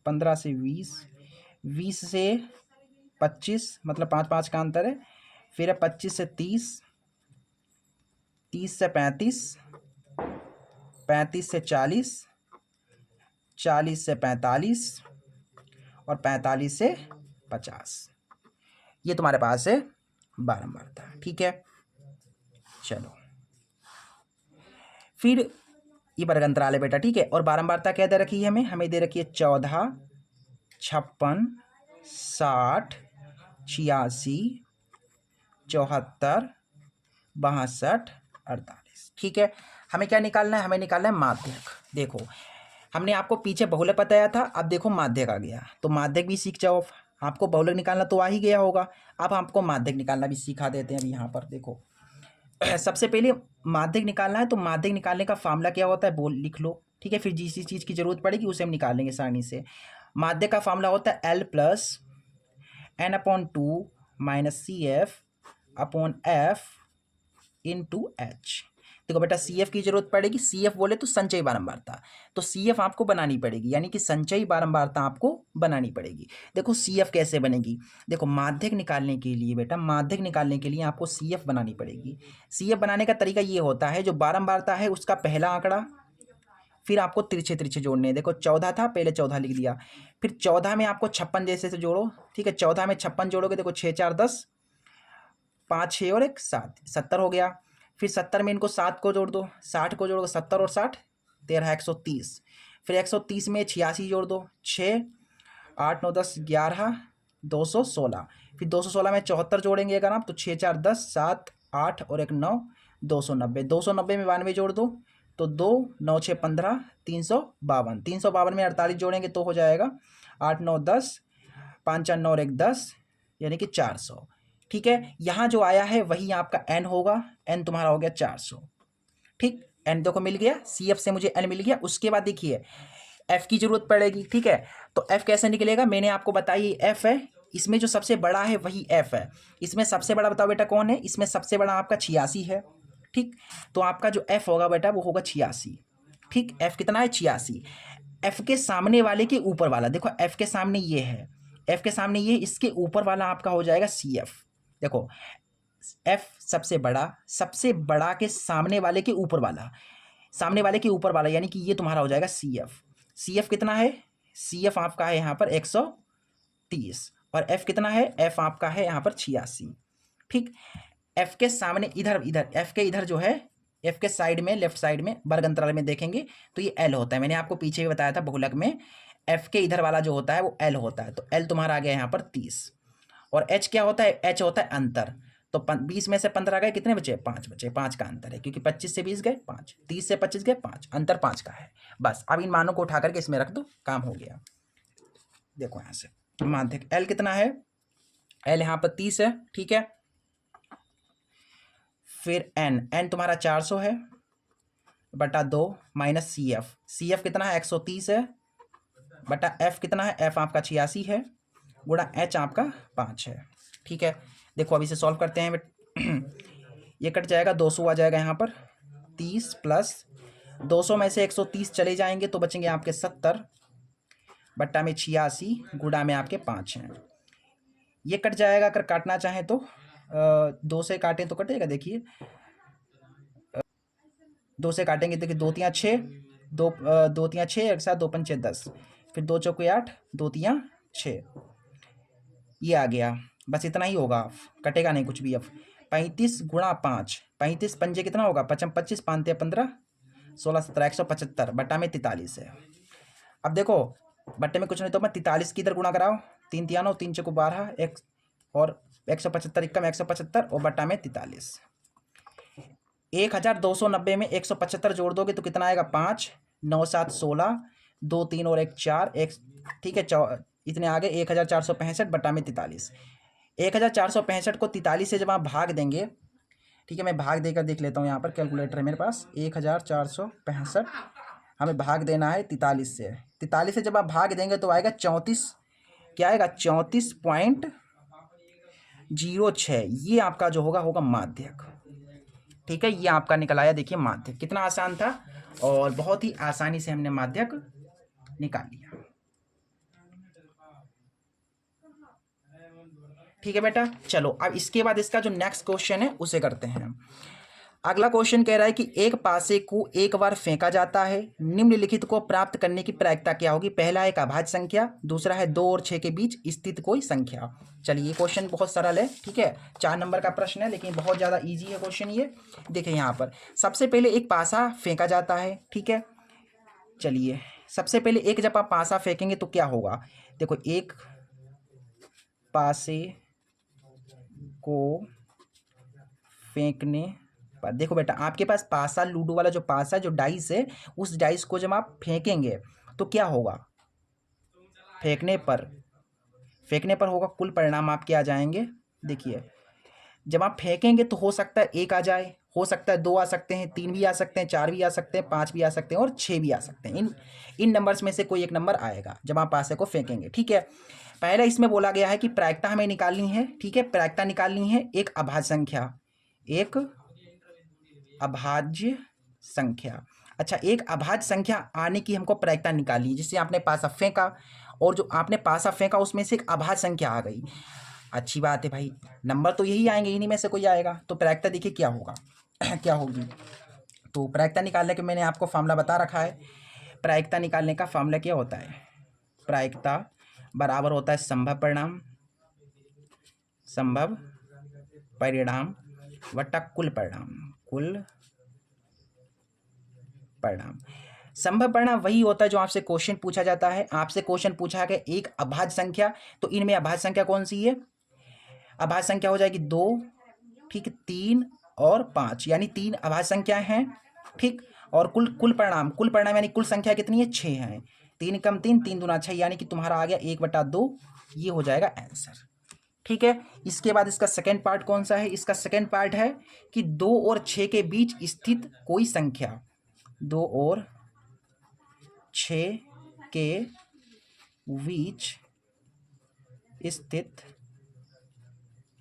15 से 20, 20 से 25, मतलब 5 का अंतर है। फिर है 25 से 30, 30 से 35, 35 से 40, 40 से 45 और 45 से 50। ये तुम्हारे पास है बारंबारता। ठीक है, चलो फिर ये वर्ग अंतराल है बेटा। ठीक है, और बारंबारता क्या दे रखी है हमें दे रखी है 14, 56, 60, 86, 74, 62, 48। ठीक है, हमें क्या निकालना है, हमें निकालना है माध्यक। देखो हमने आपको पीछे बहुलक बताया था, अब देखो माध्यक आ गया, तो माध्यक भी सीख जाओ। आपको बहुलक निकालना तो आ ही गया होगा, अब आपको माध्यक निकालना भी सिखा देते हैं। अभी यहाँ पर देखो सबसे पहले माध्यक निकालना है, तो माध्यक निकालने का फार्मूला क्या होता है बोल लिख लो। ठीक है, फिर जिस चीज़ की जरूरत पड़ेगी उसे हम निकालेंगे सारणी से। माध्यक का फार्मूला होता है L plus N/2 - CF/F × H। देखो बेटा सी एफ की जरूरत पड़ेगी, सी एफ बोले तो संचयी बारंबारता, तो सी एफ आपको बनानी पड़ेगी, यानी कि संचयी बारंबारता आपको बनानी पड़ेगी। देखो सी एफ कैसे बनेगी, देखो माध्यक निकालने के लिए बेटा, माध्यक निकालने के लिए आपको सी एफ बनानी पड़ेगी। सी एफ बनाने का तरीका ये होता है, जो बारंबारता है उसका पहला आंकड़ा, फिर आपको तिरछे तिरछे जोड़ने हैं। देखो 14 था, पहले 14 लिख दिया, फिर 14 में आपको 56 जैसे से जोड़ो, ठीक है। 14 में 56 जोड़ोगे, देखो 6 4 10, 5 6 और 1 7, 70 हो गया। फिर 70 में इनको 7 को जोड़ दो, 60 को जोड़ो, 70 और 60 13 130। फिर 130 में 86 जोड़ दो, 6 8 9 10 11 216। फिर 216 में 74 जोड़ेंगे अगर आप, तो 6 4 10 7 8 और 1 9 290। 290 में 92 जोड़ दो, तो 2 9 6 15 352। 352 में 48 जोड़ेंगे तो हो जाएगा 8 9 10 5 4 9 और 1 10, यानी कि 400। ठीक है, यहाँ जो आया है वही आपका n होगा, n तुम्हारा हो गया 400। ठीक, n देखो मिल गया, सी एफ से मुझे n मिल गया। उसके बाद देखिए f की जरूरत पड़ेगी, ठीक है। तो f कैसे निकलेगा, मैंने आपको बताई f है, इसमें जो सबसे बड़ा है वही f है। इसमें सबसे बड़ा बताओ बेटा कौन है, इसमें सबसे बड़ा आपका 86 है। ठीक, तो आपका जो f होगा बेटा वो होगा 86। ठीक, f कितना है 86। f के सामने वाले के ऊपर वाला, देखो f के सामने ये है, f के सामने ये, इसके ऊपर वाला आपका हो जाएगा सी एफ। देखो f सबसे बड़ा के सामने वाले के ऊपर वाला, सामने वाले के ऊपर वाला, यानी कि ये तुम्हारा हो जाएगा सी एफ। सी एफ कितना है, सी एफ आपका है यहाँ पर 130, और f कितना है, f आपका है यहाँ पर 86। ठीक, f के सामने इधर f के इधर जो है, f के साइड में, लेफ्ट साइड में वर्ग अंतराल में देखेंगे तो ये l होता है। मैंने आपको पीछे भी बताया था बहुलक में, f के इधर वाला जो होता है वो l होता है, तो l तुम्हारा आ गया यहाँ पर 30। और h क्या होता है, h होता है अंतर। तो 20 में से 15 गए, कितने बचे, 5 बचे, 5 का अंतर है, क्योंकि 25 से 20 गए 5, 30 से 25 गए 5, अंतर 5 का है। बस अब इन मानों को उठा करके इसमें रख दो, काम हो गया। देखो यहाँ से माध्यक L कितना है, L यहाँ पर 30 है, ठीक है। फिर n तुम्हारा 400 है बटा 2 माइनस सी एफ कितना है, 130 है, बटा f कितना है, f आपका 86 है, गुणा h आपका 5 है। ठीक है, देखो अब इसे सॉल्व करते हैं। ये कट जाएगा, 200 आ जाएगा यहाँ पर, 30 प्लस 200 में से 130 चले जाएंगे तो बचेंगे आपके 70, बट्टा में 86, गुणा में आपके 5 हैं। ये कट जाएगा, अगर काटना चाहें तो 2 से काटें तो कटेगा, देखिए 2 से काटेंगे, देखिए 2 3 6, 2 3 6, एक साथ 2 5 6 10, फिर 2 चौके 8, 2 3 6, ये आ गया। बस इतना ही होगा, कटेगा नहीं कुछ भी। अब 35 गुणा 5, 35 पंजे कितना होगा, 25 5 15 16 17, 175 बट्टा में 43 है। अब देखो बट्टे में कुछ नहीं तो मैं 43 की इधर गुणा कराओ, 3 3 9, 3 चौको 12, एक और 175 इक्का में 175 और बट्टा में 43। 1290 में 175 जोड़ दोगे तो कितना आएगा, 5 9 7 16, 2 3 और 1 4, एक ठीक है, इतने आगे 1465 बट्टा में 43। 1465 को 43 से जब आप भाग देंगे, ठीक है, मैं भाग देकर देख लेता हूँ, यहाँ पर कैलकुलेटर है मेरे पास। 1465 हमें भाग देना है 43 से, 43 से जब आप भाग देंगे तो आएगा 34, क्या आएगा 34.06। ये आपका जो होगा माध्यक। ठीक है, ये आपका निकल आया, देखिए माध्यक कितना आसान था, और बहुत ही आसानी से हमने माध्यक निकाल लिया। ठीक है बेटा, चलो अब इसके बाद इसका जो नेक्स्ट क्वेश्चन है उसे करते हैं। अगला क्वेश्चन कह रहा है कि एक पासे को एक बार फेंका जाता है, निम्नलिखित को प्राप्त करने की प्रायिकता क्या होगी। पहला है एक अभाज्य संख्या, दूसरा है 2 और 6 के बीच स्थित कोई संख्या। चलिए ये क्वेश्चन बहुत सरल है, ठीक है, 4 नंबर का प्रश्न है, लेकिन बहुत ज़्यादा इजी है क्वेश्चन ये। देखिए यहाँ पर सबसे पहले एक पासा फेंका जाता है, ठीक है। चलिए सबसे पहले एक जब आप पासा फेंकेंगे तो क्या होगा, देखो एक पासे को फेंकने पर, देखो बेटा आपके पास पासा, लूडो वाला जो पासा, जो डाइस है, उस डाइस को जब आप फेंकेंगे तो क्या होगा, फेंकने पर होगा कुल परिणाम आपके आ जाएंगे। देखिए जब आप फेंकेंगे तो हो सकता है 1 आ जाए, हो सकता है 2 आ सकते हैं, 3 भी आ सकते हैं, 4 भी आ सकते हैं, 5 भी आ सकते हैं और 6 भी आ सकते हैं। इन नंबर्स में से कोई एक नंबर आएगा जब आप पासे को फेंकेंगे। ठीक है, पहले इसमें बोला गया है कि प्रायिकता हमें निकालनी है, ठीक है, प्रायिकता निकालनी है एक अभाज्य संख्या, एक अभाज्य संख्या। अच्छा, एक अभाज्य संख्या आने की हमको प्रायिकता निकालनी है। जिससे आपने पासा फेंका और जो आपने पासा फेंका उसमें से एक अभाज्य संख्या आ गई। अच्छी बात है भाई, नंबर तो यही आएंगे, इन्हीं में से कोई आएगा। तो प्रायिकता देखिए क्या होगा क्या होगी। तो प्रायिकता निकालने के मैंने आपको फार्मूला बता रखा है। प्रायिकता निकालने का फार्मूला क्या होता है? प्रायिकता बराबर होता है संभव परिणाम वटा कुल परिणाम। संभव परिणाम वही होता है जो आपसे क्वेश्चन पूछा जाता है। आपसे क्वेश्चन पूछा गया एक अभाज्य संख्या, तो इनमें अभाज्य संख्या कौन सी है? अभाज्य संख्या हो जाएगी 2, ठीक, 3 और 5, यानी 3 अभाज्य संख्याएं हैं, ठीक। और कुल परिणाम यानी कुल संख्या कितनी है? 6 है। 3 कम 3, 3 दूना 6, यानी कि तुम्हारा आ गया 1/2। ये हो जाएगा आंसर, ठीक है। इसके बाद इसका सेकेंड पार्ट कौन सा है? इसका सेकेंड पार्ट है कि 2 और 6 के बीच स्थित कोई संख्या, 2 और 6 के बीच स्थित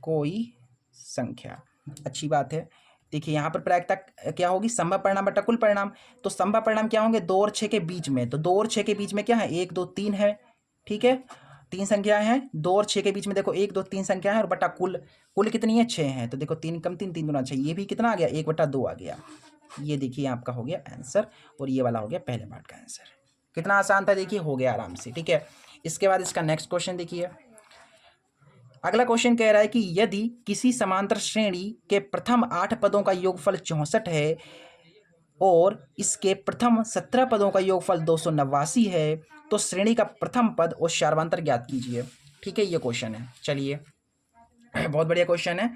कोई संख्या। अच्छी बात है। देखिए यहाँ पर प्रायिकता क्या होगी? संभव परिणाम बटा कुल परिणाम। तो संभव परिणाम क्या होंगे? 2 और 6 के बीच में। तो 2 और 6 के बीच में क्या है? 1 2 3 है, ठीक है। 3 संख्याएं हैं, 2 और 6 के बीच में देखो 1 2 3 संख्या है, और बटा कुल कितनी है? 6 है। तो देखो 3 कम 3, 3 दूना 6, ये भी कितना आ गया? 1/2 आ गया। ये देखिए आपका हो गया आंसर, और ये वाला हो गया पहले पार्ट का आंसर। कितना आसान था, देखिए हो गया आराम से, ठीक है। इसके बाद इसका नेक्स्ट क्वेश्चन देखिए। अगला क्वेश्चन कह रहा है कि यदि किसी समांतर श्रेणी के प्रथम 8 पदों का योगफल 64 है और इसके प्रथम 17 पदों का योगफल 289 है, तो श्रेणी का प्रथम पद और सार्वंतर ज्ञात कीजिए। ठीक है, ये क्वेश्चन है। चलिए बहुत बढ़िया क्वेश्चन है।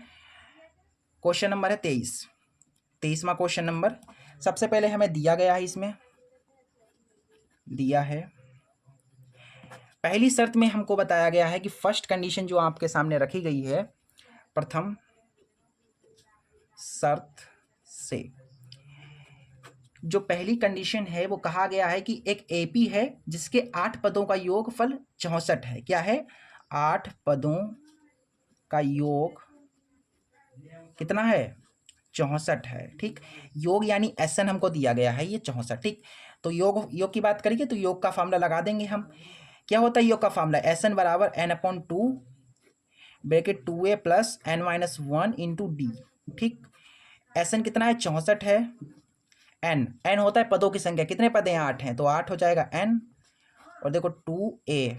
क्वेश्चन नंबर है 23वां क्वेश्चन नंबर। सबसे पहले हमें दिया गया है, इसमें दिया है पहली शर्त में हमको बताया गया है कि फर्स्ट कंडीशन जो आपके सामने रखी गई है, प्रथम शर्त से जो पहली कंडीशन है वो कहा गया है कि एक एपी है जिसके 8 पदों का योगफल 64 है। क्या है? 8 पदों का योग कितना है? 64 है, ठीक। योग यानी एसएन हमको दिया गया है, ये 64, ठीक। तो योग की बात करेंगे तो योग का फार्मूला लगा देंगे हम। क्या होता है योग का फार्मूला? एसएन बराबर n/2 bracket 2a plus n-1 into D, ठीक। एसएन कितना है? 64 है। एन होता है पदों की संख्या, कितने पद हैं? 8 हैं, तो 8 हो जाएगा एन, और देखो 2a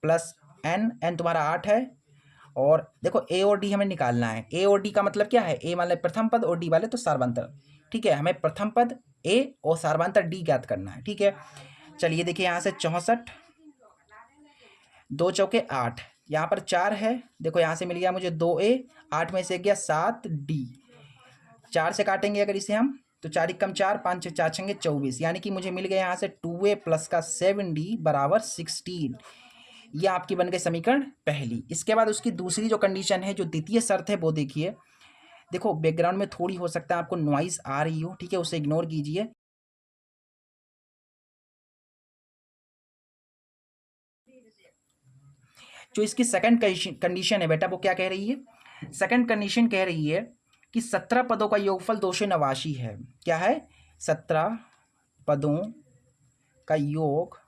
प्लस एन तुम्हारा 8 है, और देखो ए और डी हमें निकालना है। ए और डी का मतलब क्या है? ए वाले प्रथम पद और डी वाले तो सार्वंतर, ठीक है। हमें प्रथम पद ए और सार्वंतर डी ज्ञात करना है, ठीक है। चलिए देखिए यहाँ से 64, 2 चौके 8, यहाँ पर 4 है, देखो यहाँ से मिल गया मुझे 2a, 8 में से गया 7d, 4 से काटेंगे अगर इसे हम तो 4 एकम 4, 5 4 छंगे 24, यानी कि मुझे मिल गया यहाँ से 2a प्लस का 7d बराबर 16। ये आपकी बन गई समीकरण पहली। इसके बाद उसकी दूसरी जो कंडीशन है, जो द्वितीय शर्त है, वो देखिए। देखो बैकग्राउंड में थोड़ी हो सकता है आपको नॉइज आ रही हो, ठीक है, उसे इग्नोर कीजिए। जो इसकी सेकंड कंडीशन है बेटा, वो क्या कह रही है? सेकंड कंडीशन कह रही है कि 17 पदों का योगफल 289 है। क्या है? 17 पदों का योग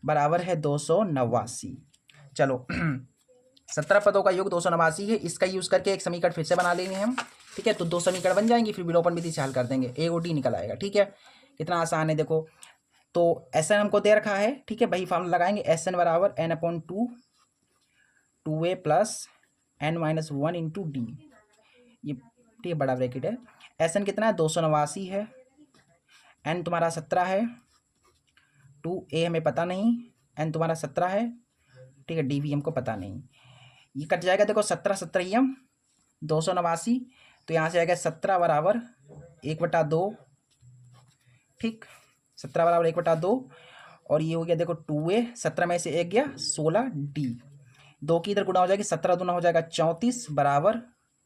बराबर है 289। चलो 17 पदों का योग 289 है। इसका यूज करके एक समीकरण फिर से बना लेंगे हम, ठीक है। तो 2 समीकरण बन जाएंगे, फिर विलोपन विधि से हल कर देंगे, ए और डी निकल आएगा, ठीक है। कितना आसान है देखो। तो एस एन हमको दे रखा है, ठीक है, वही फॉर्मूला लगाएंगे। एस एन बराबर n/2 2a plus n-1 into D, ये ठीक है, बड़ा ब्रैकेट है। एस एन कितना है? 289 है। एन तुम्हारा 17 है, 2a हमें पता नहीं, एन तुम्हारा 17 है, ठीक है। डी भी हमको पता नहीं। ये कट जाएगा, देखो 17 17 289, तो यहाँ से आएगा 17 बराबर 1/2, ठीक। 17 बराबर 1/2, और ये हो गया देखो 2a, 17 में से 1 गया 16d, 2 की इधर गुणा हो जाएगी, 17 दूना हो जाएगा 34 बराबर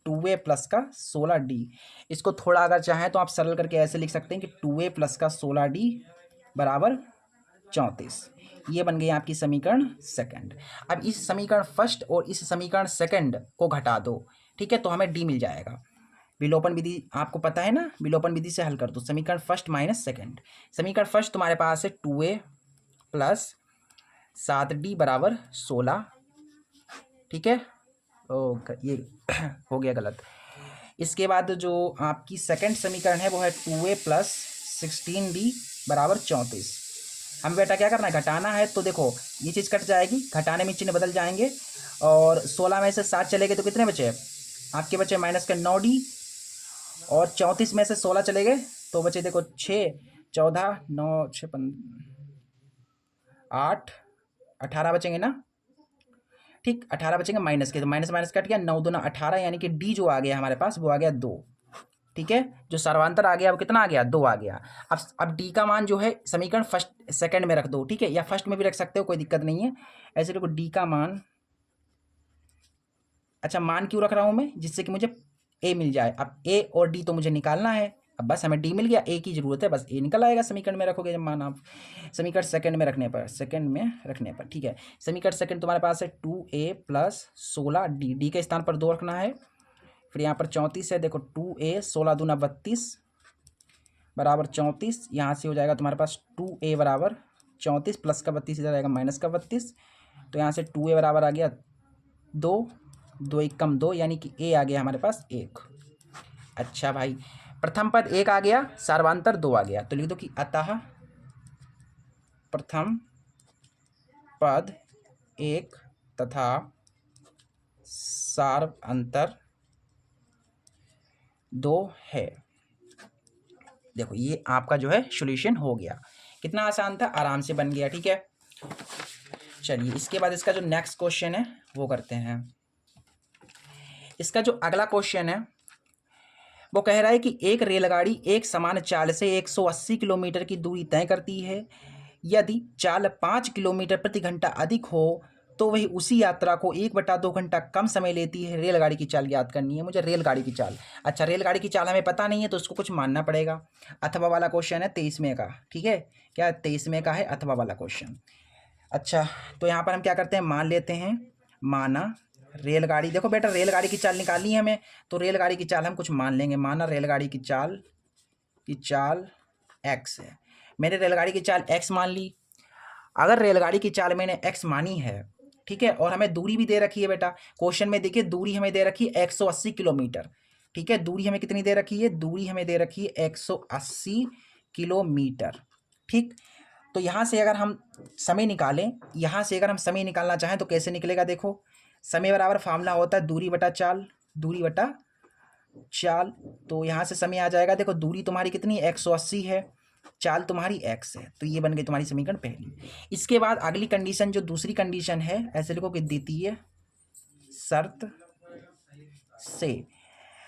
2a प्लस का 16d। इसको थोड़ा अगर चाहें तो आप सरल करके ऐसे लिख सकते हैं कि 2a प्लस का 16d बराबर 34। ये बन गई आपकी समीकरण सेकंड। अब इस समीकरण फर्स्ट और इस समीकरण सेकंड को घटा दो, ठीक है, तो हमें डी मिल जाएगा। विलोपन विधि आपको पता है ना, विलोपन विधि से हल कर दो। समीकरण फर्स्ट माइनस सेकंड। समीकरण फर्स्ट तुम्हारे पास है 2a प्लस 7d बराबर 16, ठीक है। ये हो गया गलत। इसके बाद जो आपकी सेकंड समीकरण है वो है 2a प्लस 16d बराबर 34। हमें बेटा क्या करना है, घटाना है। तो देखो ये चीज़ कट जाएगी, घटाने में चिन्ह बदल जाएंगे, और 16 में से 7 चले गए तो कितने बचे आपके, बचे माइनस के 9d, और 34 में से 16 चले गए तो बचे देखो 6, 14, 9, 6, 8, 18 बचेंगे ना, ठीक। 18 बचेंगे माइनस के, तो माइनस माइनस कट गया, 9 दूना 18, यानी कि डी जो आ गया हमारे पास वो आ गया 2, ठीक है। जो सर्वांतर आ गया वो कितना आ गया, 2 आ गया। अब डी का मान जो है समीकरण फर्स्ट सेकंड में रख दो, ठीक है, या फर्स्ट में भी रख सकते हो, कोई दिक्कत नहीं है। ऐसे देखो डी का मान, अच्छा मान क्यों रख रहा हूँ मैं, जिससे कि मुझे ए मिल जाए। अब ए और डी तो मुझे निकालना है, अब बस हमें डी मिल गया, ए की जरूरत है, बस ए निकल आएगा समीकरण में रखोगे जब मान आप समीकरण सेकंड में रखने पर, ठीक है। समीकरण सेकंड तुम्हारे पास है 2a प्लस 16d, डी के स्थान पर 2 रखना है। फिर यहाँ पर 34 है, देखो 2a 16 दूना 32 बराबर 34, यहाँ से हो जाएगा तुम्हारे पास 2a बराबर 34 प्लस का 32 इधर आएगा माइनस का 32, तो यहाँ से 2a बराबर आ गया 2, 2 1 कम 2, यानी कि a आ गया हमारे पास 1। अच्छा भाई, प्रथम पद 1 आ गया, सार्वांतर 2 आ गया, तो लिख दो कि अतः प्रथम पद 1 तथा सार्वांतर 2 है। देखो ये आपका जो है सॉल्यूशन हो गया, कितना आसान था, आराम से बन गया, ठीक है। चलिए इसके बाद इसका जो नेक्स्ट क्वेश्चन है वो करते हैं। इसका जो अगला क्वेश्चन है वो कह रहा है कि एक रेलगाड़ी एक समान चाल से 180 किलोमीटर की दूरी तय करती है। यदि चाल 5 किलोमीटर प्रति घंटा अधिक हो तो वही उसी यात्रा को 1/2 घंटा कम समय लेती है। रेलगाड़ी की चाल ज्ञात करनी है मुझे, रेलगाड़ी की चाल। अच्छा रेलगाड़ी की चाल हमें पता नहीं है तो उसको कुछ मानना पड़ेगा। अथवा वाला क्वेश्चन है 23वें का, ठीक है, क्या 23वें का है अथवा वाला क्वेश्चन। अच्छा तो यहाँ पर हम क्या करते हैं, मान लेते हैं, माना रेलगाड़ी, देखो बेटा रेलगाड़ी की चाल निकालनी है हमें, तो रेलगाड़ी की चाल हम कुछ मान लेंगे। माना रेलगाड़ी की चाल x है, मैंने रेलगाड़ी की चाल x मान ली। अगर रेलगाड़ी की चाल मैंने x मानी है, ठीक है, और हमें दूरी भी दे रखी है बेटा, क्वेश्चन में देखिए दूरी हमें दे रखी है 180 किलोमीटर, ठीक है। दूरी हमें कितनी दे रखी है, दूरी हमें दे रखी है 180 किलोमीटर, ठीक। तो यहाँ से अगर हम समय निकालें, यहाँ से अगर हम समय निकालना चाहें तो कैसे निकलेगा, देखो समय बराबर फार्मूला होता है दूरी बटा चाल, दूरी बटा चाल। तो यहाँ से समय आ जाएगा, देखो दूरी तुम्हारी कितनी 180 है, चाल तुम्हारी x है, तो ये बन गई तुम्हारी समीकरण पहली। इसके बाद अगली कंडीशन जो दूसरी कंडीशन है, ऐसे लिखो कि द्वितीय शर्त से,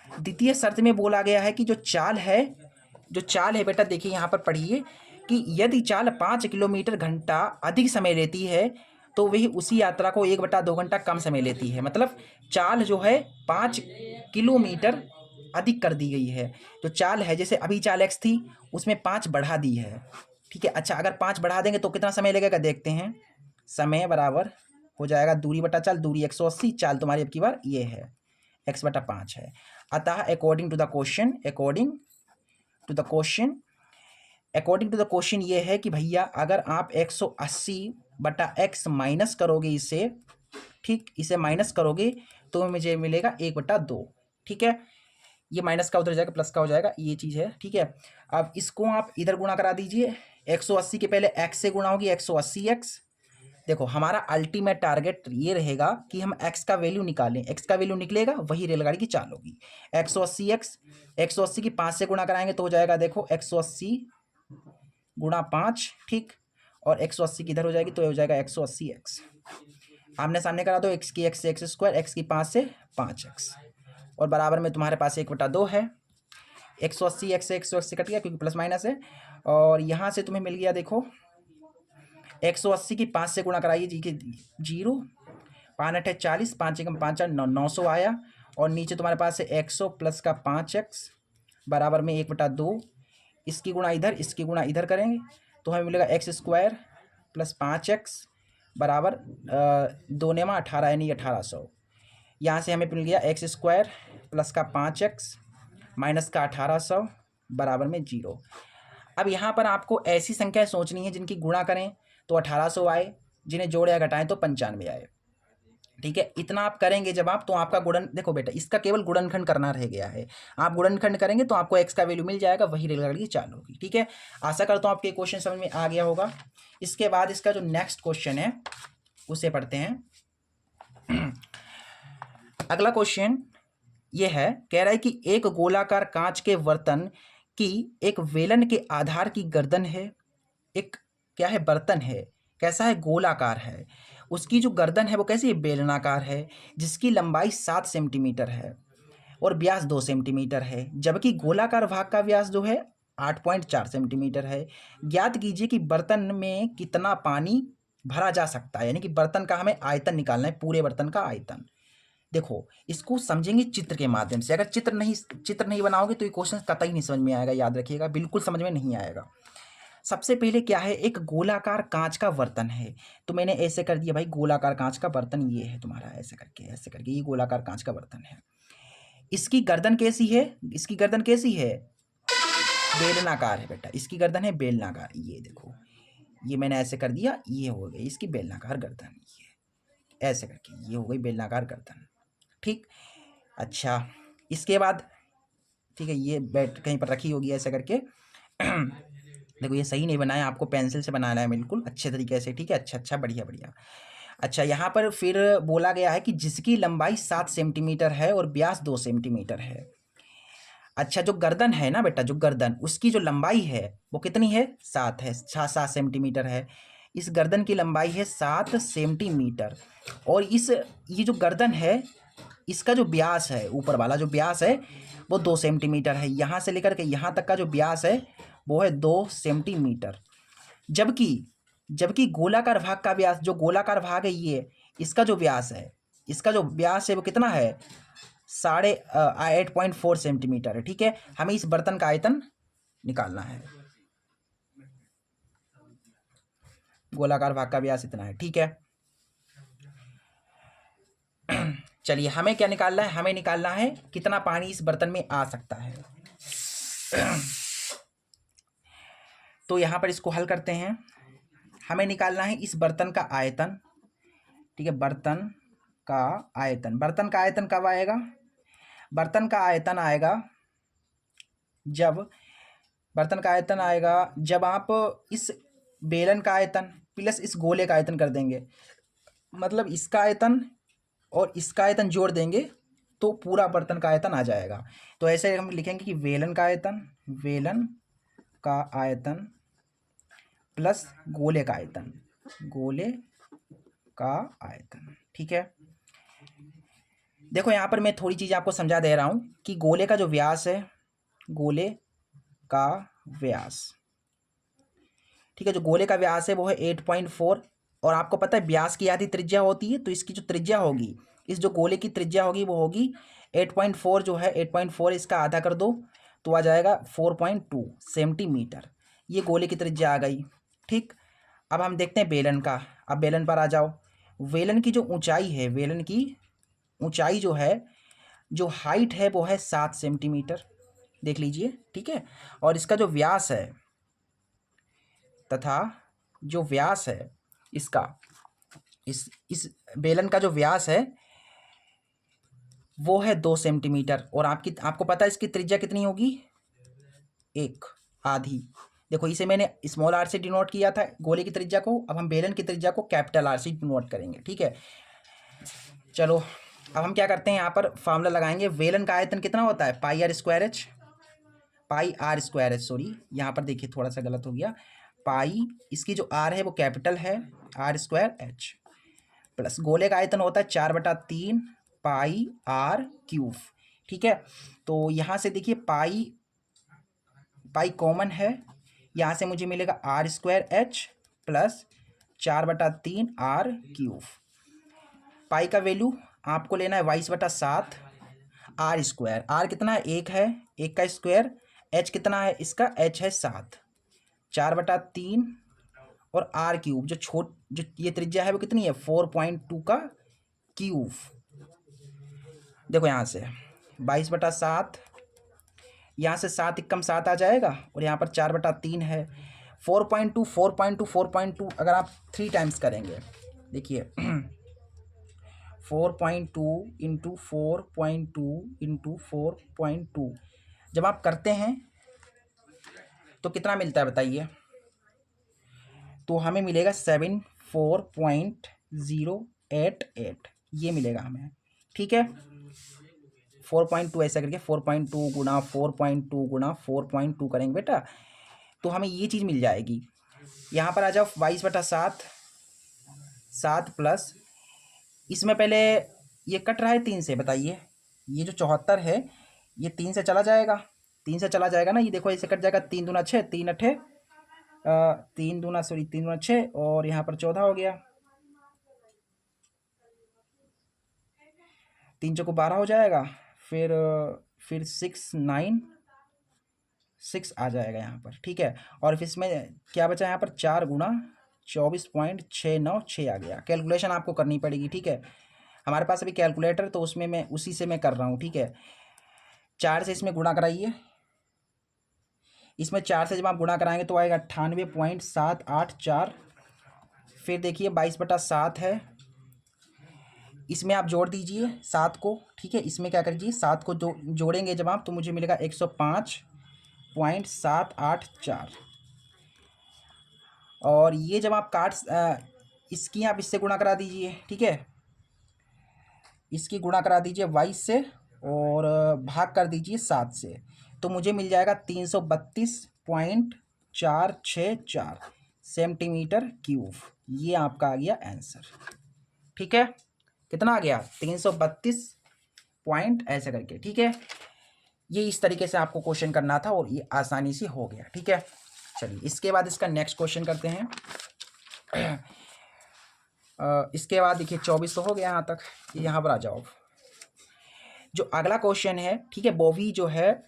द्वितीय शर्त में बोला गया है कि जो चाल है बेटा देखिए यहाँ पर पढ़िए कि यदि चाल 5 किलोमीटर घंटा अधिक समय लेती है तो वही उसी यात्रा को 1/2 घंटा कम समय लेती है। मतलब चाल जो है 5 किलोमीटर अधिक कर दी गई है। जो चाल है जैसे अभी चाल x थी उसमें 5 बढ़ा दी है, ठीक है। अच्छा अगर 5 बढ़ा देंगे तो कितना समय लगेगा देखते हैं। समय बराबर हो जाएगा दूरी बटा चाल, दूरी 180, चाल तुम्हारी अब की बार ये है x/5 है। अतः अकॉर्डिंग टू द क्वेश्चन ये है कि भैया अगर आप 180/x माइनस करोगे इसे, ठीक, इसे माइनस करोगे तो मुझे मिलेगा 1/2, ठीक है। ये माइनस का उधर जाएगा, प्लस का हो जाएगा, ये चीज़ है, ठीक है। अब इसको आप इधर गुणा करा दीजिए, 180 के पहले x से गुणा होगी 180x। देखो हमारा अल्टीमेट टारगेट ये रहेगा कि हम x का वैल्यू निकालें, x का वैल्यू निकलेगा वही रेलगाड़ी की चाल होगी। 180x, 180 की 5 से गुणा कराएंगे तो हो जाएगा देखो 180 गुणा 5, ठीक, और 180 की इधर हो जाएगी तो हो जाएगा 180x। आमने सामने करा दो, x की x से x², x की 5 से 5x, और बराबर में तुम्हारे पास 1/2 है। 180 x से 180 कट गया क्योंकि प्लस माइनस है, और यहाँ से तुम्हें मिल गया देखो 180 की 5 से गुणा कराइए जी के 0, 5 8 40, 5 एकम 5 900 आया, और नीचे तुम्हारे पास है 100 प्लस का 5x बराबर में 1/2। इसकी गुणा इधर, इसकी गुणा इधर करेंगे तो हमें मिलेगा x² प्लस 5x बराबर 2 नेमा 18 यानी 1800। यहाँ से हमें मिल गया x² प्लस का 5x माइनस का 1800 बराबर में 0। अब यहाँ पर आपको ऐसी संख्या सोचनी है जिनकी गुणा करें तो 1800 आए, जिन्हें जोड़े या घटाएं तो 95 आए। ठीक है, इतना आप करेंगे जब आप, तो आपका गुणन, देखो बेटा इसका केवल गुणनखंड करना रह गया है। आप गुणनखंड करेंगे तो आपको x का वैल्यू मिल जाएगा, वही रेलगाड़ी चालू होगी। ठीक है, आशा करता हूँ आपके क्वेश्चन समझ में आ गया होगा। इसके बाद इसका जो नेक्स्ट क्वेश्चन है उसे पढ़ते हैं। अगला क्वेश्चन ये है, कह रहा है कि एक गोलाकार कांच के बर्तन की एक वेलन के आधार की गर्दन है। एक क्या है, बर्तन है, कैसा है, गोलाकार है। उसकी जो गर्दन है वो कैसी है, बेलनाकार है, जिसकी लंबाई 7 सेंटीमीटर है और व्यास 2 सेंटीमीटर है, जबकि गोलाकार भाग का व्यास जो है 8.4 सेंटीमीटर है। ज्ञात कीजिए कि बर्तन में कितना पानी भरा जा सकता है, यानी कि बर्तन का हमें आयतन निकालना है, पूरे बर्तन का आयतन। देखो इसको समझेंगे चित्र के माध्यम से। अगर चित्र नहीं बनाओगे तो ये क्वेश्चन कतई नहीं समझ में आएगा, याद रखिएगा, बिल्कुल समझ में नहीं आएगा। सबसे पहले क्या है, एक गोलाकार कांच का बर्तन है, तो मैंने ऐसे कर दिया भाई, गोलाकार कांच का बर्तन ये है तुम्हारा, ऐसे करके ये गोलाकार कांच का बर्तन है। इसकी गर्दन कैसी है, इसकी गर्दन कैसी है, बेलनाकार है बेटा, इसकी गर्दन है बेलनाकार। ये देखो, ये मैंने ऐसे कर दिया, ये हो गई इसकी बेलनाकार गर्दन, ये ऐसे करके ये हो गई बेलनाकार गर्दन। ठीक, अच्छा इसके बाद, ठीक है, ये बैठ कहीं पर रखी होगी ऐसे करके। देखो ये सही नहीं बनाया, आपको पेंसिल से बनाना है बिल्कुल अच्छे तरीके से। ठीक है, अच्छा बढ़िया बढ़िया। अच्छा यहाँ पर फिर बोला गया है कि जिसकी लंबाई 7 सेंटीमीटर है और व्यास 2 सेंटीमीटर है। अच्छा जो गर्दन है ना बेटा, जो गर्दन, उसकी जो लंबाई है वो कितनी है, 7 है, 7 सेंटीमीटर है। इस गर्दन की लंबाई है 7 सेंटीमीटर, और ये जो गर्दन है इसका जो व्यास है, ऊपर वाला जो व्यास है वो 2 सेंटीमीटर है। यहाँ से लेकर के यहाँ तक का जो व्यास है वो है 2 सेंटीमीटर। जबकि जबकि गोलाकार भाग का व्यास, जो गोलाकार भाग है ये, इसका जो व्यास है, इसका जो व्यास है वो कितना है, 8.4 सेंटीमीटर है। ठीक है, हमें इस बर्तन का आयतन निकालना है। गोलाकार भाग का व्यास इतना है। ठीक है, चलिए हमें क्या निकालना है, हमें निकालना है कितना पानी इस बर्तन में आ सकता है। तो यहां पर इसको हल करते हैं। हमें निकालना है इस बर्तन का आयतन। ठीक है, बर्तन का आयतन, बर्तन का आयतन कब आएगा, बर्तन का आयतन आएगा जब, बर्तन का आयतन आएगा जब आप इस बेलन का आयतन प्लस इस गोले का आयतन कर देंगे, मतलब इसका आयतन और इसका आयतन जोड़ देंगे तो पूरा बर्तन का आयतन आ जाएगा। तो ऐसे हम लिखेंगे कि वेलन का आयतन, वेलन का आयतन प्लस गोले का आयतन, गोले का आयतन। ठीक है, देखो यहाँ पर मैं थोड़ी चीज़ आपको समझा दे रहा हूँ कि गोले का जो व्यास है, गोले का व्यास, ठीक है, जो गोले का व्यास है वो है 8.4, और आपको पता है व्यास की आधी त्रिज्या होती है, तो इसकी जो त्रिज्या होगी, इस जो गोले की त्रिज्या होगी वो होगी 8.4, जो है 8.4 इसका आधा कर दो तो आ जाएगा 4.2 सेंटीमीटर। ये गोले की त्रिज्या आ गई। ठीक, अब हम देखते हैं बेलन का। अब बेलन पर आ जाओ। वेलन की जो ऊंचाई है, वेलन की ऊंचाई जो है, जो हाइट है वो है 7 सेंटीमीटर, देख लीजिए। ठीक है, और इसका जो व्यास है, तथा जो व्यास है इसका, इस बेलन का जो व्यास है वो है 2 सेंटीमीटर, और आपको पता है इसकी त्रिज्या कितनी होगी, 1 आधी। देखो इसे मैंने स्मॉल आर से डिनोट किया था गोले की त्रिज्या को, अब हम बेलन की त्रिज्या को कैपिटल आर से डिनोट करेंगे। ठीक है, चलो अब हम क्या करते हैं, यहाँ पर फार्मूला लगाएंगे। वेलन का आयतन कितना होता है, pi r square h, pi r square h, sorry यहाँ पर देखिए थोड़ा सा गलत हो गया, पाई, इसकी जो आर है वो कैपिटल है, आर स्क्वायर एच, प्लस गोले का आयतन होता है 4/3 पाई आर क्यूब। ठीक है, तो यहाँ से देखिए पाई, पाई कॉमन है, यहाँ से मुझे मिलेगा r square h plus 4/3 r cube. Pi का वैल्यू आपको लेना है 22/7 आर स्क्वायर, आर कितना है, 1 है, 1 का स्क्वायर, एच कितना है इसका, एच है 7, 4/3 और आर क्यूब, जो ये त्रिज्या है वो कितनी है, 4.2 का क्यूब। देखो यहाँ से 22/7 यहाँ से 7 एकम 7 आ जाएगा और यहाँ पर 4/3 है। 4.2 4.2 4.2 अगर आप 3 टाइम्स करेंगे, देखिए 4.2 इंटू 4.2 इंटू 4.2 जब आप करते हैं तो कितना मिलता है बताइए? तो हमें मिलेगा 74.088 ये मिलेगा हमें, ठीक है। 4.2 ऐसा करके 4.2 गुना 4.2 गुना 4.2 करेंगे बेटा, तो हमें ये चीज़ मिल जाएगी। यहाँ पर आ जाओ 22/7 7 प्लस इसमें पहले ये कट रहा है 3 से, बताइए ये जो 74 है ये 3 से चला जाएगा, 3 से चला जाएगा ना, ये देखो ऐसे कट जाएगा। 3 दूना 6 3 अठे 3 दूना 6 और यहाँ पर 14 हो गया, 3 चौको 12 हो जाएगा, फिर 6 9 6 आ जाएगा यहाँ पर, ठीक है। और फिर इसमें क्या बचा यहाँ पर 4 गुना 24.696 आ गया। कैलकुलेशन आपको करनी पड़ेगी, ठीक है। हमारे पास अभी कैलकुलेटर तो उसमें मैं उसी से मैं कर रहा हूँ, ठीक है। 4 से इसमें गुणा कराइए, इसमें 4 से जब आप गुणा कराएंगे तो आएगा 98.784। फिर देखिए 22/7 है, इसमें आप जोड़ दीजिए 7 को, ठीक है। इसमें क्या करिए 7 को जोड़ेंगे जब आप तो मुझे मिलेगा 105.784। और ये जब आप इसकी आप इससे गुणा करा दीजिए, ठीक है। इसकी गुणा करा दीजिए 22 से और भाग कर दीजिए 7 से, तो मुझे मिल जाएगा 332.464 सेंटीमीटर क्यूब। ये आपका आ गया आंसर, ठीक है। कितना आ गया? 332 पॉइंट ऐसे करके, ठीक है। ये इस तरीके से आपको क्वेश्चन करना था और ये आसानी से हो गया, ठीक है। चलिए इसके बाद इसका नेक्स्ट क्वेश्चन करते हैं। इसके बाद देखिए 24 तो हो गया यहाँ तक, यहाँ पर आ जाओ। जो अगला क्वेश्चन है, ठीक है, वो भी जो है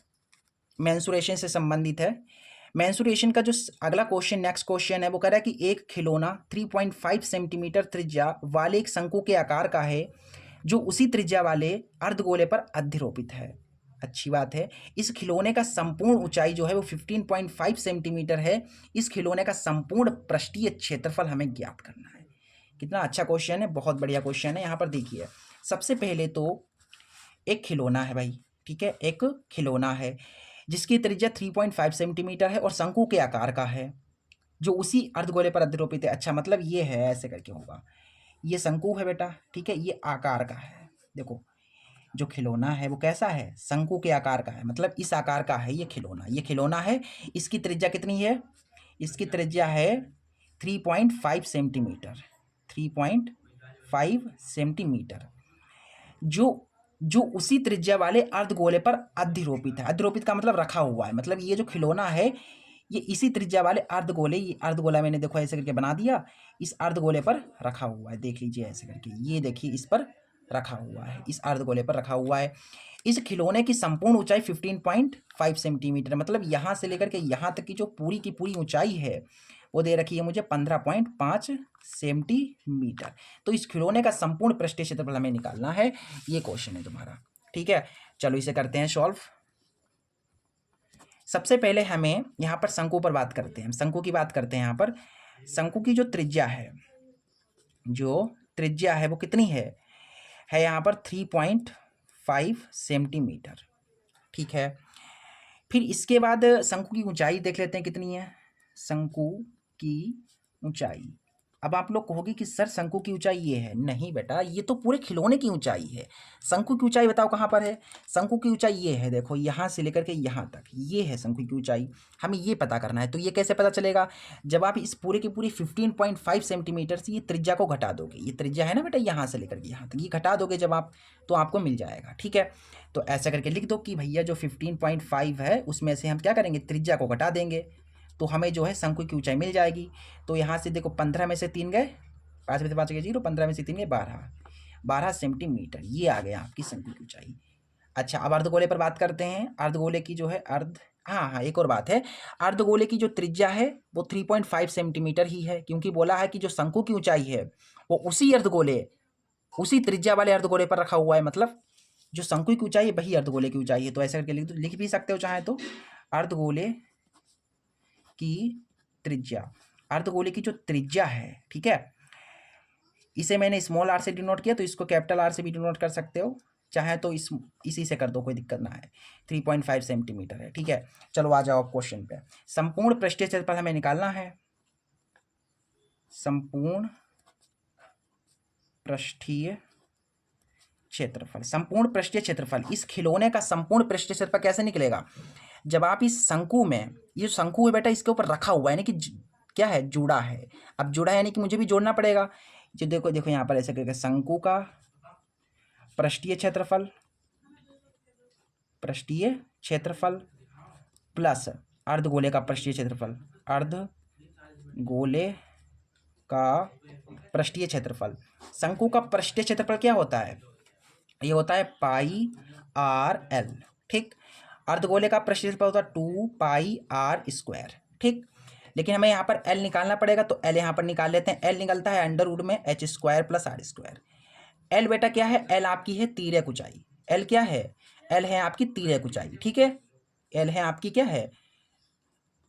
मेंसुरेशन से संबंधित है। मेंसुरेशन का जो अगला क्वेश्चन नेक्स्ट क्वेश्चन है वो कह रहा है कि एक खिलौना 3.5 सेंटीमीटर त्रिज्या वाले एक शंकु के आकार का है जो उसी त्रिज्या वाले अर्धगोले पर अध्यारोपित है। अच्छी बात है। इस खिलौने का संपूर्ण ऊंचाई जो है वो 15.5 सेंटीमीटर है। इस खिलौने का संपूर्ण पृष्ठीय क्षेत्रफल हमें ज्ञात करना है। कितना अच्छा क्वेश्चन है, बहुत बढ़िया क्वेश्चन है। यहाँ पर देखिए सबसे पहले तो एक खिलौना है भाई, ठीक है, एक खिलौना है जिसकी त्रिज्या 3.5 सेंटीमीटर है और शंकु के आकार का है जो उसी अर्धगोले पर अध्यारोपित है। अच्छा मतलब ये है, ऐसे करके होगा। ये शंकु है बेटा, ठीक है, ये आकार का है। देखो जो खिलौना है वो कैसा है? शंकु के आकार का है, मतलब इस आकार का है ये खिलौना। ये खिलौना है, इसकी त्रिज्या कितनी है? इसकी त्रिज्या है 3.5 सेंटीमीटर, 3.5 सेंटीमीटर जो उसी त्रिज्या वाले अर्धगोले पर अध्यारोपित है। अध्यारोपित का मतलब रखा हुआ है, मतलब ये जो खिलौना है ये इसी त्रिज्या वाले अर्धगोले, ये अर्धगोला मैंने देखो ऐसे करके बना दिया, इस अर्धगोले पर रखा हुआ है। देख लीजिए ऐसे करके, ये देखिए इस पर रखा हुआ है, इस अर्धगोले पर रखा हुआ है। इस खिलौने की संपूर्ण ऊंचाई 15.5 सेंटीमीटर, मतलब यहाँ से लेकर के यहाँ तक की जो पूरी की पूरी ऊंचाई है वो दे रखी है मुझे 15.5 सेंटीमीटर। तो इस खिलौने का संपूर्ण पृष्ठीय क्षेत्रफल हमें निकालना है। ये क्वेश्चन है तुम्हारा, ठीक है। चलो इसे करते हैं सॉल्व। सबसे पहले हमें यहाँ पर शंकु पर बात करते हैं, शंकु की बात करते हैं। यहाँ पर शंकु की जो त्रिज्या है वो कितनी है यहाँ पर 3.5 सेंटीमीटर, ठीक है। फिर इसके बाद शंकु की ऊंचाई देख लेते हैं कितनी है। शंकु की ऊंचाई, अब आप लोग कहोगे कि सर शंकु की ऊंचाई ये है। नहीं बेटा, ये तो पूरे खिलौने की ऊंचाई है। शंकु की ऊंचाई बताओ कहाँ पर है? शंकु की ऊंचाई ये है, देखो यहाँ से लेकर के यहाँ तक, ये है शंकु की ऊंचाई। हमें ये पता करना है। तो ये कैसे पता चलेगा? जब आप इस पूरे की पूरी 15.5 सेंटीमीटर से ये त्रिज्या को घटा दोगे, ये त्रिज्या है ना बेटा यहाँ से लेकर के यहाँ तक, ये घटा दोगे जब आप, तो आपको मिल जाएगा, ठीक है। तो ऐसा करके लिख दो कि भैया जो 15.5 है उसमें से हम क्या करेंगे, त्रिज्या को घटा देंगे, तो हमें जो है शंकु की ऊंचाई मिल जाएगी। तो यहाँ से देखो 15 में से 3 गए, 5 में से 5 गए 0, 15 में से 3 गए 12 सेंटीमीटर, ये आ गया आपकी शंकु की ऊंचाई। अच्छा अब अर्धगोले पर बात करते हैं। अर्धगोले की जो है हाँ एक और बात है, अर्धगोले की जो त्रिज्या है वो 3.5 सेंटीमीटर ही है, क्योंकि बोला है कि जो शंकु की ऊंचाई है वो उसी त्रिज्या वाले अर्धगोले पर रखा हुआ है, मतलब जो शंकु की ऊंचाई है वही अर्धगोले की ऊंचाई है। तो ऐसा करके लिख भी सकते हो चाहे तो, अर्धगोले की त्रिज्या, अर्धगोले की जो त्रिज्या है, ठीक है, इसे मैंने स्मॉल आर से डिनोट किया, तो इसको कैपिटल आर से भी डिनोट कर सकते हो, चाहे तो इसी से कर दो, कोई दिक्कत ना है। 3.5 सेंटीमीटर है, ठीक है। चलो आ जाओ क्वेश्चन पे। संपूर्ण पृष्ठीय क्षेत्रफल हमें निकालना है, संपूर्ण पृष्ठीय क्षेत्रफल। संपूर्ण पृष्ठीय क्षेत्रफल, इस खिलौने का संपूर्ण पृष्ठीय क्षेत्रफल कैसे निकलेगा? जब आप इस शंकु में, ये शंकु है बेटा, इसके ऊपर रखा हुआ है, यानी कि क्या है, जुड़ा है। अब जुड़ा है यानी कि मुझे भी जोड़ना पड़ेगा। जो देखो देखो यहाँ पर ऐसे करके शंकु का पृष्ठीय क्षेत्रफल, पृष्ठीय क्षेत्रफल प्लस अर्धगोले का पृष्ठीय क्षेत्रफल, अर्धगोले का पृष्ठीय क्षेत्रफल। शंकु का पृष्ठीय क्षेत्रफल क्या होता है? ये होता है पाई आर एल, ठीक। अर्धगोले का पृष्ठीय क्षेत्रफल होता है 2 पाई आर स्क्वायर, ठीक। लेकिन हमें यहाँ पर एल निकालना पड़ेगा, तो एल यहाँ पर निकाल लेते हैं। एल निकलता है अंडर रूट में H square plus R square. L बेटा क्या है? एल आपकी है तिर्यक ऊंचाई। एल क्या है? एल है आपकी तिर्यक ऊंचाई, ठीक है। एल है आपकी क्या है?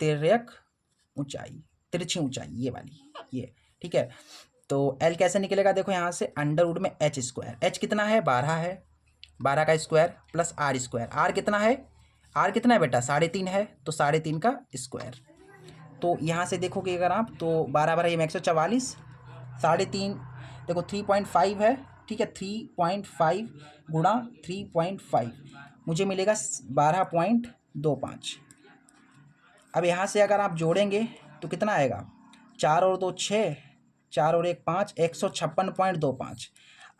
तिर्यक ऊंचाई, तिरछी ऊंचाई, ये वाली, ये, ठीक है। तो एल कैसे निकलेगा? देखो यहाँ से अंडर रूट में एच स्क्वायर, एच कितना है? 12 है, 12 का square plus R square. R कितना है? आर कितना है बेटा? 3.5 है, तो 3.5 का स्क्वायर। तो यहाँ से देखोगे अगर आप, तो 12 12 ये में 144, 3.5 देखो 3.5 है, ठीक है। 3.5 गुणा 3.5 मुझे मिलेगा 12.25। अब यहाँ से अगर आप जोड़ेंगे तो कितना आएगा? 4 और 2 6, 4 और 1 5, 156.25।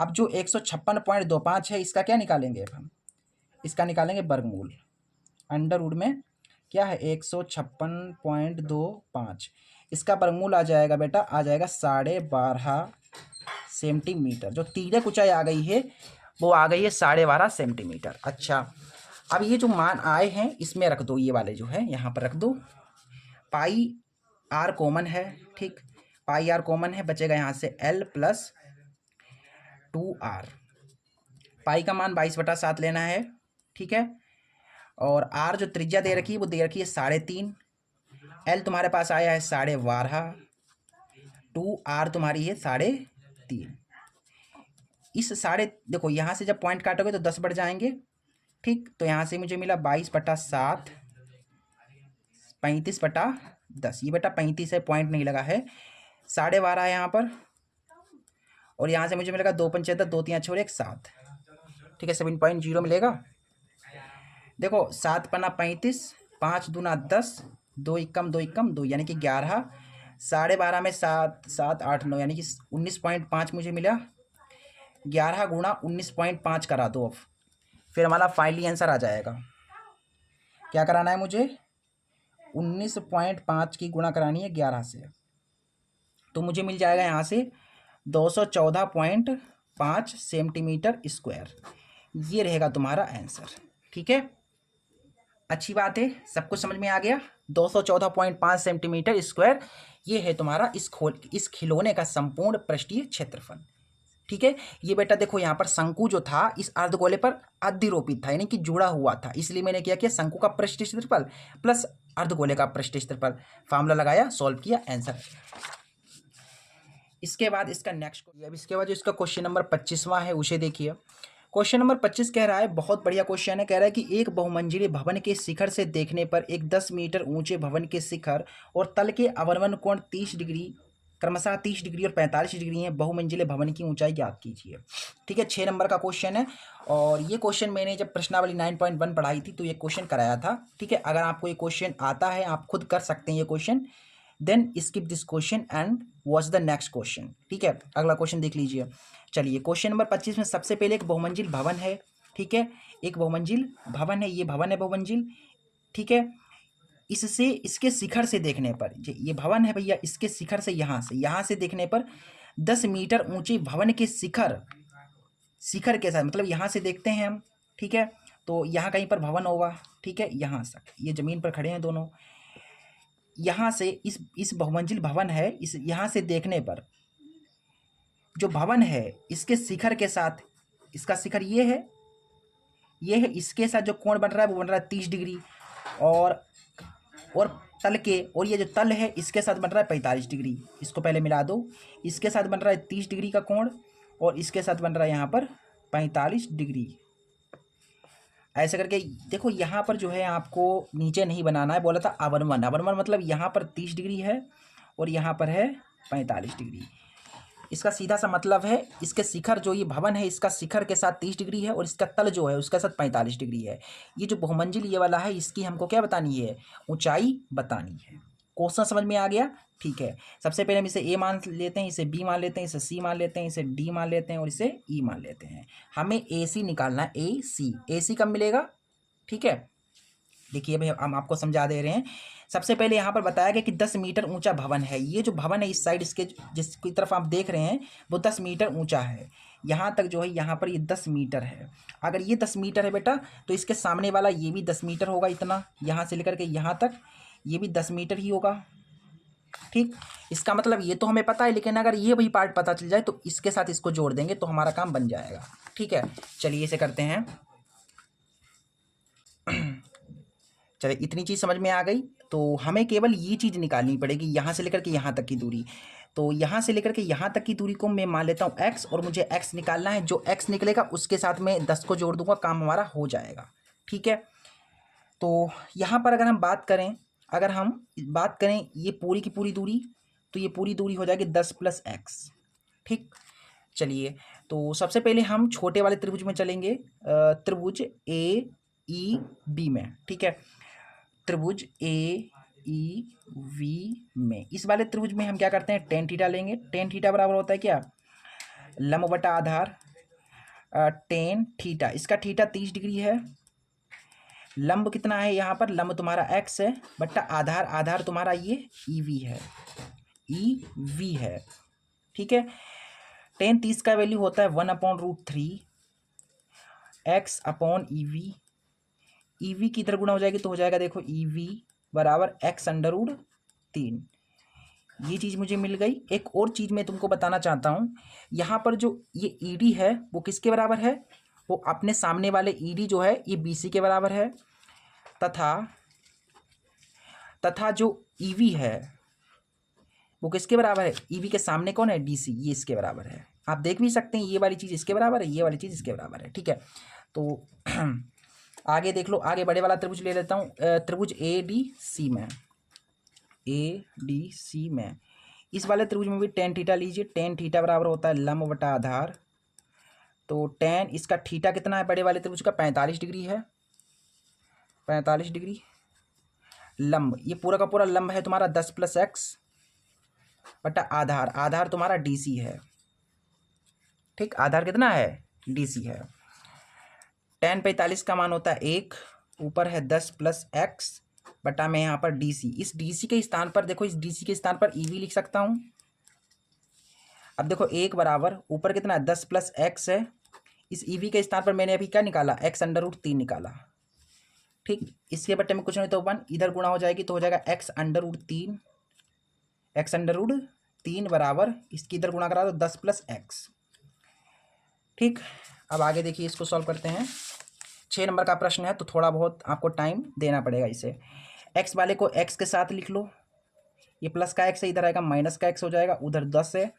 अब जो 156.25 है, इसका क्या निकालेंगे? अब हम इसका निकालेंगे वर्गमूल। अंडर रूट में क्या है? 156.25, इसका वर्गमूल आ जाएगा बेटा, आ जाएगा 12.5 सेंटीमीटर। जो तिर्यक ऊंचाई आ गई है वो आ गई है 12.5 सेंटीमीटर। अच्छा, अब ये जो मान आए हैं इसमें रख दो, ये वाले जो है यहाँ पर रख दो। पाई आर कॉमन है, ठीक, पाई आर कॉमन है, बचेगा यहाँ से एल प्लस 2r। पाई का मान 22/7 लेना है, ठीक है। और आर जो त्रिज्या दे रखी है वो दे रखी है 3.5। एल तुम्हारे पास आया है 12.5, 2r तुम्हारी है 3.5। इस देखो यहाँ से जब पॉइंट काटोगे तो 10 बढ़ जाएंगे, ठीक। तो यहाँ से मुझे मिला 22/7, 35/10। ये बेटा 35 है, पॉइंट नहीं लगा है। 12.5 है यहाँ पर, और यहाँ से मुझे मिलेगा 2 पंचे 10, 2 3 छोड़ 1 7, ठीक है। 7.0 मिलेगा। देखो 7 पन्ना 35, 5 दूना 10, 2 एकम 2 एकम 2, यानी कि 11। 12.5 में 7 7 8 9, यानी कि 19.5 मुझे मिला। 11 गुणा 19.5 करा दो अब, फिर हमारा फाइनली आंसर आ जाएगा। क्या कराना है मुझे? 19.5 की गुणा करानी है 11 से, तो मुझे मिल जाएगा यहाँ से 214.5 सेंटीमीटर स्क्वायर। ये रहेगा तुम्हारा आंसर, ठीक है। अच्छी बात है, सब कुछ समझ में आ गया। 214.5 सेंटीमीटर स्क्वायर, ये है तुम्हारा इस खिलौने का संपूर्ण पृष्ठीय क्षेत्रफल, ठीक है। ये बेटा देखो यहाँ पर शंकु जो था इस अर्धगोले पर अधिरोपित था, यानी कि जुड़ा हुआ था, इसलिए मैंने क्या किया? शंकु का पृष्ठीय क्षेत्रफल प्लस अर्धगोले का पृष्ठीय क्षेत्रफल, फार्मूला लगाया, सॉल्व किया, आंसर। इसके बाद इसका नेक्स्ट, अब इसके बाद जो इसका क्वेश्चन नंबर 25वां है उसे देखिए। क्वेश्चन नंबर 25 कह रहा है, बहुत बढ़िया क्वेश्चन है। कह रहा है कि एक बहुमंजिले भवन के शिखर से देखने पर एक 10 मीटर ऊंचे भवन के शिखर और तल के अवलंबन कोण 30 डिग्री, क्रमशः 30 डिग्री और 45 डिग्री है। बहुमंजिले भवन की ऊंचाई ज्ञात कीजिए, ठीक है। 6 नंबर का क्वेश्चन है, और ये क्वेश्चन मैंने जब प्रश्नावली 9.1 पढ़ाई थी तो ये क्वेश्चन कराया था, ठीक है। अगर आपको ये क्वेश्चन आता है, आप खुद कर सकते हैं ये question, then skip this question and watch the next question, ठीक है। अगला क्वेश्चन देख लीजिए। चलिए क्वेश्चन नंबर 25 में सबसे पहले एक बहुमंजिल भवन है, ठीक है। एक बहुमंजिल भवन है, ये भवन है बहुमंजिल, ठीक है। इससे, इसके शिखर से देखने पर, ये भवन है भैया, इसके शिखर से यहाँ से देखने पर 10 मीटर ऊंचे भवन के शिखर के साथ, मतलब यहाँ से देखते हैं हम, ठीक है। तो यहाँ कहीं पर भवन होगा, ठीक है। यहाँ से ये जमीन पर खड़े हैं दोनों, यहाँ से इस बहुमंजिल भवन है, इस यहाँ से देखने पर जो भवन है इसके शिखर के साथ, इसका शिखर ये है, ये है, इसके साथ जो कोण बन रहा है वो बन रहा है 30 डिग्री, और तल के, और ये जो तल है इसके साथ बन रहा है 45 डिग्री। इसको पहले मिला दो, इसके साथ बन रहा है 30 डिग्री का कोण, और इसके साथ बन रहा है यहाँ पर 45 डिग्री। ऐसे करके देखो, यहाँ पर जो है आपको नीचे नहीं बनाना है, बोला था अवनवन। अवनवन मतलब यहाँ पर 30 डिग्री है और यहाँ पर है 45 डिग्री। इसका सीधा सा मतलब है, इसके शिखर जो ये भवन है इसका शिखर के साथ 30 डिग्री है और इसका तल जो है उसका साथ 45 डिग्री है। ये जो बहुमंजिल ये वाला है इसकी हमको क्या बतानी है, ऊंचाई बतानी है। क्वेश्चन समझ में आ गया? ठीक है, सबसे पहले हम इसे ए मान लेते हैं, इसे बी मान लेते हैं, इसे सी मान लेते हैं, इसे डी मान लेते हैं और इसे ई मान लेते हैं। हमें ए सी निकालना है, ए सी। ए सी कब मिलेगा? ठीक है, देखिए भाई हम आपको समझा दे रहे हैं। सबसे पहले यहाँ पर बताया गया कि 10 मीटर ऊंचा भवन है। ये जो भवन है इस साइड, इसके जिसकी तरफ आप देख रहे हैं वो 10 मीटर ऊंचा है। यहाँ तक जो है यहाँ पर ये 10 मीटर है। अगर ये 10 मीटर है बेटा, तो इसके सामने वाला ये भी 10 मीटर होगा, इतना यहाँ से लेकर के यहाँ तक ये भी 10 मीटर ही होगा। ठीक, इसका मतलब ये तो हमें पता है, लेकिन अगर ये वही पार्ट पता चल जाए तो इसके साथ इसको जोड़ देंगे तो हमारा काम बन जाएगा। ठीक है, चलिए इसे करते हैं। चलिए, इतनी चीज़ समझ में आ गई, तो हमें केवल ये चीज़ निकालनी पड़ेगी, यहाँ से लेकर के यहाँ तक की दूरी। तो यहाँ से लेकर के यहाँ तक की दूरी को मैं मान लेता हूँ x, और मुझे x निकालना है। जो x निकलेगा उसके साथ मैं 10 को जोड़ दूंगा, काम हमारा हो जाएगा। ठीक है, तो यहाँ पर अगर हम बात करें ये पूरी की पूरी दूरी, तो ये पूरी दूरी हो जाएगी 10 + x। ठीक, चलिए, तो सबसे पहले हम छोटे वाले त्रिभुज में चलेंगे, त्रिभुज AEB में। ठीक है, त्रिभुज AEV में, इस वाले त्रिभुज में हम क्या करते हैं, टेन थीटा लेंगे। टेन थीटा बराबर होता है क्या, लंब बटा आधार टेन थीटा। इसका थीटा 30 डिग्री है। लंब कितना है यहाँ पर, लंब तुम्हारा x है बटा आधार तुम्हारा ये EV है, EV है। ठीक है, टेन 30 का वैल्यू होता है 1/√3 x/EV। EV की इधर गुणा हो जाएगी तो हो जाएगा, देखो EV बराबर x√3। ये चीज़ मुझे मिल गई। एक और चीज़ मैं तुमको बताना चाहता हूँ, यहाँ पर जो ये ED है वो किसके बराबर है, वो अपने सामने वाले ED जो है ये BC के बराबर है, तथा जो EV है वो किसके बराबर है, EV के सामने कौन है, DC, ये इसके बराबर है। आप देख भी सकते हैं, ये वाली चीज़ इसके बराबर है, ये वाली चीज़ इसके बराबर है। ठीक है, तो आगे देख लो, आगे बड़े वाला त्रिभुज ले लेता हूँ, त्रिभुज ADC में इस वाले त्रिभुज में भी टेन थीटा लीजिए। टेन थीटा बराबर होता है लंब बटा आधार, तो टेन, इसका थीटा कितना है बड़े वाले त्रिभुज का, 45 डिग्री है, 45 डिग्री। लंब, ये पूरा का पूरा लंब है तुम्हारा 10 + x बटा आधार तुम्हारा DC है। ठीक, आधार कितना है, DC है। टेन 45 का मान होता है 1, ऊपर है 10 + x बटा में यहाँ पर DC। इस DC के स्थान पर देखो, इस DC के स्थान पर EV लिख सकता हूँ। अब देखो 1 बराबर ऊपर कितना है 10 + x है, इस EV के स्थान पर मैंने अभी क्या निकाला, x√3 निकाला। ठीक, इसके बट्टे में कुछ नहीं तो 1, इधर गुणा हो जाएगी तो हो जाएगा x√3 बराबर, इसकी इधर गुणा करा दो 10 + x। ठीक, अब आगे देखिए, इसको सॉल्व करते हैं। 6 नंबर का प्रश्न है तो थोड़ा बहुत आपको टाइम देना पड़ेगा इसे। x वाले को x के साथ लिख लो, ये प्लस का x है, इधर आएगा माइनस का x हो जाएगा, उधर 10 है।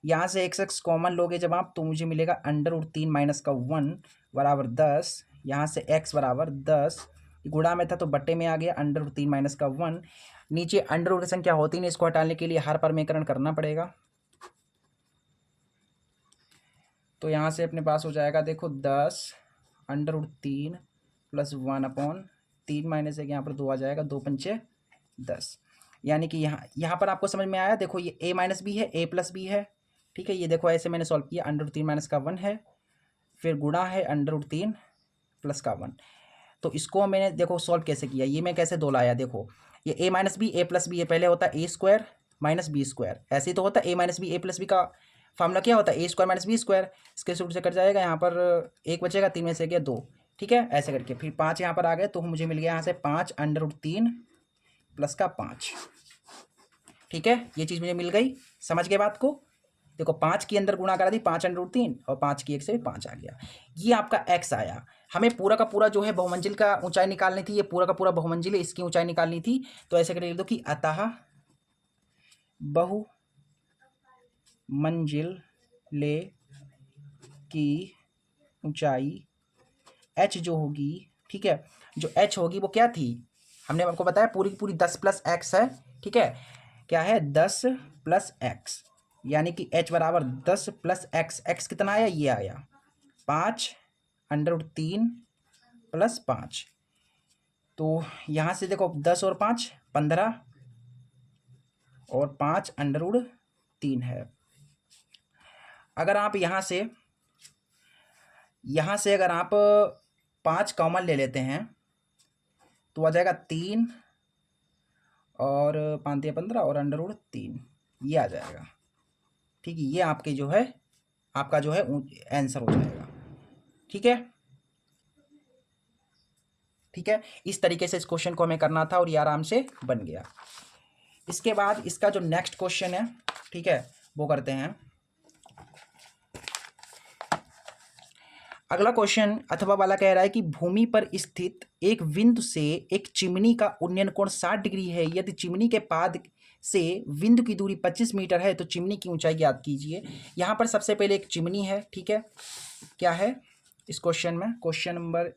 यहाँ से x कॉमन लोगे जब आप, तो मुझे मिलेगा √3 - का 1 बराबर 10। यहाँ से x बराबर 10, गुणा में था तो बट्टे में आ गया, √3 - का 1। नीचे अंडर की संख्या होती नहीं, इसको हटाने के लिए हर परमेकरण करना पड़ेगा। तो यहाँ से अपने पास हो जाएगा, देखो 10 √3 + 1/3 माइनस एक, यहाँ पर 2 आ जाएगा, 2 पंचे 10। यानी कि यहाँ पर आपको समझ में आया। देखो ये a - b है, a + b है। ठीक है, ये देखो ऐसे मैंने सॉल्व किया, √3 - का 1 है, फिर गुणा है √3 + का 1। तो इसको मैंने देखो सॉल्व कैसे किया, ये मैं कैसे दो लाया, देखो ये a - b a + b है, पहले होता है a² - b²। ऐसे ही तो होता है, a - b a + b का फार्मूला क्या होता है, a² - b²। इसके सूत्र से कट जाएगा, यहाँ पर 1 बचेगा, 3 में से गया 2। ठीक है, ऐसे करके फिर 5 यहाँ पर आ गए, तो मुझे मिल गया यहाँ से 5 √3 + का 5। ठीक है, ये चीज़ मुझे मिल गई, समझ गए बात को। देखो 5 की अंदर गुणा करा दी, 5√3 और 5 की 1 से 5 आ गया। ये आपका x आया। हमें पूरा का पूरा जो है बहुमंजिल का ऊंचाई निकालनी थी, ये पूरा का पूरा बहुमंजिल है, इसकी ऊंचाई निकालनी थी। तो ऐसे करके लिख दो कि अतः बहुमंजिले की ऊंचाई h जो होगी, ठीक है, जो h होगी वो क्या थी, हमने आपको बताया पूरी की पूरी 10 + x है, ठीक है, क्या है 10 + x, यानी कि h बराबर 10 + x। x कितना आया, ये आया 5√3 + 5। तो यहाँ से देखो 10 और 5 15 और 5√3 है। अगर आप यहाँ से अगर आप 5 कॉमन ले लेते हैं तो आ जाएगा 3 और 5 × 15 और √3, ये आ जाएगा। ठीक है, ये आपके जो है आपका जो है आंसर हो जाएगा। ठीक है, ठीक है, इस तरीके से इस क्वेश्चन को हमें करना था और ये आराम से बन गया। इसके बाद इसका जो नेक्स्ट क्वेश्चन है, ठीक है, वो करते हैं। अगला क्वेश्चन अथवा वाला कह रहा है कि भूमि पर स्थित एक बिंदु से एक चिमनी का उन्नयन कोण 60 डिग्री है। यदि चिमनी के पाद से बिंदु की दूरी 25 मीटर है तो चिमनी की ऊंचाई ज्ञात कीजिए। यहाँ पर सबसे पहले एक चिमनी है, ठीक है, क्या है इस क्वेश्चन में, क्वेश्चन नंबर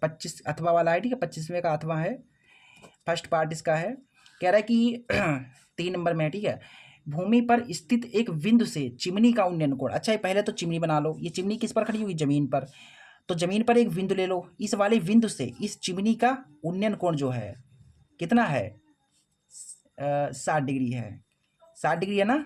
25 अथवा वाला है, ठीक है, 25वें का अथवा है, फर्स्ट पार्ट इसका है। कह रहा है कि 3 नंबर में है, ठीक है, भूमि पर स्थित एक बिंदु से चिमनी का उन्नयन कोण। अच्छा, ये पहले तो चिमनी बना लो। ये चिमनी किस पर खड़ी हुई, जमीन पर। तो जमीन पर एक बिंदु ले लो, इस वाले बिंदु से इस चिमनी का उन्नयन कोण जो है कितना है, 60 डिग्री है। 60 डिग्री है ना,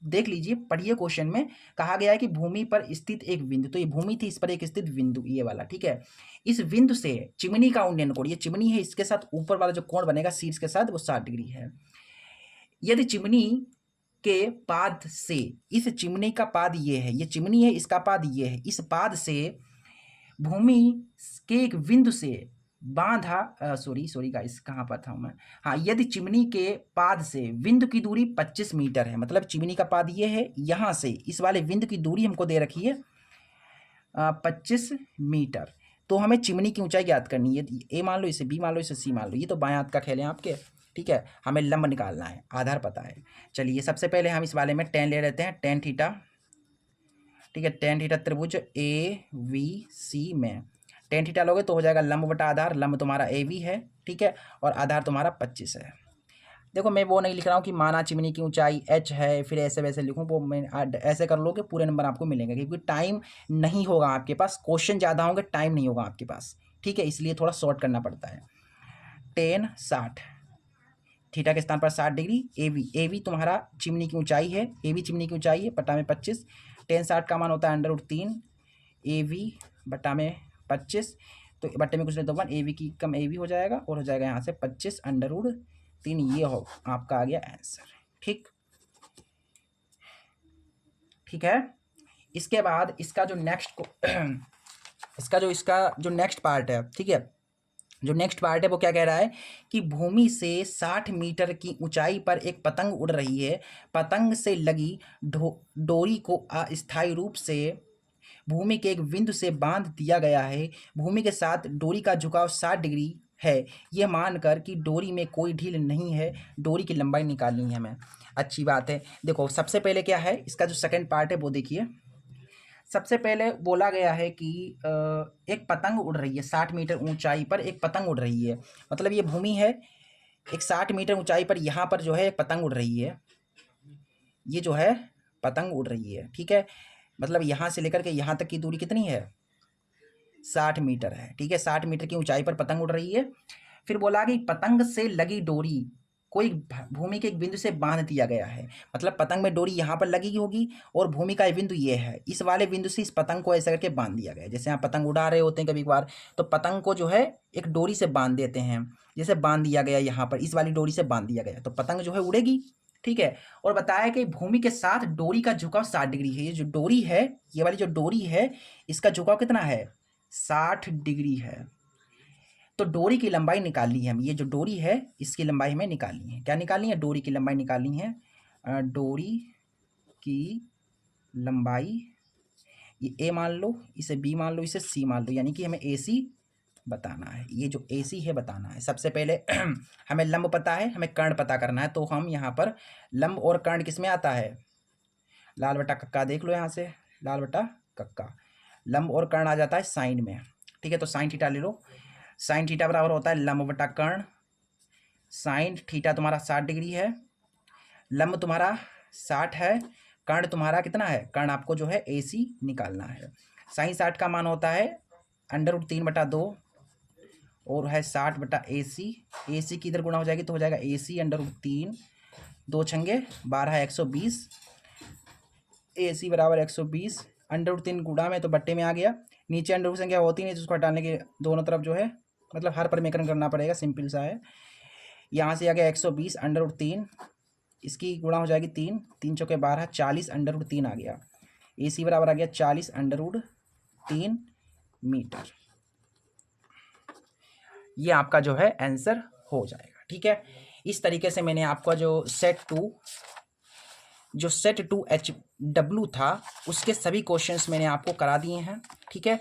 देख लीजिए, पढ़िए, क्वेश्चन में कहा गया है कि भूमि पर स्थित एक बिंदु, तो ये भूमि थी, इस पर एक स्थित बिंदु, ये वाला, ठीक है, इस बिंदु से चिमनी का उन्नयन कोण, ये चिमनी है, इसके साथ ऊपर वाला जो कोण बनेगा शीर्ष के साथ, वो 60 डिग्री है। यदि चिमनी के पाद से, इस चिमनी का पाद ये है, ये चिमनी है, इसका पाद ये है, इस पाद से भूमि के एक बिंदु से बांधा सॉरी गाइस, कहाँ पर था मैं, हाँ, यदि चिमनी के पाद से बिंदु की दूरी 25 मीटर है, मतलब चिमनी का पाद ये है, यहाँ से इस वाले बिंदु की दूरी हमको दे रखी है 25 मीटर। तो हमें चिमनी की ऊंचाई ज्ञात करनी है। ए मान लो, इसे बी मान लो, इसे सी मान लो, ये तो बाएं हाथ का खेल है आपके, ठीक है, हमें लंब निकालना है, आधार पता है। चलिए, सबसे पहले हम इस वाले में टेन ले लेते हैं, टेन थीटा, ठीक है, टेन थीटा त्रिभुज ABC में टेन थीटा लोगे तो हो जाएगा लंब बटा आधार। लंब तुम्हारा AB है, ठीक है, और आधार तुम्हारा 25 है। देखो, मैं वो नहीं लिख रहा हूँ कि माना चिमनी की ऊंचाई h है, फिर ऐसे वैसे लिखूँ, वो मैं ऐसे कर लोगे पूरे नंबर आपको मिलेंगे, क्योंकि टाइम नहीं होगा आपके पास, क्वेश्चन ज़्यादा होंगे, टाइम नहीं होगा आपके पास, ठीक है, इसलिए थोड़ा शॉर्ट करना पड़ता है। टेन 60, थीटा के स्थान पर 60 डिग्री, AB तुम्हारा चिमनी की ऊंचाई है, AB चिमनी की ऊंचाई है, बटा में 25, टेन 60 का मान होता है √3 AB बटा में 25, तो बटे में कुछ नहीं तो 1, AB की कम AB हो जाएगा, और हो जाएगा यहाँ से 25 √3, ये हो आपका आ गया आंसर। ठीक, ठीक है। इसके बाद इसका जो नेक्स्ट इसका जो नेक्स्ट पार्ट है, ठीक है, जो नेक्स्ट पार्ट है वो क्या कह रहा है कि भूमि से 60 मीटर की ऊंचाई पर एक पतंग उड़ रही है। पतंग से लगी डोरी को अस्थायी रूप से भूमि के एक बिंदु से बांध दिया गया है। भूमि के साथ डोरी का झुकाव 60 डिग्री है। यह मानकर कि डोरी में कोई ढील नहीं है, डोरी की लंबाई निकालनी है हमें। अच्छी बात है। देखो, सबसे पहले क्या है, इसका जो सेकंड पार्ट है वो देखिए। सबसे पहले बोला गया है कि एक पतंग उड़ रही है, 60 मीटर ऊंचाई पर एक पतंग उड़ रही है। मतलब ये भूमि है, एक 60 मीटर ऊंचाई पर यहाँ पर जो है एक पतंग उड़ रही है, ये जो है पतंग उड़ रही है, ठीक है। मतलब यहाँ से लेकर के यहाँ तक की दूरी कितनी है, 60 मीटर है, ठीक है, 60 मीटर की ऊंचाई पर पतंग उड़ रही है। फिर बोला कि पतंग से लगी डोरी कोई भूमि के एक बिंदु से बांध दिया गया है। मतलब पतंग में डोरी यहाँ पर लगी होगी और भूमि का बिंदु ये है, इस वाले बिंदु से इस पतंग को ऐसा करके बांध दिया गया है। जैसे आप पतंग उड़ा रहे होते हैं कभी कभार, तो पतंग को जो है एक डोरी से बांध देते हैं, जैसे बांध दिया गया यहाँ पर, इस वाली डोरी से बांध दिया गया, तो पतंग जो है उड़ेगी, ठीक है। और बताया कि भूमि के साथ डोरी का झुकाव 60 डिग्री है। ये जो डोरी है, ये वाली जो डोरी है, इसका झुकाव कितना है, 60 डिग्री है। तो डोरी की लंबाई निकालनी है हम, ये जो डोरी है इसकी लंबाई हमें निकालनी है। क्या निकालनी है, डोरी की लंबाई निकालनी है। डोरी की लंबाई, ये ए मान लो, इसे बी मान लो, इसे सी मान लो, यानी कि हमें ए सी बताना है। ये जो ए सी है बताना है। सबसे पहले हमें लंब पता है, हमें कर्ण पता करना है, तो हम यहाँ पर लंब और कर्ण किस में आता है, लाल बटा कक्का देख लो यहाँ से, लाल बटा कक्का, लंब और कर्ण आ जाता है साइन में। ठीक है, तो साइन थीटा ले लो, साइन थीटा बराबर होता है लंब बटा कर्ण। साइन थीटा तुम्हारा 60 डिग्री है, लंब तुम्हारा 60 है, कर्ण तुम्हारा कितना है, कर्ण आपको जो है ए सी निकालना है। साइन 60 का मान होता है √3/2 और है 60/, ए सी की इधर गुणा हो जाएगी तो हो जाएगा ए सी √3, 2 छंगे 12, 120, ए सी बराबर 120, √3 गुणा में तो बट्टे में आ गया, नीचे अंडर संख्या होती नहीं तो उसको हटाने के दोनों तरफ जो है मतलब हर परिमेकरण करना पड़ेगा, सिंपल सा है। यहाँ से आ गया 120 √3, इसकी गुणा हो जाएगी 3, 3 चौके 12, 40 √3 आ गया, ए सी बराबर आ गया 40 √3 मीटर। ये आपका जो है आंसर हो जाएगा। ठीक है, इस तरीके से मैंने आपका जो सेट 2 HW था उसके सभी क्वेश्चंस मैंने आपको करा दिए हैं। ठीक है,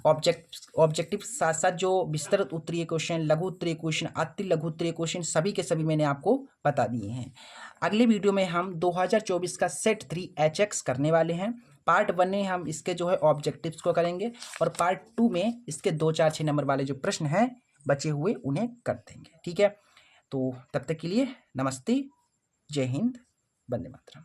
ऑब्जेक्टिव साथ साथ जो विस्तृत उत्तरीय क्वेश्चन, लघु उत्तरीय क्वेश्चन, अति लघु उत्तरीय क्वेश्चन सभी के सभी मैंने आपको बता दिए हैं। अगले वीडियो में हम 2024 का सेट 3 HX करने वाले हैं। पार्ट 1 में हम इसके जो है ऑब्जेक्टिव्स को करेंगे और पार्ट 2 में इसके 2, 4, 6 नंबर वाले जो प्रश्न हैं बचे हुए उन्हें कर देंगे। ठीक है, तो तब तक के लिए नमस्ते, जय हिंद, वंदे मातरम।